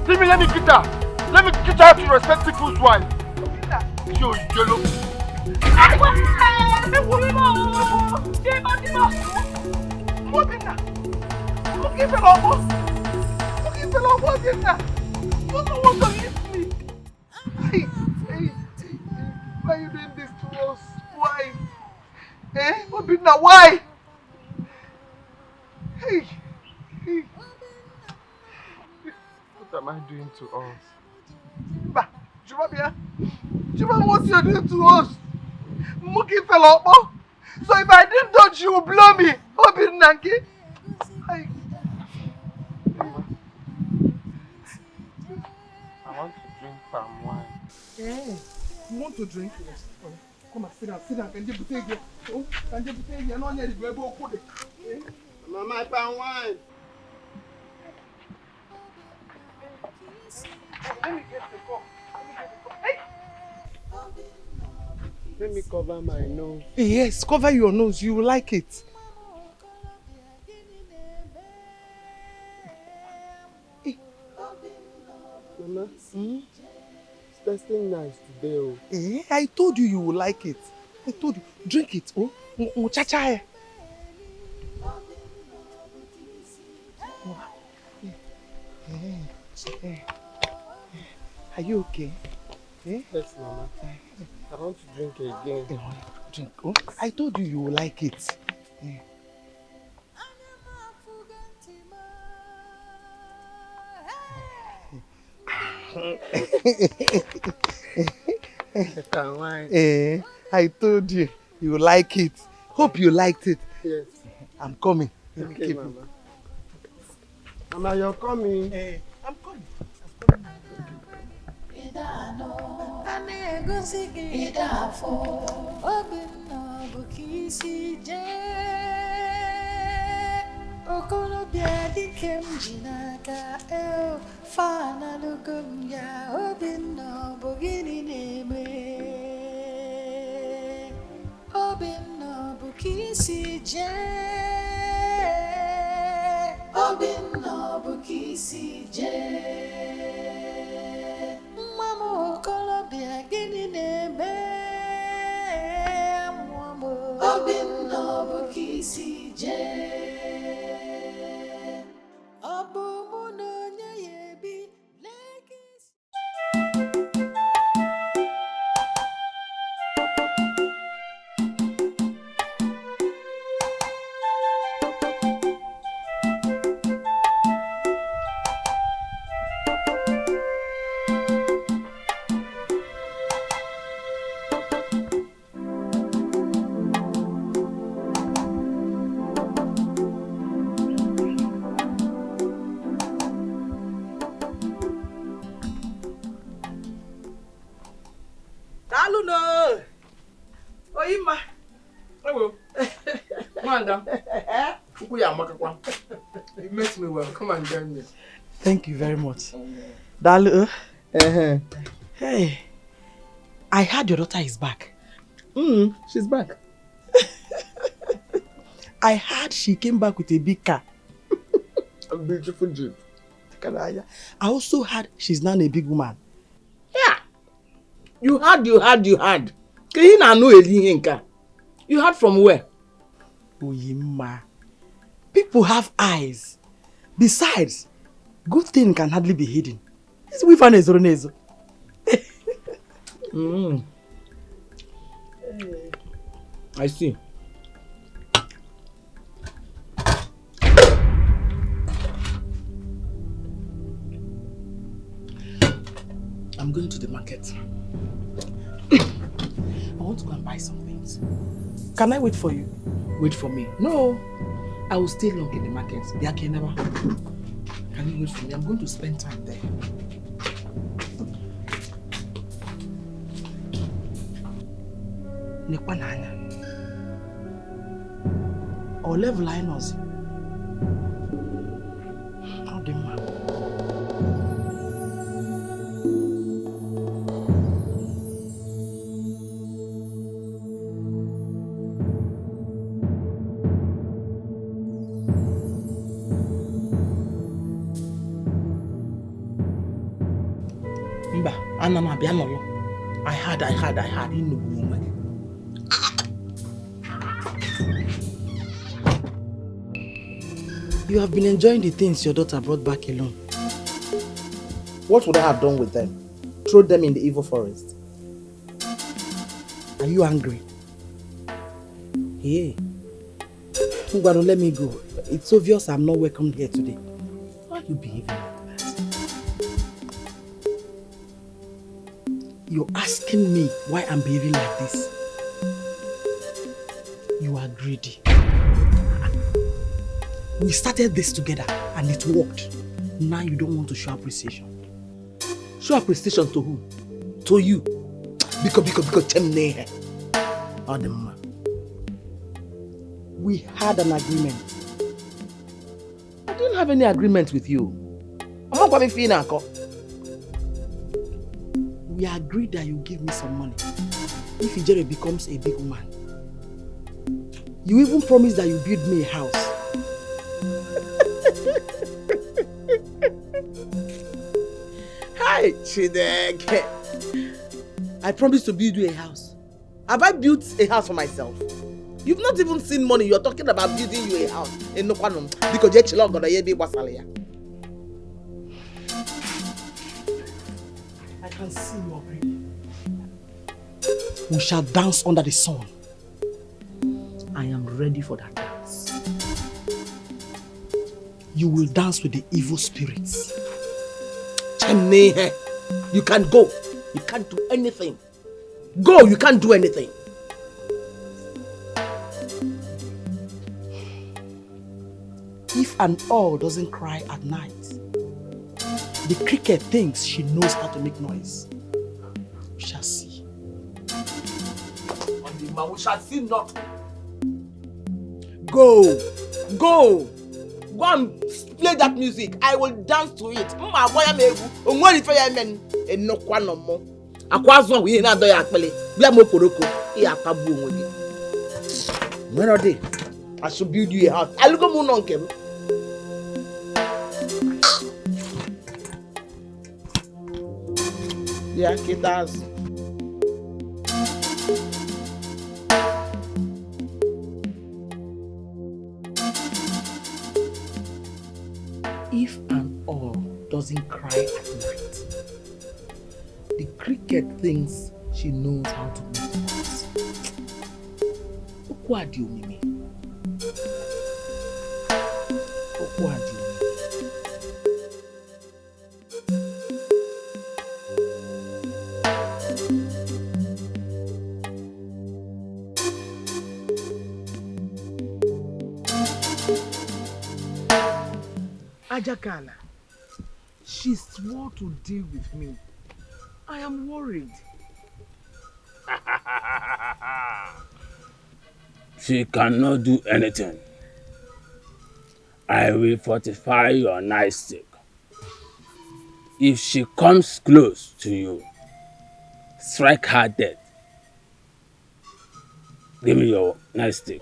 Speaker 7: Let me get her. Let me get her to respect people's wife. You yellow.
Speaker 2: Why are you doing this to us? Why? Obinna, why? Hey.
Speaker 7: What am I doing to us?
Speaker 2: Juba, what you doing to us? Muki fell up. So if I didn't touch you, will blow me. Obinna, hey.
Speaker 7: I want to drink palm wine.
Speaker 2: Hey, you want to drink? Yes. Come on, sit down. Can you take it? Oh, can you take it? No, need to go put it.
Speaker 7: Mama, palm wine.
Speaker 2: Let me get the cup. Hey!
Speaker 7: Let me cover my nose.
Speaker 2: Yes, cover your nose. You will like it.
Speaker 7: Mama, it's tasting nice today. Oh.
Speaker 2: I told you will like it. I told you. Drink it. Oh, muchacha. Are you okay?
Speaker 7: Yes, Mama. I want to drink again.
Speaker 2: Drink. Oh, I told you will like it. I told you will like it. Hope you liked it.
Speaker 7: Yes.
Speaker 2: I'm coming.
Speaker 7: Okay, Mama. Mama, you're coming.
Speaker 2: I'm coming.
Speaker 13: Okolobia dikem jinaka fana lugum ya obinna bogini neme obinna bukisi je obinna bukisi je mamo okolobia gini neme mamo obinna bukisi je
Speaker 2: You met me well. Come and join me.
Speaker 11: Thank you very much. Dalu. Hey, I heard your daughter is back.
Speaker 2: She's back.
Speaker 11: I heard she came back with a big car.
Speaker 2: A beautiful Jeep.
Speaker 11: I also heard she's now a big woman.
Speaker 2: Yeah. You heard. You heard from where?
Speaker 11: Oyima. People have eyes. Besides, good thing can hardly be hidden. This we find is Ronezo.
Speaker 2: I see.
Speaker 11: I'm going to the market. I want to go and buy some things. Can I wait for you?
Speaker 2: Wait for me? No. I will stay long in the market. Can you wait for me? I'm going to spend time there.
Speaker 11: nekwa n'anya. Ọ level anyị nọzi. Ọ dị mma. Mba, ana m abịa n'ụlọ. I had ịnụgbu onwe gị. You have been enjoying the things your daughter brought back alone. What would I have done with them? Throw them in the evil forest? Are you angry? Hey, Ngwano, let me go. It's obvious I'm not welcome here today. Why are you behaving like that? You're asking me why I'm behaving like this. You are greedy. We started this together and it worked. Now you don't want to show appreciation. Show appreciation to who? To you. Because Chemne. Adema. We had an agreement. I didn't have any agreement with you. I'm not going to be now. We agreed that you give me some money if Ijere becomes a big woman. You even promised that you build me a house. Hi, Chideke. I promised to build you a house. Have I built a house for myself? You've not even seen money. You're talking about building you a house in Nokwanum because you're chilling on the Wasalia. I can see your greed. We shall dance under the sun. I am ready for that dance. You will dance with the evil spirits. You can't go. You can't do anything. Go, you can't do anything. If an owl doesn't cry at night, the cricket thinks she knows how to make noise. We shall see. We shall see not. Go. Go. Go and play that music. I will dance to it. When are they? I should build you a house. I'll go moon on Kem. Yeah, kitas. If an owl doesn't cry at night, the cricket thinks she knows how to make noise. What do you mean? What do you mean? Ajakala, she swore to deal with me. I am worried.
Speaker 6: She cannot do anything. I will fortify your nightstick. If she comes close to you, strike her dead. Give me your nightstick.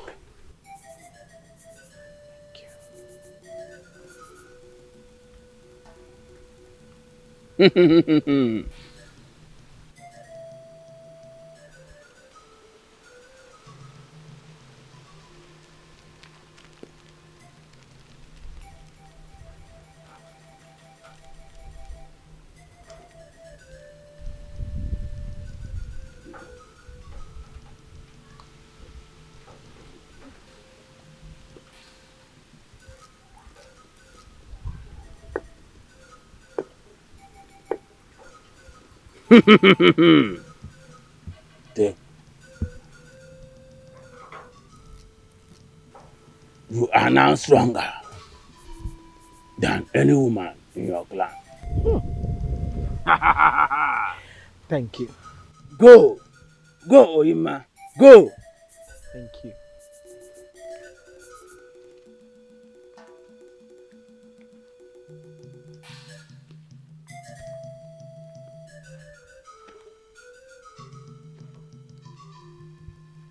Speaker 6: You are now stronger than any woman in your clan.
Speaker 11: Thank you.
Speaker 6: Go, Oima.
Speaker 14: Go!
Speaker 1: Thank you.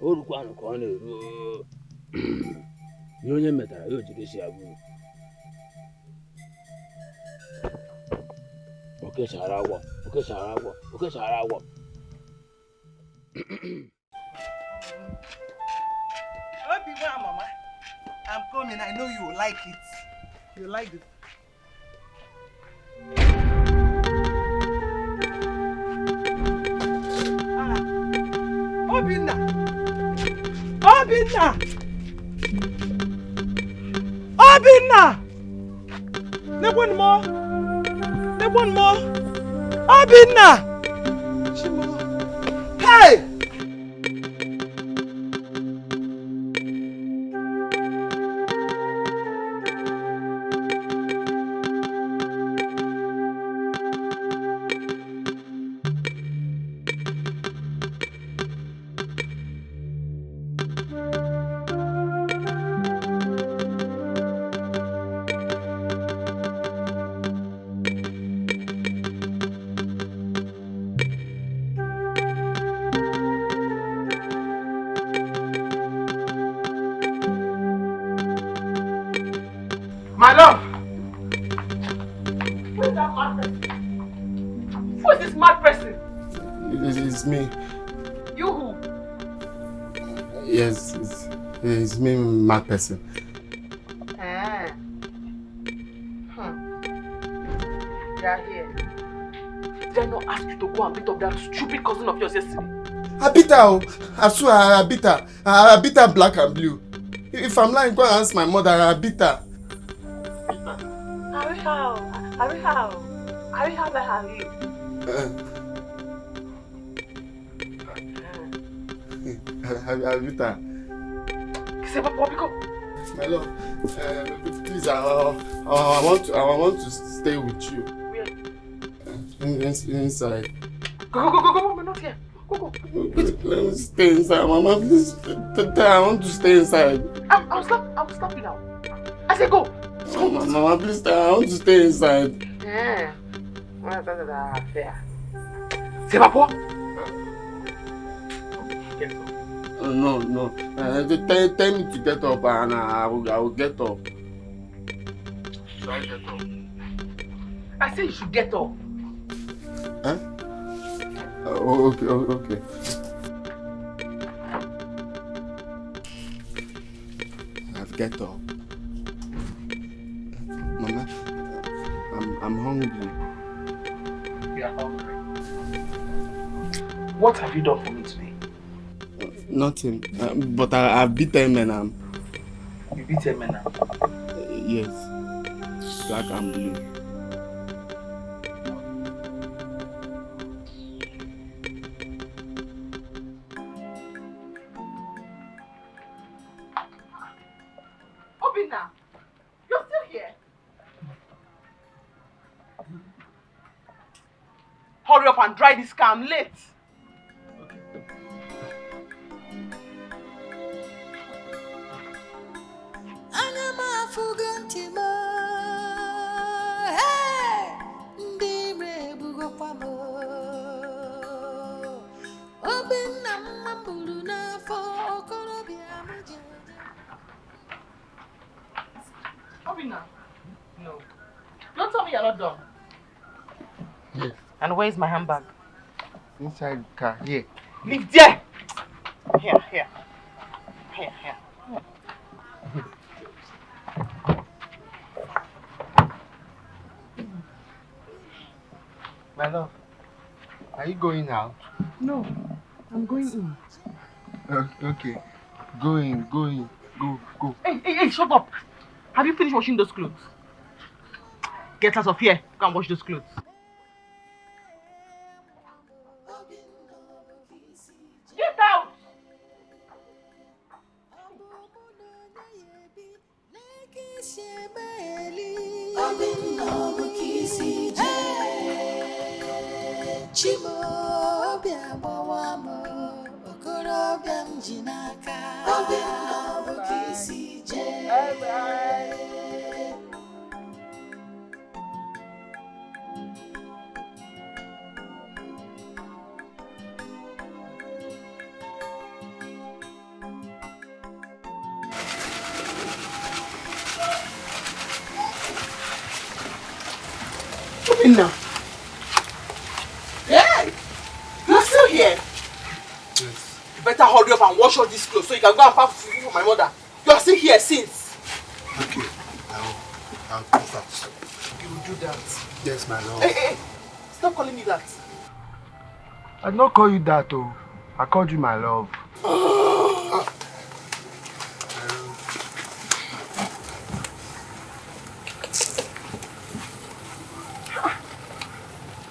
Speaker 14: Orukwanụ ka ọ na-eru ihe onye metara ya o jiri si abụ okechara agwọ
Speaker 2: Obi, Mama, I'm coming. I know you will like it. You like it. Obinna! Obinna! Obinna! One more! Obinna! Hey!
Speaker 1: My love! Who is that mad person? Who is this mad person?
Speaker 9: It's me.
Speaker 1: You who?
Speaker 9: Yes, it's me, mad person.
Speaker 1: They are here. Did I not ask you to go and beat up that stupid cousin of yours yesterday?
Speaker 9: I beat her. I swear I beat her. I beat her black and blue. If I'm lying, go and ask my mother. I beat her.
Speaker 1: How bad are you?
Speaker 9: I beat her. My love, please, I want to stay with you.
Speaker 1: Where?
Speaker 9: Inside.
Speaker 1: Go, we're not here. Go.
Speaker 9: Let me stay inside, Mama. Please, I want to stay inside.
Speaker 1: I'll stop you now. I said go.
Speaker 9: Oh, Mama, please, I want to stay inside.
Speaker 1: Yeah. C'est pas quoi?
Speaker 9: No. Tell me to get up and I will get up. Should I get up?
Speaker 1: I said you should get up.
Speaker 9: Huh? Okay. I've get up. Mama, I'm hungry.
Speaker 1: You are hungry. What have you done for me today?
Speaker 9: Nothing. But I beat them and
Speaker 1: You beat him now?
Speaker 9: Yes. Black and blue.
Speaker 1: Obinna, you're still here? Hurry up and dry this car, I'm late. Obinna, no. Don't tell me you're not done.
Speaker 9: Yes.
Speaker 1: And where's my handbag?
Speaker 9: Inside the car. Here.
Speaker 1: Leave there! Here.
Speaker 9: My love, are you going out?
Speaker 1: No, I'm going in.
Speaker 9: Okay. Go in. Go.
Speaker 1: Hey, shut up! Have you finished washing those clothes? Get out of here. Go and wash those clothes. Get out!
Speaker 13: Chimo bia bawa mo okoro bia
Speaker 1: Now. Hey! You're still here?
Speaker 3: Yes.
Speaker 1: You better hurry up and wash all these clothes so you can go and pack food for my mother. You're still here since.
Speaker 3: Okay. I'll do that.
Speaker 1: You will do that.
Speaker 3: Yes, my love.
Speaker 1: Hey! Stop calling me that.
Speaker 3: I did not call you that, oh. I called you my love.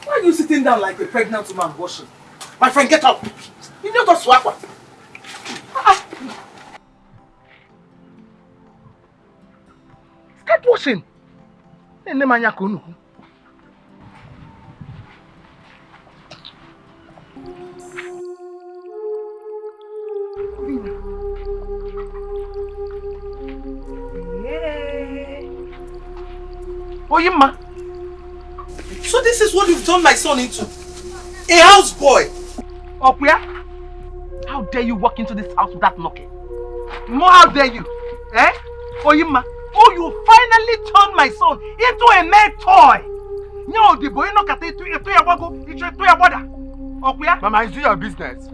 Speaker 1: Why are you sitting down like a pregnant woman washing? My friend, get up! You need to swap. Start washing. Oyima. So this is what you've turned my son into? A houseboy? Okuya? How dare you walk into this house without knocking? More, how dare you? Eh? Oyima? Oh, you finally turned my son into a mere toy! No, the boy no kata itu ya wago, itu ya wada. Okuya?
Speaker 3: Mama, is it your business?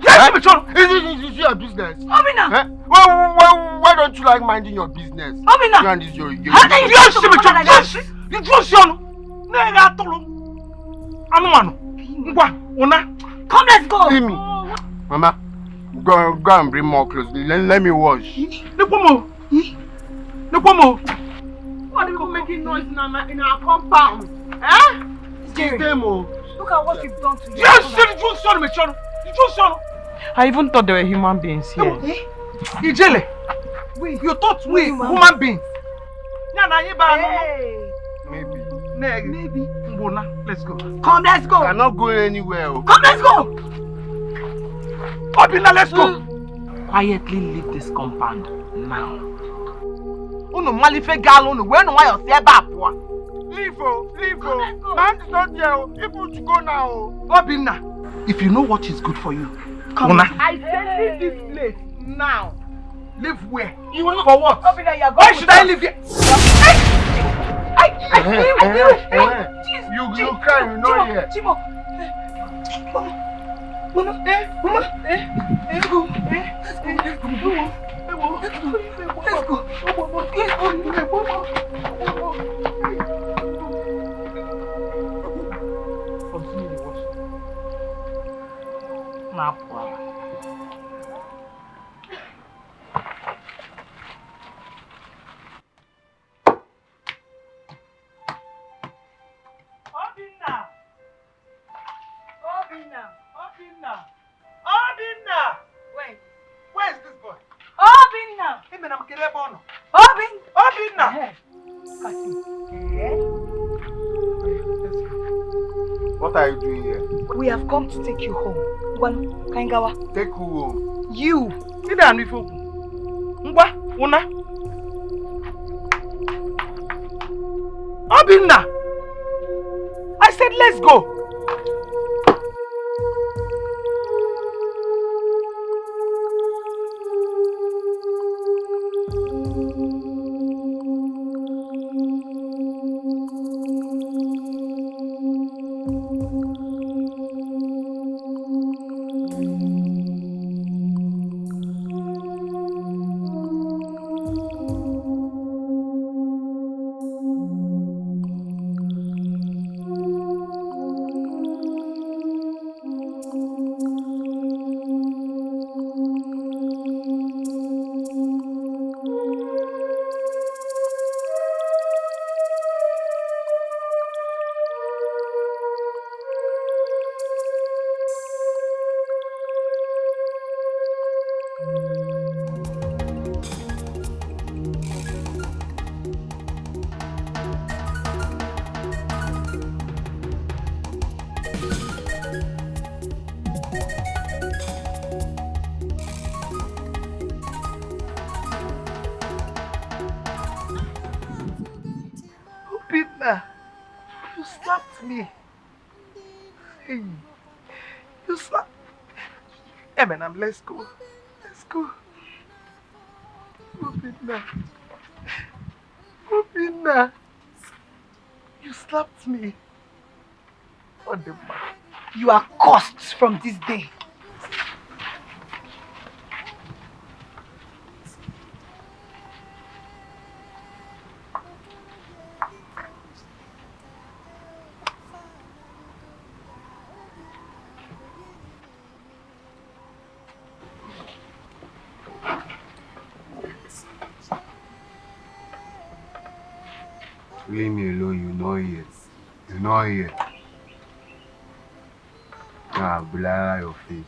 Speaker 1: Yes, Michon!
Speaker 3: Is it your business?
Speaker 8: Obina!
Speaker 3: Eh? Why don't you like minding your business?
Speaker 8: Obina!
Speaker 3: You and this your
Speaker 8: How can you do something like that?
Speaker 1: You just you Nega tolo. Anu. Una.
Speaker 8: Come, let's go!
Speaker 3: See me. Mama, go and bring more clothes. Let me wash.
Speaker 1: Nepomo.
Speaker 8: What are you making noise in our compound? Eh?
Speaker 3: Jerry,
Speaker 8: look at what you've done to you.
Speaker 1: Yes,
Speaker 12: I even thought there were human beings here.
Speaker 1: Ijele. You thought we human beings?
Speaker 8: Hey.
Speaker 3: Maybe.
Speaker 1: Maybe. Let's go.
Speaker 8: Come, let's go.
Speaker 3: I'm not going anywhere.
Speaker 8: Come, let's go.
Speaker 1: Obina, let's go.
Speaker 12: Quietly leave this compound now.
Speaker 1: Uno malife gal uno when why you say back one.
Speaker 3: Leave. Man is not here. People to go now.
Speaker 1: Obina, if you know what is good for you, come.
Speaker 8: I said leave this place now.
Speaker 1: Live where? You will not for what?
Speaker 8: Obina, you're going.
Speaker 1: Why should I live here?
Speaker 3: You cry, you know here.
Speaker 8: Chimo. Mama. Let's go.
Speaker 1: Continue the wash. Obinna!
Speaker 8: Wait.
Speaker 1: Where is this boy?
Speaker 8: Obinna!
Speaker 1: Obinna!
Speaker 3: What are you doing here?
Speaker 8: We have come to take you home. Kaingawa.
Speaker 3: Take who home?
Speaker 8: You.
Speaker 1: Sit down before. Ngwa, una. Obinna! I said let's go.
Speaker 2: Obinna, you slapped me. Hey, you slapped. Eminem, let's go. Let's go. Obinna. Obinna. You slapped me. On the mouth. You are cursed from this day.
Speaker 15: Leave me alone, you know here. You know here. Nah, blur your face.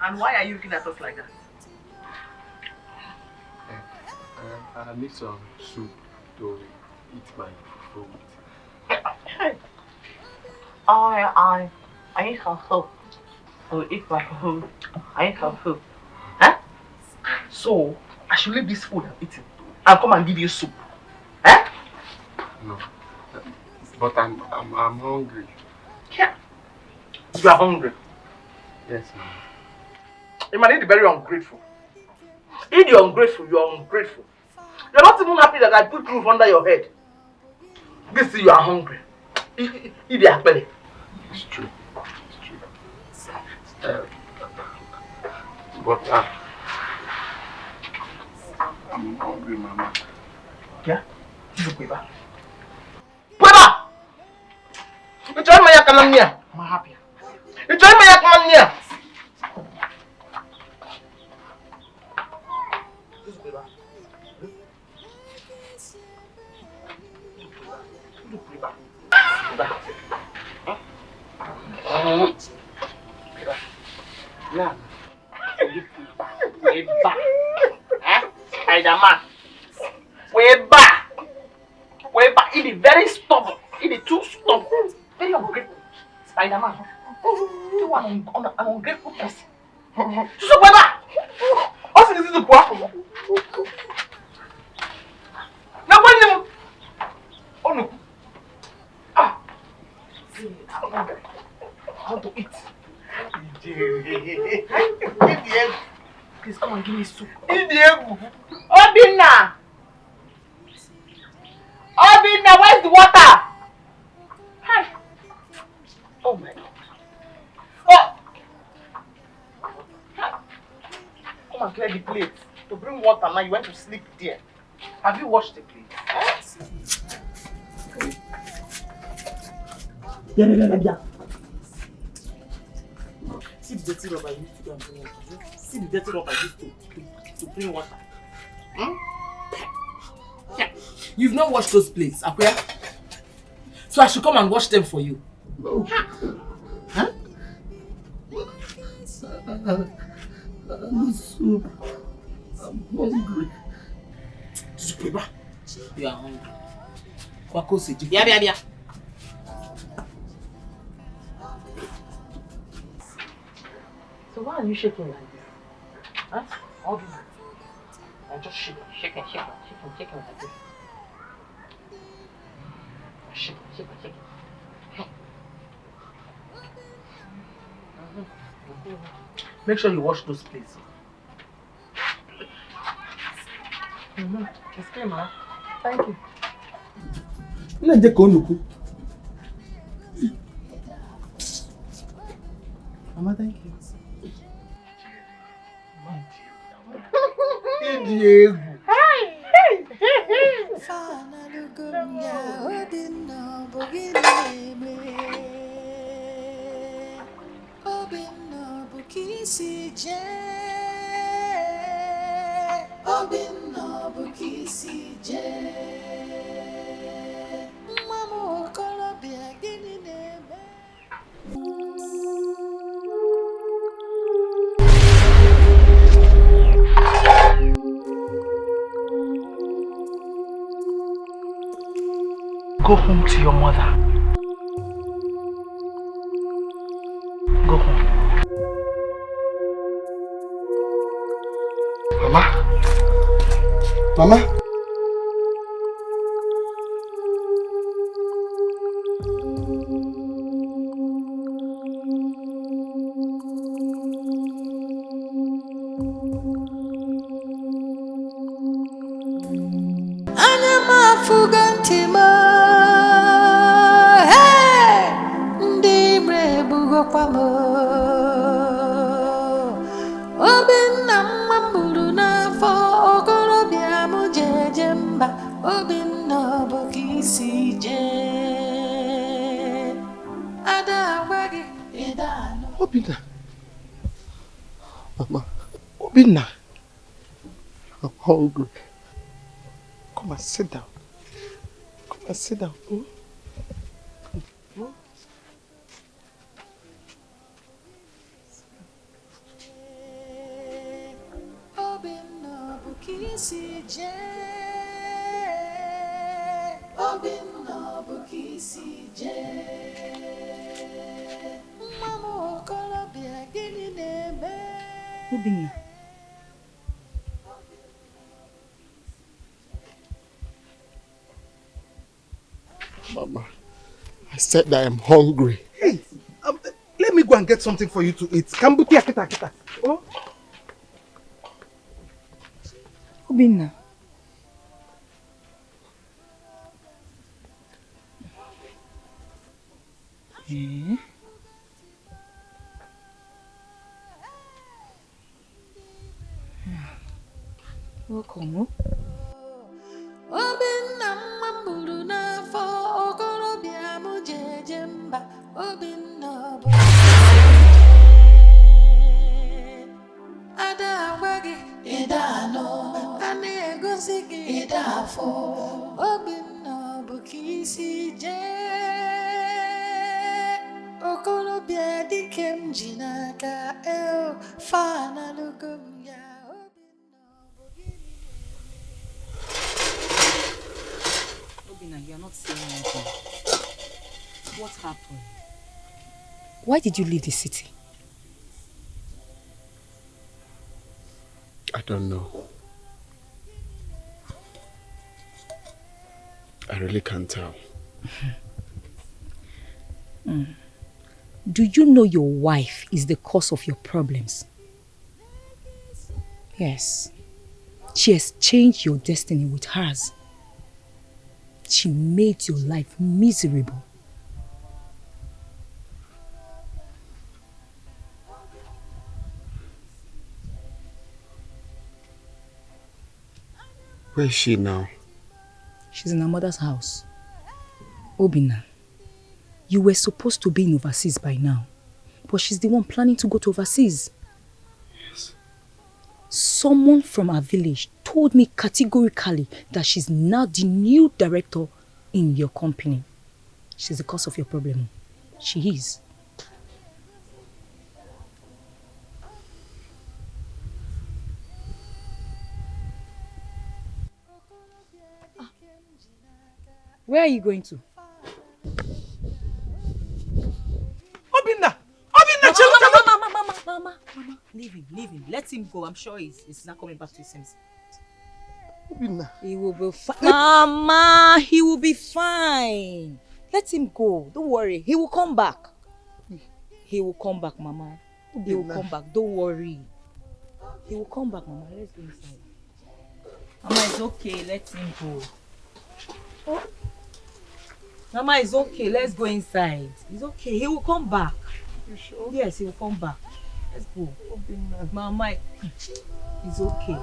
Speaker 2: And why are you looking at us like that?
Speaker 9: I need some soup to eat my food.
Speaker 2: I need some soup to eat my food. I need some soup. Huh? So, I should leave this food I'm eating and come and give you soup. Huh?
Speaker 9: No. But I'm hungry.
Speaker 2: Yeah. You are hungry.
Speaker 9: Yes, ma'am.
Speaker 2: You might be very ungrateful. If you're ungrateful, you're ungrateful. You're not even happy that I put roof under your head. This is you are hungry. Eat the apple.
Speaker 9: It's true. It's true. But I'm hungry, Mama.
Speaker 2: Yeah? This is Peba. Peba! You join my yakamania. I'm happy. You join my yakamania. This is Peba.
Speaker 7: Nah. Way back. Spider-Man. Way back. Way back. It is very stubborn. It is too stubborn. Very ungrateful. Spider-Man. You are an ungrateful person. So way back. What's this to go? Now when you oh no. Ah. See, I'm hungry. I want to eat. Please come and give me soup. Obinna! Obinna, where's the water? Hi. Oh my God. Oh! Come and clear the plate. To bring water now, you went to sleep there. Have you washed the plate?
Speaker 11: Yeah.
Speaker 2: See the dirty rubber I used to go and bring water. See the dirty rubber I used to bring water. Hmm? Yeah. You've not washed those plates, Akuya. So I should come and wash them for you.
Speaker 9: No.
Speaker 2: Huh?
Speaker 9: Soup. I'm hungry.
Speaker 2: Soup, you are hungry. Kwako seji. Bia. So why are you shaking like this? Huh? All this. I'm just shaking like this. Shaking. Make sure you wash those plates. It's clean, ma. Thank you. Mama, thank you.
Speaker 12: Go home to your mother. Go home.
Speaker 9: Mama? Mama? Obinna. Mama. Obinna. I'm hungry. Come and sit down. Come and sit down.
Speaker 5: Obinna.
Speaker 9: Mama, I said that I'm hungry.
Speaker 2: Hey, let me go and get something for you to eat. Kambuti akita akita. Oh.
Speaker 5: Obinna. Eh? Welcome.
Speaker 13: Obinna mambulu na fo okorobia mu jejemba Obinna bo ada wagi ida no ane gosigi ida fo Obinna bo kisi je okorobia dikem jinaka el fana lugum ya
Speaker 5: You're not saying anything. What happened? Why did you leave the city?
Speaker 9: I don't know. I really can't tell.
Speaker 5: Do you know your wife is the cause of your problems? Yes. She has changed your destiny with hers. She made your life miserable.
Speaker 9: Where is she now?
Speaker 5: She's in her mother's house. Obinna, you were supposed to be in overseas by now. But she's the one planning to go to overseas.
Speaker 9: Yes.
Speaker 5: Someone from our village told me categorically that she's now the new director in your company. She's the cause of your problem. She is. Where are you going to?
Speaker 2: Obinna! Obinna!
Speaker 5: Mama, leave him. Let him go. I'm sure he's not coming back to his senses.
Speaker 2: Obinna.
Speaker 5: He will be fine. Mama, he will be fine. Let him go. Don't worry. He will come back. He will come back, Mama. He will come back. Don't worry. He will come back, Mama. Let's go inside. Mama, it's okay. Let him go. Oh. Mama, it's okay. Let's go inside. It's okay. He will come back.
Speaker 2: You sure?
Speaker 5: Yes, he will come back. Let's go. Mama, it's okay.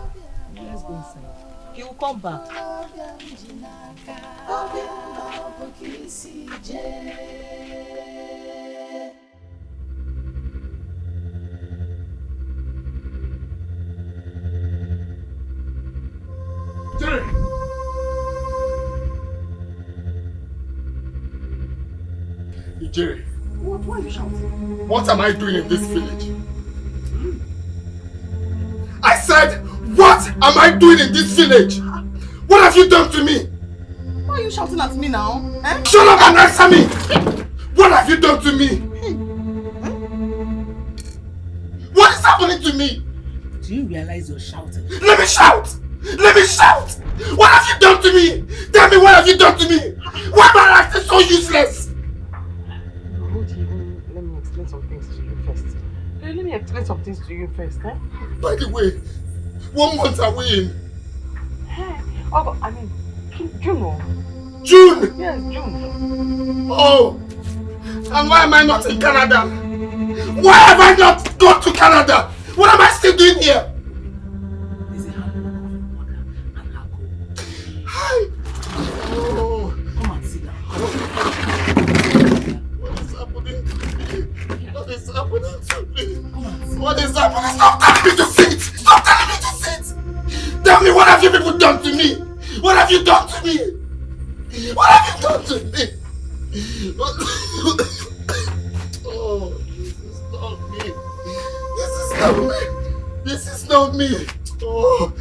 Speaker 5: Let's go inside. He will come back.
Speaker 3: Jerry! Jerry, why are you shouting? What am I doing in this village? I said, what am I doing in this village? What have you done to me?
Speaker 2: Why are you you shouting at me now? Eh?
Speaker 9: Shut up and answer me! What have you done to me? What is happening to me?
Speaker 11: Do you realize you're shouting?
Speaker 9: Let me shout! Let me shout! What have you done to me? Tell me, what have you done to me? Why am I acting so useless?
Speaker 2: Let me explain some things to you first. Let me explain some things to you first, eh?
Speaker 9: By the way, 1 month away in.
Speaker 2: Hey, oh, I mean, June.
Speaker 9: June?
Speaker 2: Yes, June.
Speaker 9: Oh! And why am I not in Canada? Why have I not gone to Canada? What am I still doing here?
Speaker 11: There's a handful of your mother and her co.
Speaker 9: Hi! Oh!
Speaker 11: Come and sit down.
Speaker 9: What is happening to me? What is happening to me? What is happening? Stop telling me to sit! Stop telling me to sit! Tell me, what have you people done to me? What have you done to me? What have you done to me? Oh, this is not me. This is not me. This is not me. Oh.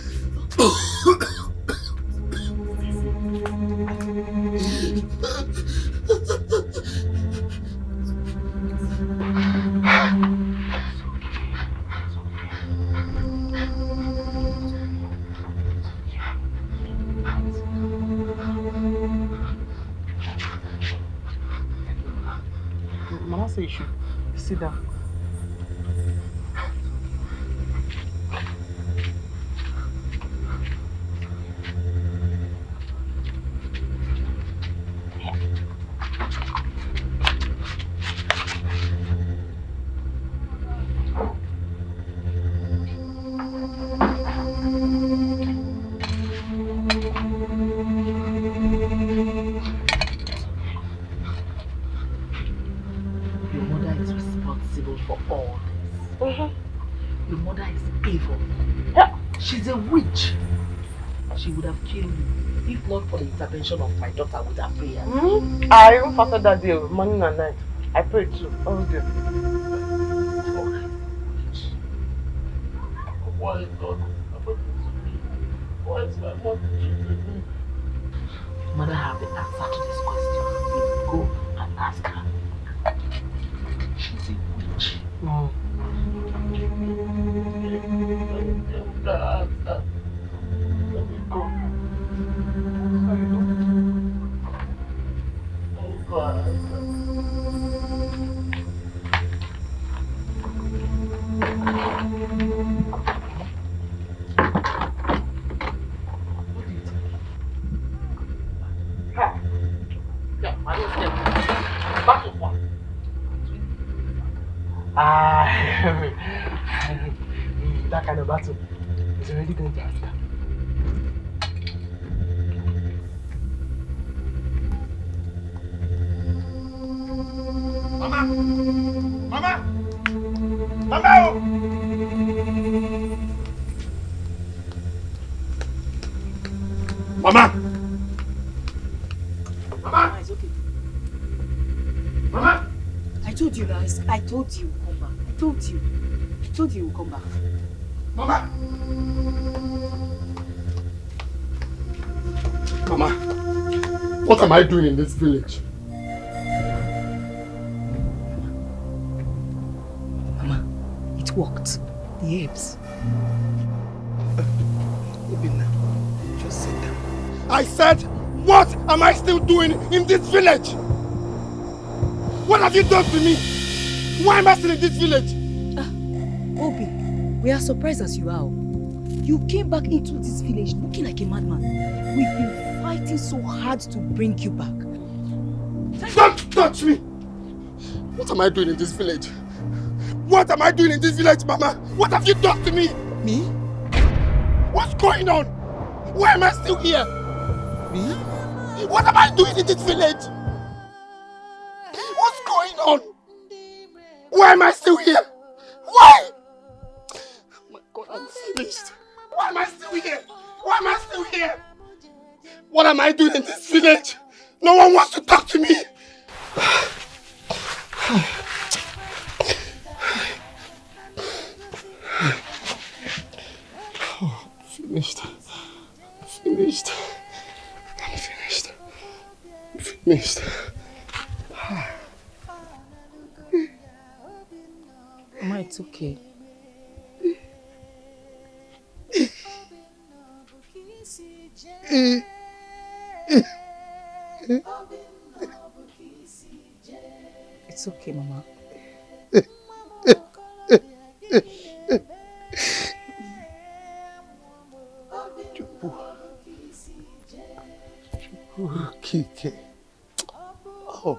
Speaker 2: Mama said you should sit down.
Speaker 11: Your mother is responsible for all this. Your mother is evil. She's a witch. She would have killed you if not for the intervention of my daughter with her prayers.
Speaker 2: I even fasted that day, morning and night. I prayed too. All day.
Speaker 9: Why is God happening to me? Why is my mother treating me?
Speaker 11: Mother have the answer to this question. You go and ask her. She's a witch.
Speaker 9: Let me go. Oh God.
Speaker 2: That kind of battle is already going to ask her.
Speaker 9: Mama! Mama! Mama! Mama! Mama!
Speaker 5: It's okay.
Speaker 9: Mama!
Speaker 5: I told you guys. I told you come back. I told you. I told you come back.
Speaker 9: Mama! Mama! What am I doing in this village?
Speaker 5: Mama, it worked. The apes.
Speaker 2: Obinna, just sit down.
Speaker 9: I said, what am I still doing in this village? What have you done to me? Why am I still in this village?
Speaker 5: Obi, we are surprised as you are. You came back into this village looking like a madman. We've been fighting so hard to bring you back.
Speaker 9: Don't touch me! What am I doing in this village? What am I doing in this village, Mama? What have you done to me?
Speaker 2: Me?
Speaker 9: What's going on? Why am I still here?
Speaker 2: Me?
Speaker 9: What am I doing in this village? What's going on? Why am I still here? Why? Oh my God, I'm finished. Why am I still here? Why am I still here? What am I doing in this village? No one wants to talk to me. Oh, finished. Finished. I'm finished. finished.
Speaker 5: Mama, it's okay. It's okay, Mama.
Speaker 1: Kike. Oh.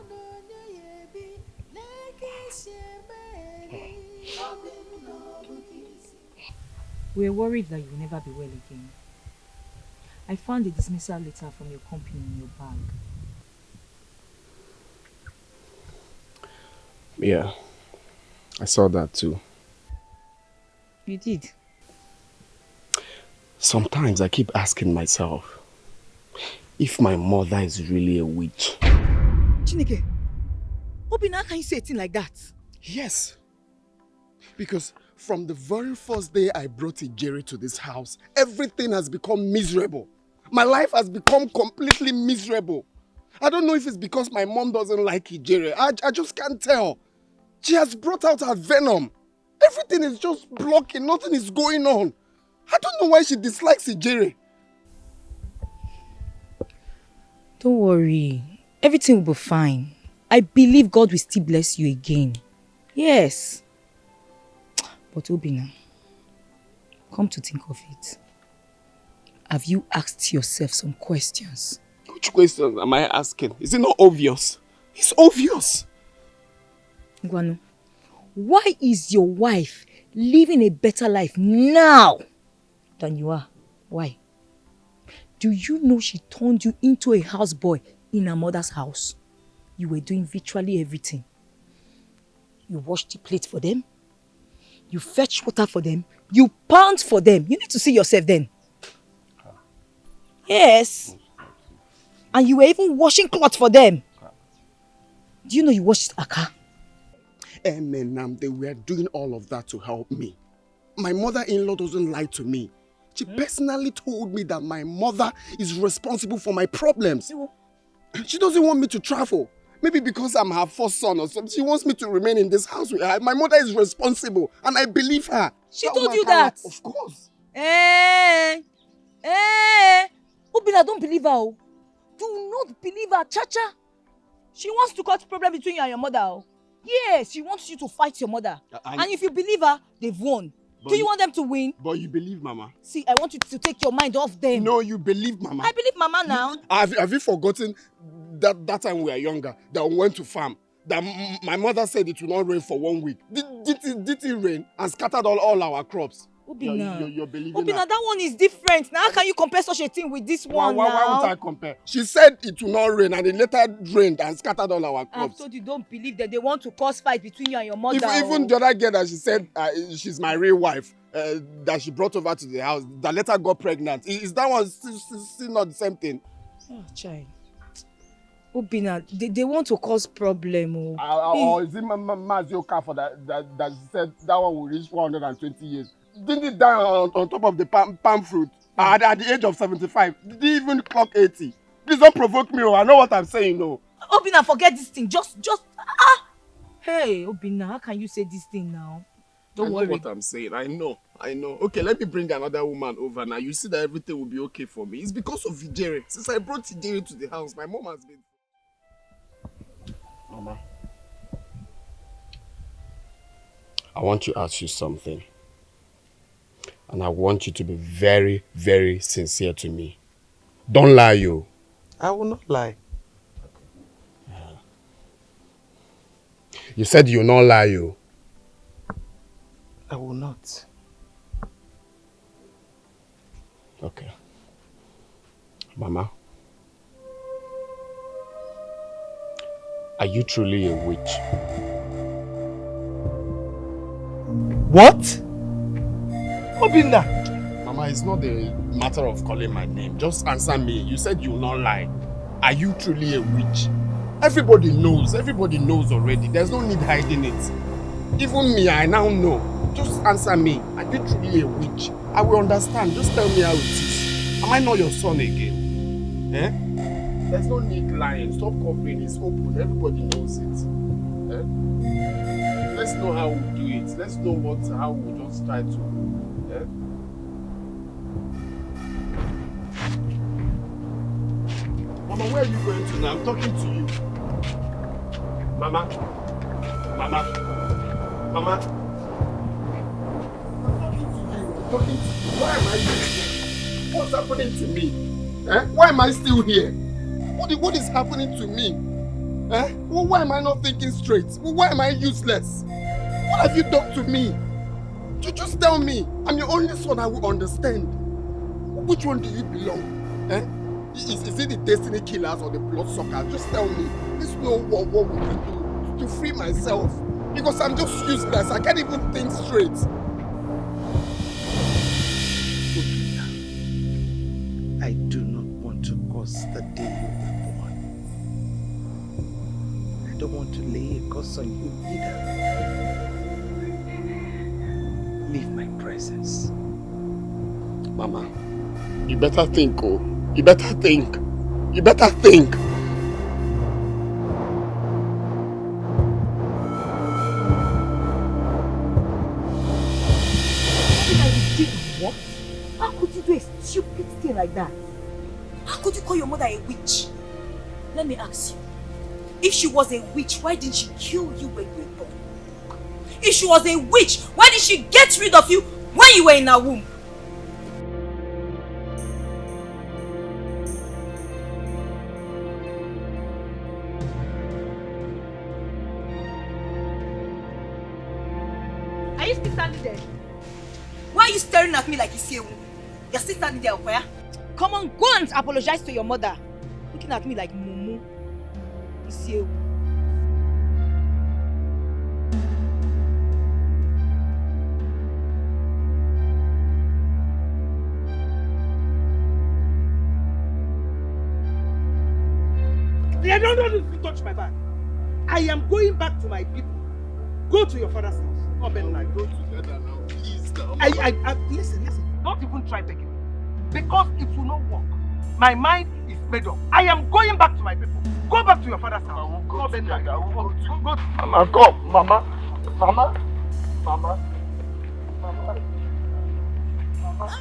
Speaker 5: We're worried that you'll never be well again. I found a dismissal letter from your company in your bag.
Speaker 9: Yeah, I saw that too.
Speaker 5: You did?
Speaker 9: Sometimes I keep asking myself if my mother is really a witch.
Speaker 5: Chineke, Obina, how can you say a thing like that?
Speaker 9: Yes. Because from the very first day I brought Ijeri to this house, everything has become miserable. My life has become completely miserable. I don't know if it's because my mom doesn't like Ijeri. I just can't tell. She has brought out her venom. Everything is just blocking. Nothing is going on. I don't know why she dislikes Ijeri.
Speaker 5: Don't worry. Everything will be fine. I believe God will still bless you again. Yes. But Obina, come to think of it, have you asked yourself some questions?
Speaker 9: Which questions am I asking? Is it not obvious? It's obvious.
Speaker 5: Guano, why is your wife living a better life now than you are? Why? Do you know she turned you into a houseboy in her mother's house? You were doing virtually everything. You washed the plate for them. You fetch water for them. You pound for them. You need to see yourself then. Yes. And you were even washing clothes for them. Do you know you washed a car?
Speaker 9: They were doing all of that to help me. My mother-in-law doesn't lie to me. She personally told me that my mother is responsible for my problems. She doesn't want me to travel. Maybe because I'm her first son or something. She wants me to remain in this house with her. My mother is responsible and I believe her.
Speaker 5: She told you that?
Speaker 9: Of course.
Speaker 5: Obina, don't believe her. Do not believe her, Chacha. She wants to cause problem between you and your mother. Yes, she wants you to fight your mother. And if you believe her, they've won. Do you want them to win?
Speaker 9: But you believe Mama.
Speaker 5: See, I want you to take your mind off them.
Speaker 9: No, you believe Mama.
Speaker 5: I believe Mama now.
Speaker 9: Have you forgotten that time we were younger, that we went to farm, that my mother said it will not rain for 1 week? Did it rain and scattered all our crops?
Speaker 5: Obina,
Speaker 9: you're believing
Speaker 5: Obina, that one is different. Now how can you compare such a thing with this one now?
Speaker 9: Why won't I compare? She said it will not rain and it later rained and scattered all our crops.
Speaker 5: I've told you, don't believe that they want to cause fight between you and your mother.
Speaker 9: Even the other girl that she said she's my real wife, that she brought over to the house, that later got pregnant. Is that one still not the same thing?
Speaker 5: Oh, child. Obina, they want to cause problem.
Speaker 9: Or is it Mazioka for that she said that one will reach 120 years? Didn't it die on top of the palm fruit at the age of 75? Did he even clock 80? Please don't provoke me. I know what I'm saying. No.
Speaker 5: Obina, forget this thing. Just Hey, Obina, how can you say this thing now? Don't worry.
Speaker 9: I know what I'm saying. I know. Okay, let me bring another woman over now. You see that everything will be okay for me. It's because of Ijeri. Since I brought Ijeri to the house, my mom has been... Mama, I want to ask you something. And I want you to be very, very sincere to me. Don't lie, you.
Speaker 1: I will not lie.
Speaker 9: You said you'll not lie, you.
Speaker 1: I will not.
Speaker 9: Okay. Mama, are you truly a witch?
Speaker 1: What? Obina!
Speaker 9: Mama, it's not a matter of calling my name. Just answer me. You said you'll not lie. Are you truly a witch? Everybody knows already. There's no need hiding it. Even me, I now know. Just answer me. Are you truly a witch? I will understand. Just tell me how it is. Am I not your son again? There's no need lying. Stop covering. It's open. Everybody knows it. Eh? Let's know how we do it. Let's know how we just try to. Eh? Mama, where are you going to now? I'm talking to you. Mama. Mama. Mama. I'm talking to you. Why am I here? What's happening to me? Eh? Why am I still here? What is happening to me? Eh? Well, why am I not thinking straight? Well, why am I useless? What have you done to me? You just tell me. I'm your only son, I will understand. Which one do you belong? Eh? Is it the destiny killers or the blood suckers? Just tell me. Let's know what we can do to free myself. Because I'm just useless. I can't even think straight.
Speaker 2: I do not want to cause the day you were born. I don't want to lay a curse on you either. Leave my presence.
Speaker 9: Mama, you better think, oh. You better think. You better think.
Speaker 5: What? How could you do a stupid thing like that? How could you call your mother a witch? Let me ask you. If she was a witch, why didn't she kill you when you were born? If she was a witch, why did she get rid of you when you were in her womb? Are you still standing there? Why are you staring at me like you see a woman? You're still standing there, Okoya? Come on, go and apologize to your mother. Looking at me like Mumu. You see a woman.
Speaker 2: I don't know if you touch my bag. I am going back to my people. Go to your father's house.
Speaker 9: Go together now, please.
Speaker 2: Listen. Don't even try begging me. Because it will not work. My mind is made up. I am going back to my people. Go back to your father's house. Go together.
Speaker 9: Mama, go. Mama. Mama. Mama. Mama. Mama. Mama.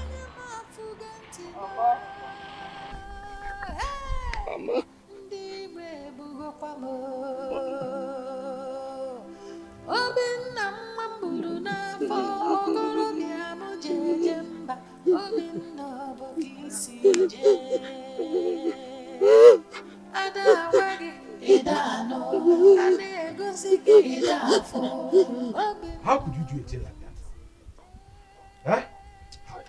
Speaker 4: How could you do a thing like that? Huh?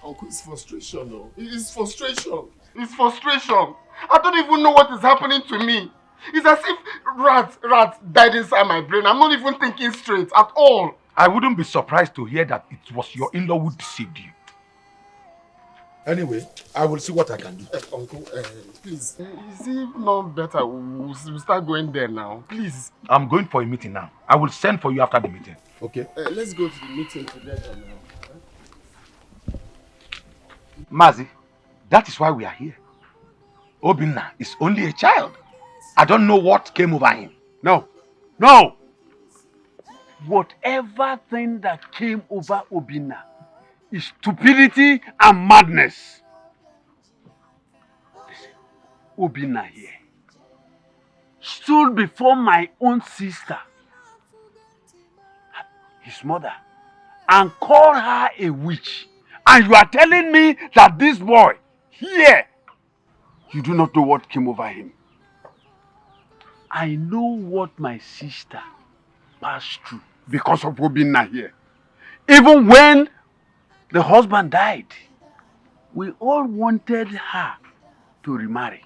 Speaker 9: Uncle, it's frustration, though. It's frustration. It's frustration. I don't even know what is happening to me. It's as if rats died inside my brain. I'm not even thinking straight at all.
Speaker 4: I wouldn't be surprised to hear that it was your in-law who deceived you. Anyway, I will see what I can do.
Speaker 9: Uncle, please, is it not better we'll start going there now? Please.
Speaker 4: I'm going for a meeting now. I will send for you after the meeting. Okay?
Speaker 9: Let's go to the meeting together now.
Speaker 4: Mazi, that is why we are here. Obinna is only a child. I don't know what came over him.
Speaker 6: No. Whatever thing that came over Obinna is stupidity and madness. Listen, Obinna here stood before my own sister, his mother, and called her a witch. And you are telling me that this boy here, you do not know what came over him. I know what my sister passed through because of Obinna here. Even when the husband died, we all wanted her to remarry.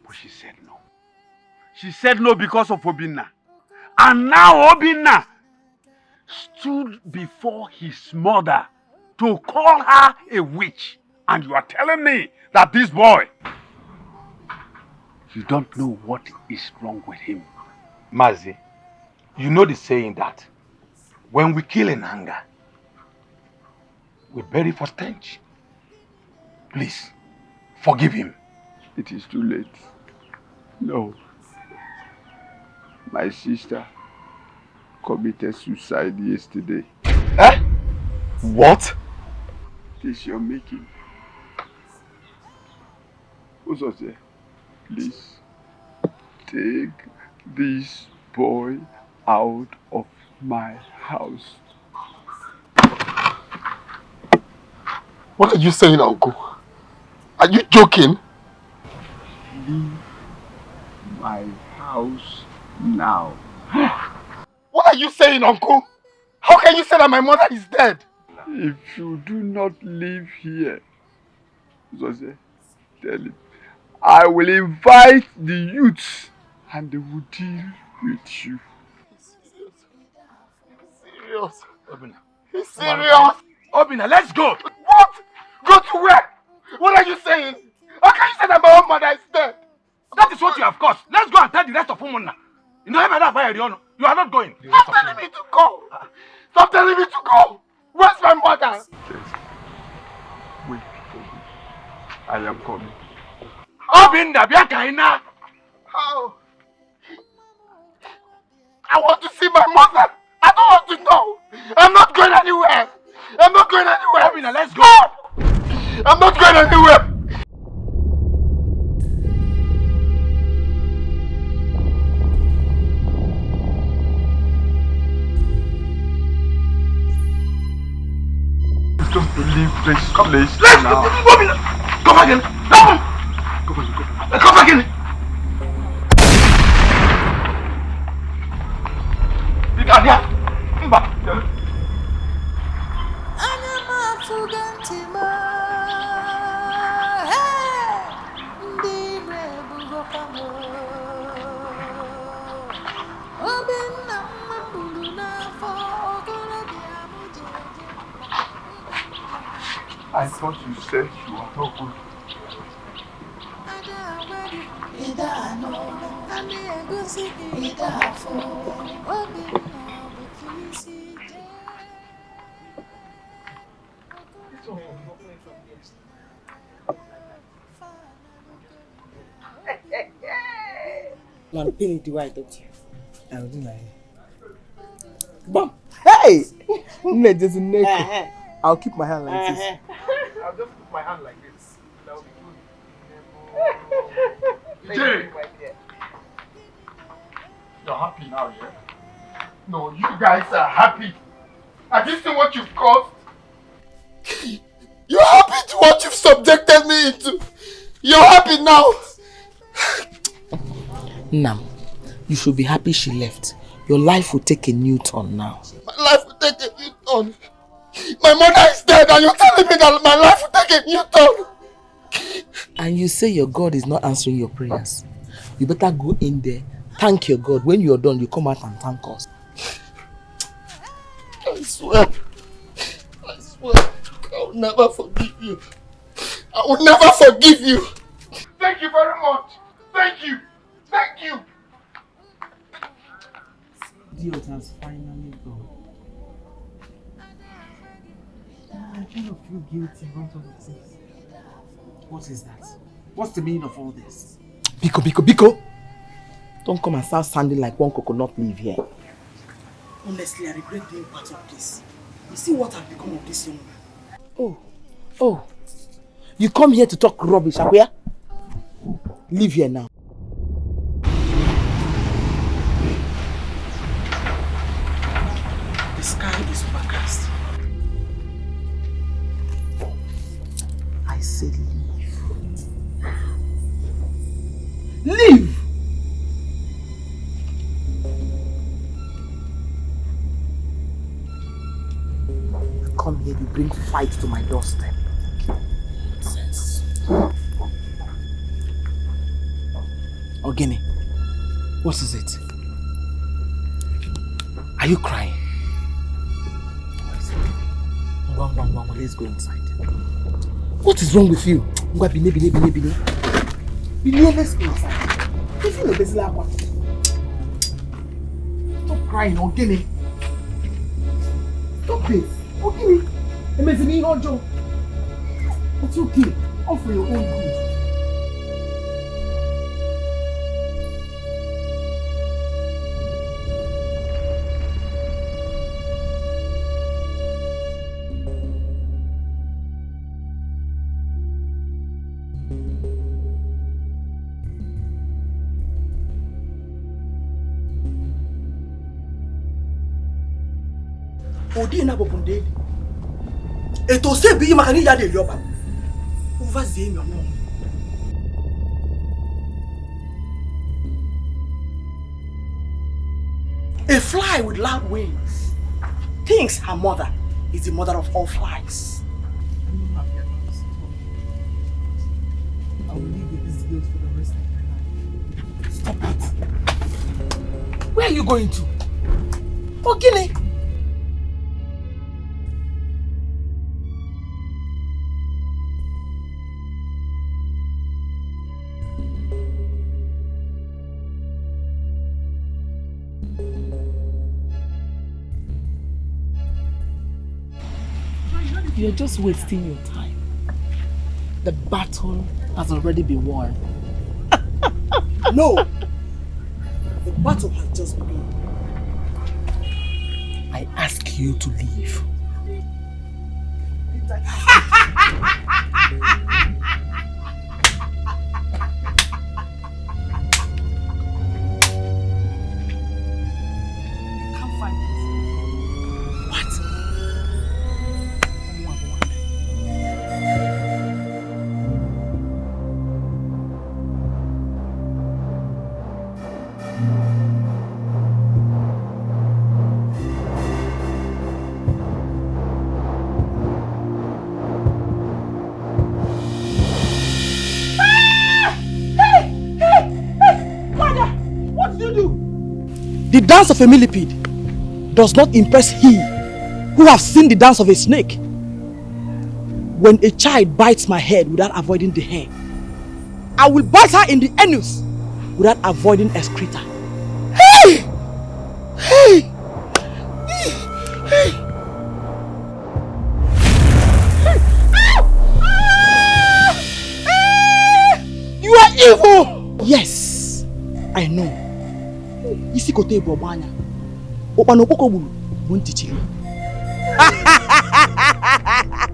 Speaker 6: But she said no. She said no because of Obinna. And now Obinna stood before his mother to call her a witch. And you are telling me that this boy, you don't know what is wrong with him.
Speaker 4: Mazi, you know the saying that when we kill in anger, we bury for stench. Please, forgive him.
Speaker 6: It is too late. No. My sister committed suicide yesterday.
Speaker 3: Eh? What?
Speaker 6: This you're making. Uzose, please take this boy out of my house.
Speaker 3: What are you saying, Uncle? Are you joking?
Speaker 6: Leave my house now.
Speaker 3: What are you saying, Uncle? How can you say that my mother is dead?
Speaker 6: If you do not leave here, Uzose, tell him, I will invite the youths and they will deal with you.
Speaker 3: Serious?
Speaker 4: Obina.
Speaker 3: He's serious?
Speaker 4: Obina, let's go!
Speaker 3: What? Go to where? What are you saying? How can you say that my own mother is dead?
Speaker 4: That is what you have caused. Let's go and tell the rest of Philmond now. You know, you are not going.
Speaker 3: Stop telling me to go! Stop telling me to go! Where's my mother?
Speaker 6: Wait for me. I am coming.
Speaker 4: Obinna, Biakaina!
Speaker 3: How? I want to see my mother! I don't want to go! I'm not going anywhere! I'm not going anywhere!
Speaker 4: Obinna, let's go!
Speaker 3: Stop! I'm not going anywhere!
Speaker 6: Just to leave this place
Speaker 4: Let's
Speaker 6: now.
Speaker 4: go! Obinna! Come again! Come! Come again! Italia! Mba! I thought you said you are not good.
Speaker 11: Man, pay me the way I talk to you.
Speaker 1: I will do my hair. Bam! Hey! There's a neck. I'll keep my hand like this.
Speaker 3: I'll just put my hand like this. That will be good.
Speaker 6: Jay! You're happy now, yeah? No, you guys are happy. Have you seen what you've caused?
Speaker 3: You're happy to what you've subjected me into. You're happy now.
Speaker 1: Nam, you should be happy she left. Your life will take a new turn now.
Speaker 3: My life will take a new turn. My mother is dead and you're telling me that my life will take a new turn.
Speaker 1: And you say your God is not answering your prayers. You better go in there, thank your God. When you're done, you come out and thank us.
Speaker 3: I swear, I will never forgive you. I will never forgive you.
Speaker 6: Thank you very much. Thank you. Thank you.
Speaker 1: Idiot has finally gone. I kind of feel guilty about all of this. What is that? What's the meaning of all this? Biko! Don't come and start sounding like one coconut leaf here.
Speaker 11: Honestly, I regret being part of this. You see what I've become of this young man.
Speaker 1: Oh. You come here to talk rubbish, Akwea? Leave here now.
Speaker 11: The sky is overcast.
Speaker 1: I said leave. Leave! You come here, you bring fight to my doorstep. Nonsense. Ogene, what is it? Are you crying? Let's go inside. What is wrong with you? Bile, let's go inside. Stop crying, Ogene. Stop this. Ogene. It's okay. All for your own good.
Speaker 11: Odi na bobundeli. Eto se bi makani ya de lioba. Uva zemi ono. A fly with loud wings thinks her mother is the mother of all flies.
Speaker 1: I will live with this guilt for the rest of my life. Stop it. Where are you going to? Ogini! You're just wasting your time. The battle has already been won.
Speaker 11: No! The battle has just begun.
Speaker 1: I ask you to leave.
Speaker 11: The dance of a millipede does not impress he who has seen the dance of a snake. When a child bites my head without avoiding the hair, I will bite her in the anus without avoiding excreta. Hey! Hey! Hey! You are evil! Yes, I know. Isi kote bobanya. Opano koko bulu, won't teach you.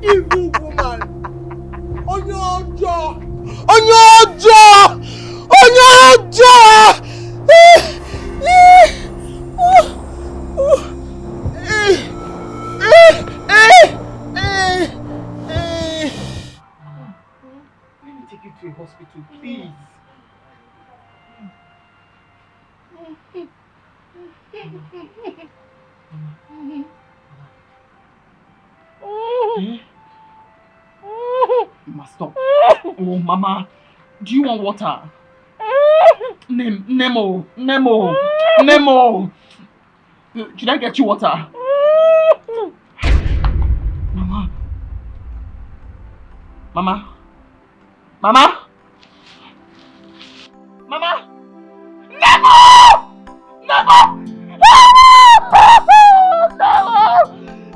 Speaker 2: Evil woman! On your jaw!
Speaker 11: On your jaw! On your jaw!
Speaker 1: Let me take you to a hospital, please. Mama, stop. Oh, Mama, do you want water? Nemo. Should I get you water? Mama. Nemo!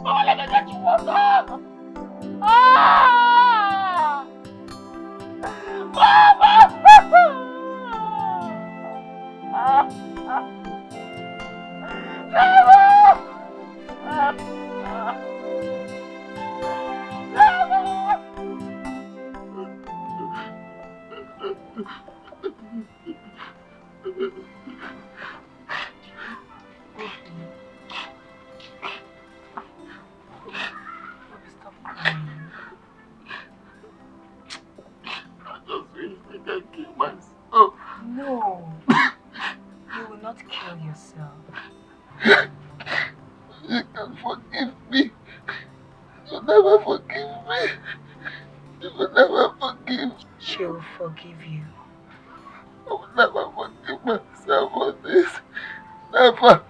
Speaker 1: Mama, let me get you water!
Speaker 5: No, you will not kill yourself.
Speaker 3: You can forgive me. You never forgive me. You will never forgive.
Speaker 5: She will forgive you.
Speaker 3: I will never forgive myself for this. Never.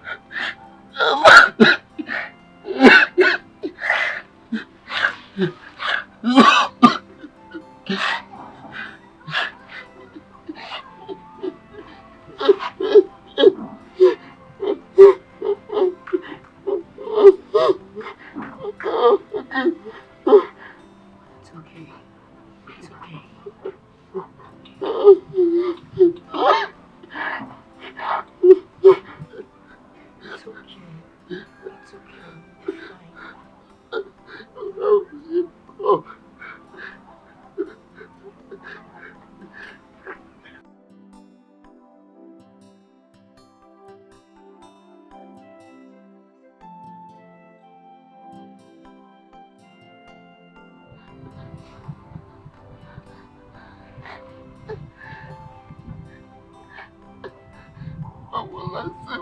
Speaker 3: Please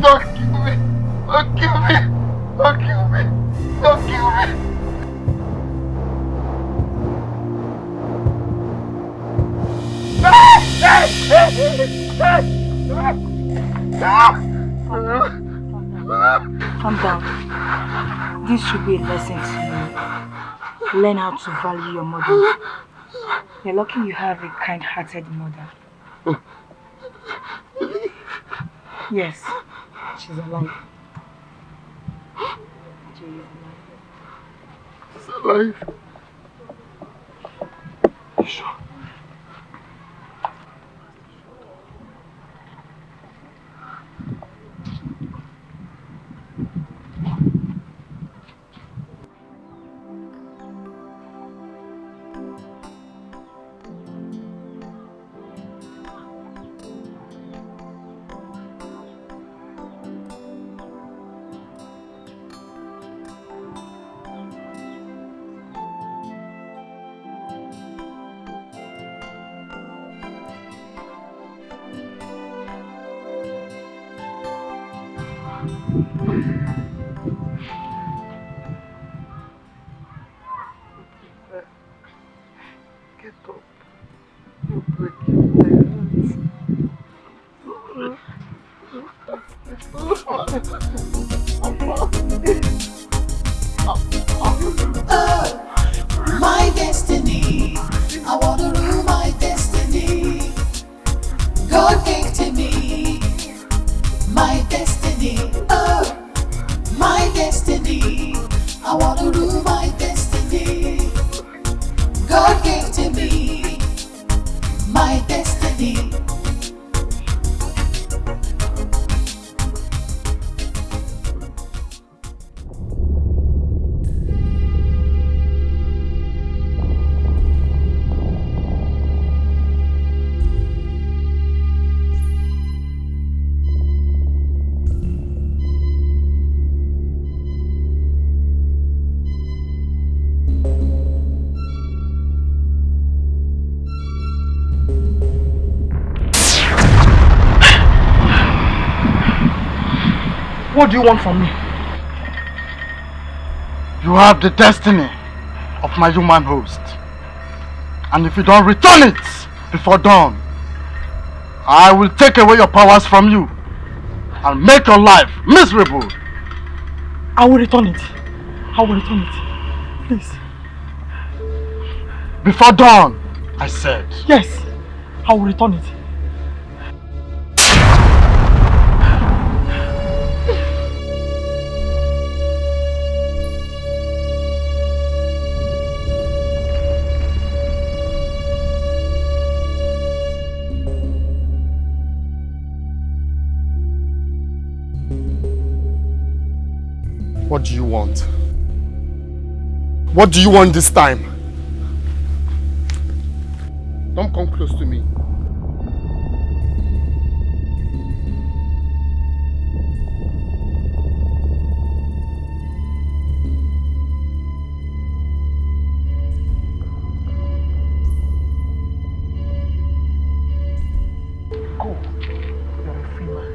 Speaker 3: don't kill me. Don't kill me. Don't kill me. Don't kill me.
Speaker 5: Calm down. This should be a lesson to you. Learn how to value your mother. You're lucky you have a kind-hearted mother. Yes, she's alive.
Speaker 3: She's alive. You sure?
Speaker 13: My destiny, I want to rule my destiny. God gave to me my destiny. Oh, my destiny, I want to rule my destiny. God gave to me my destiny.
Speaker 7: What do you want from me?
Speaker 3: You have the destiny of my human host. And if you don't return it before dawn, I will take away your powers from you and make your life miserable.
Speaker 7: I will return it. I will return it. Please.
Speaker 3: Before dawn, I said.
Speaker 7: Yes, I will return it.
Speaker 9: What do you want? What do you want this time? Don't come close to me.
Speaker 7: Go. You're a free man.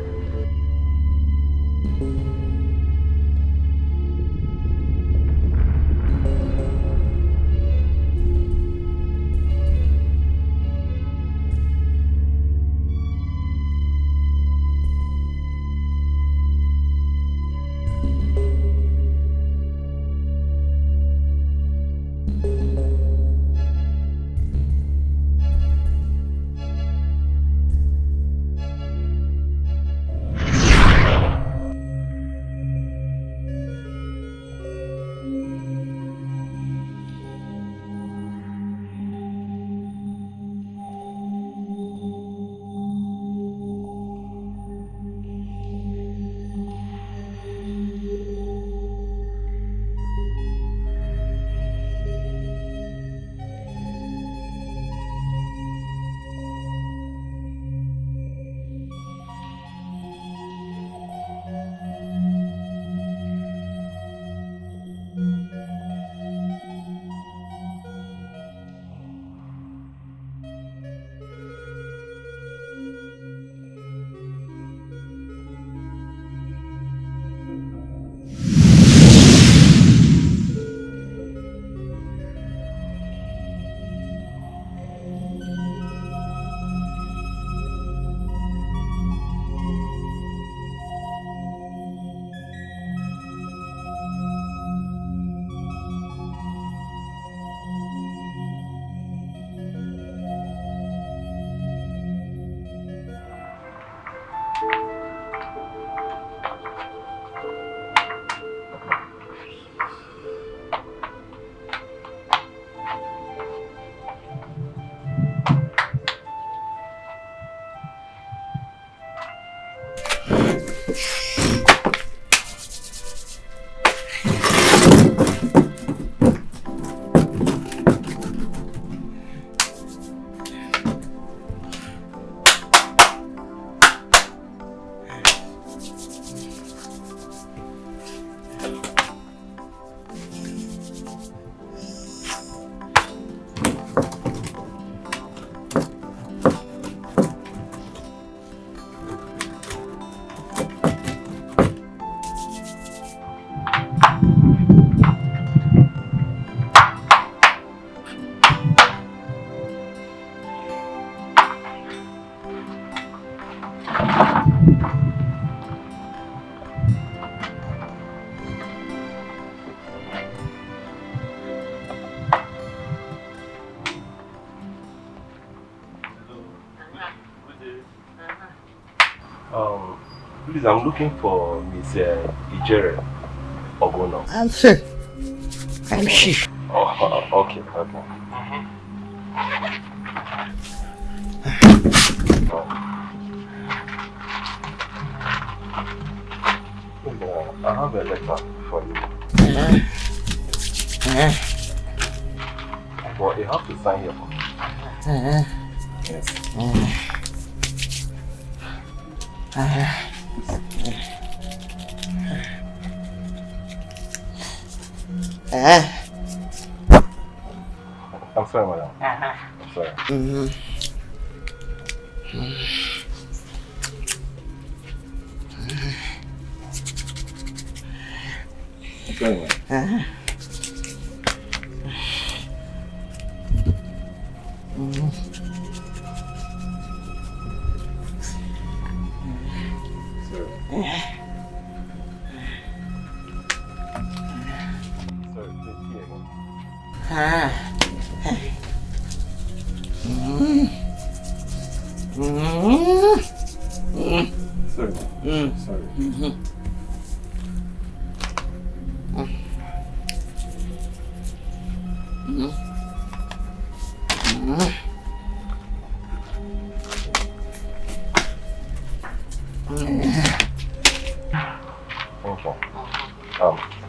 Speaker 16: Please, I'm looking for Miss Ijere Ogono.
Speaker 11: I'm sure. I'm sure.
Speaker 16: Oh, okay, okay. I have a letter for you. But you have to sign here for me. Yes. I'm sorry, madam. I'm sorry. I'm sorry, madam.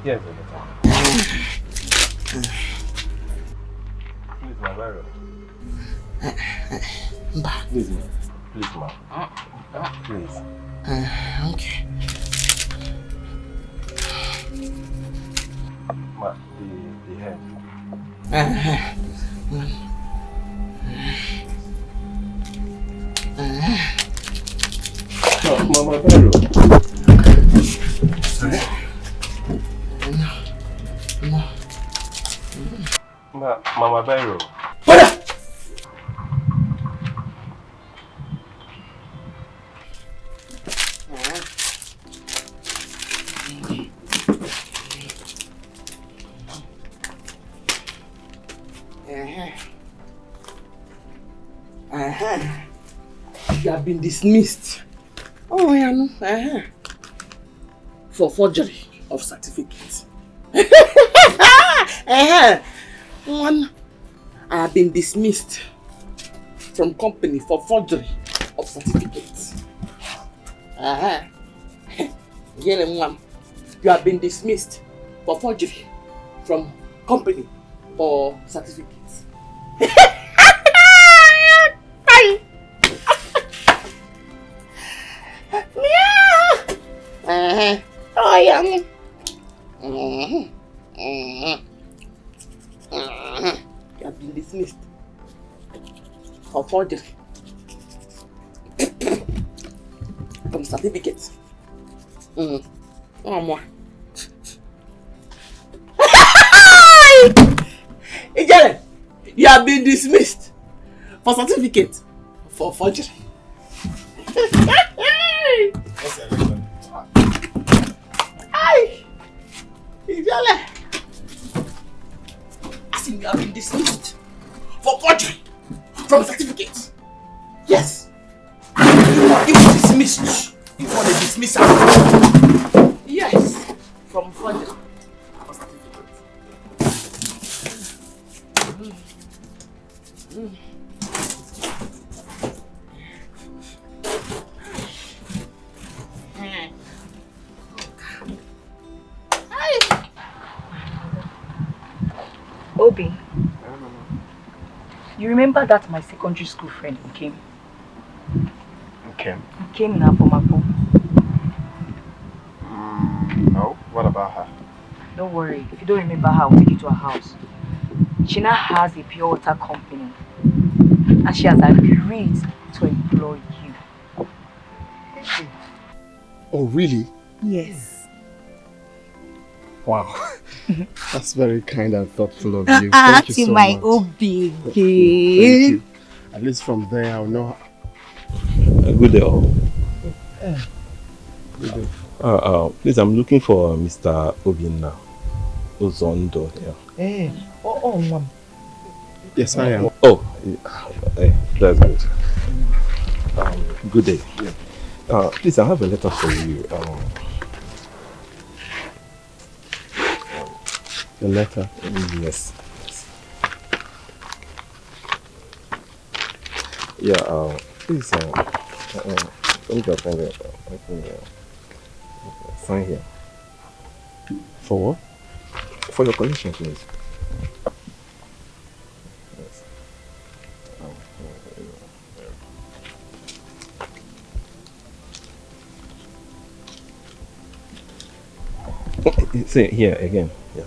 Speaker 16: Yes, please, my Byron. Please, ma. Please, ma. Please.
Speaker 11: Okay.
Speaker 16: Ma, the head. Mama Byron. Mama Byron.
Speaker 11: You have been dismissed. Oh, yeah, no. For forgery of certificates. One, I have been dismissed from company for forgery of certificates. You have been dismissed for forgery from company for certificates. Oh, yeah. You have been dismissed for forgery from certificates. Oh, more. Ijele, you have been dismissed for certificate for forgery. Ijele, I think you have been dismissed for forgery from certificate. Yes. You were dismissed. You were the dismissal. Yes. From forgery for certificate.
Speaker 5: Obi, you remember that my secondary school friend came?
Speaker 16: Okay.
Speaker 5: He came in Apomapo.
Speaker 16: No, what about her?
Speaker 5: Don't worry, if you don't remember her, I'll take you to her house. She now has a pure water company and she has agreed to employ you.
Speaker 9: Oh, really?
Speaker 5: Yes.
Speaker 9: Wow. That's very kind and thoughtful of you. Thank you so much.
Speaker 5: Obi.
Speaker 9: Thank you. At least from there, I'll know.
Speaker 16: Good day, all.
Speaker 9: Good day.
Speaker 16: Please, I'm looking for Mr. Obinna Ozondo here.
Speaker 11: Mom.
Speaker 9: Yes, I am.
Speaker 16: Oh, that's good. Good day. Please, I have a letter for you. A letter? Yes. Yeah, please, let me find it. Sign here. For what? For your collection, please. Yes. Say here again. Yeah.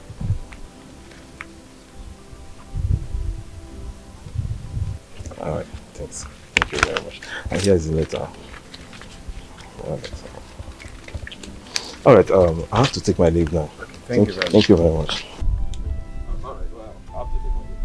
Speaker 16: All right. Thanks. Thank you very much. And here is the letter. All right. I have to take my leave now.
Speaker 9: Thank you very much.
Speaker 16: Thank you very much.
Speaker 9: All right. Well, I have to take my leave.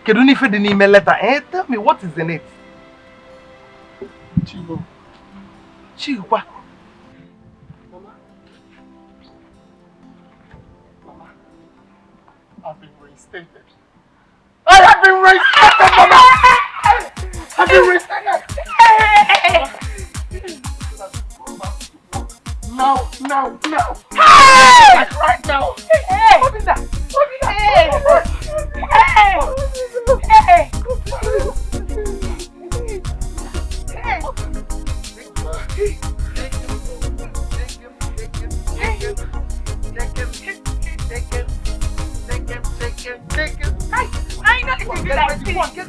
Speaker 2: Can you find the email letter? Tell me what is in it. Chigo. Chigo. Mama. Mama. I've been reinstated. I have been reinstated, Mama! I've been reinstated! Now! Hey! Like right now! Hey! What is that? Hey! Hey!
Speaker 8: I know this is like this.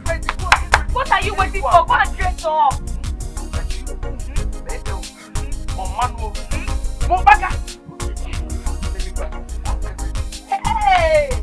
Speaker 8: What are you waiting for? Go and dress up. Hey!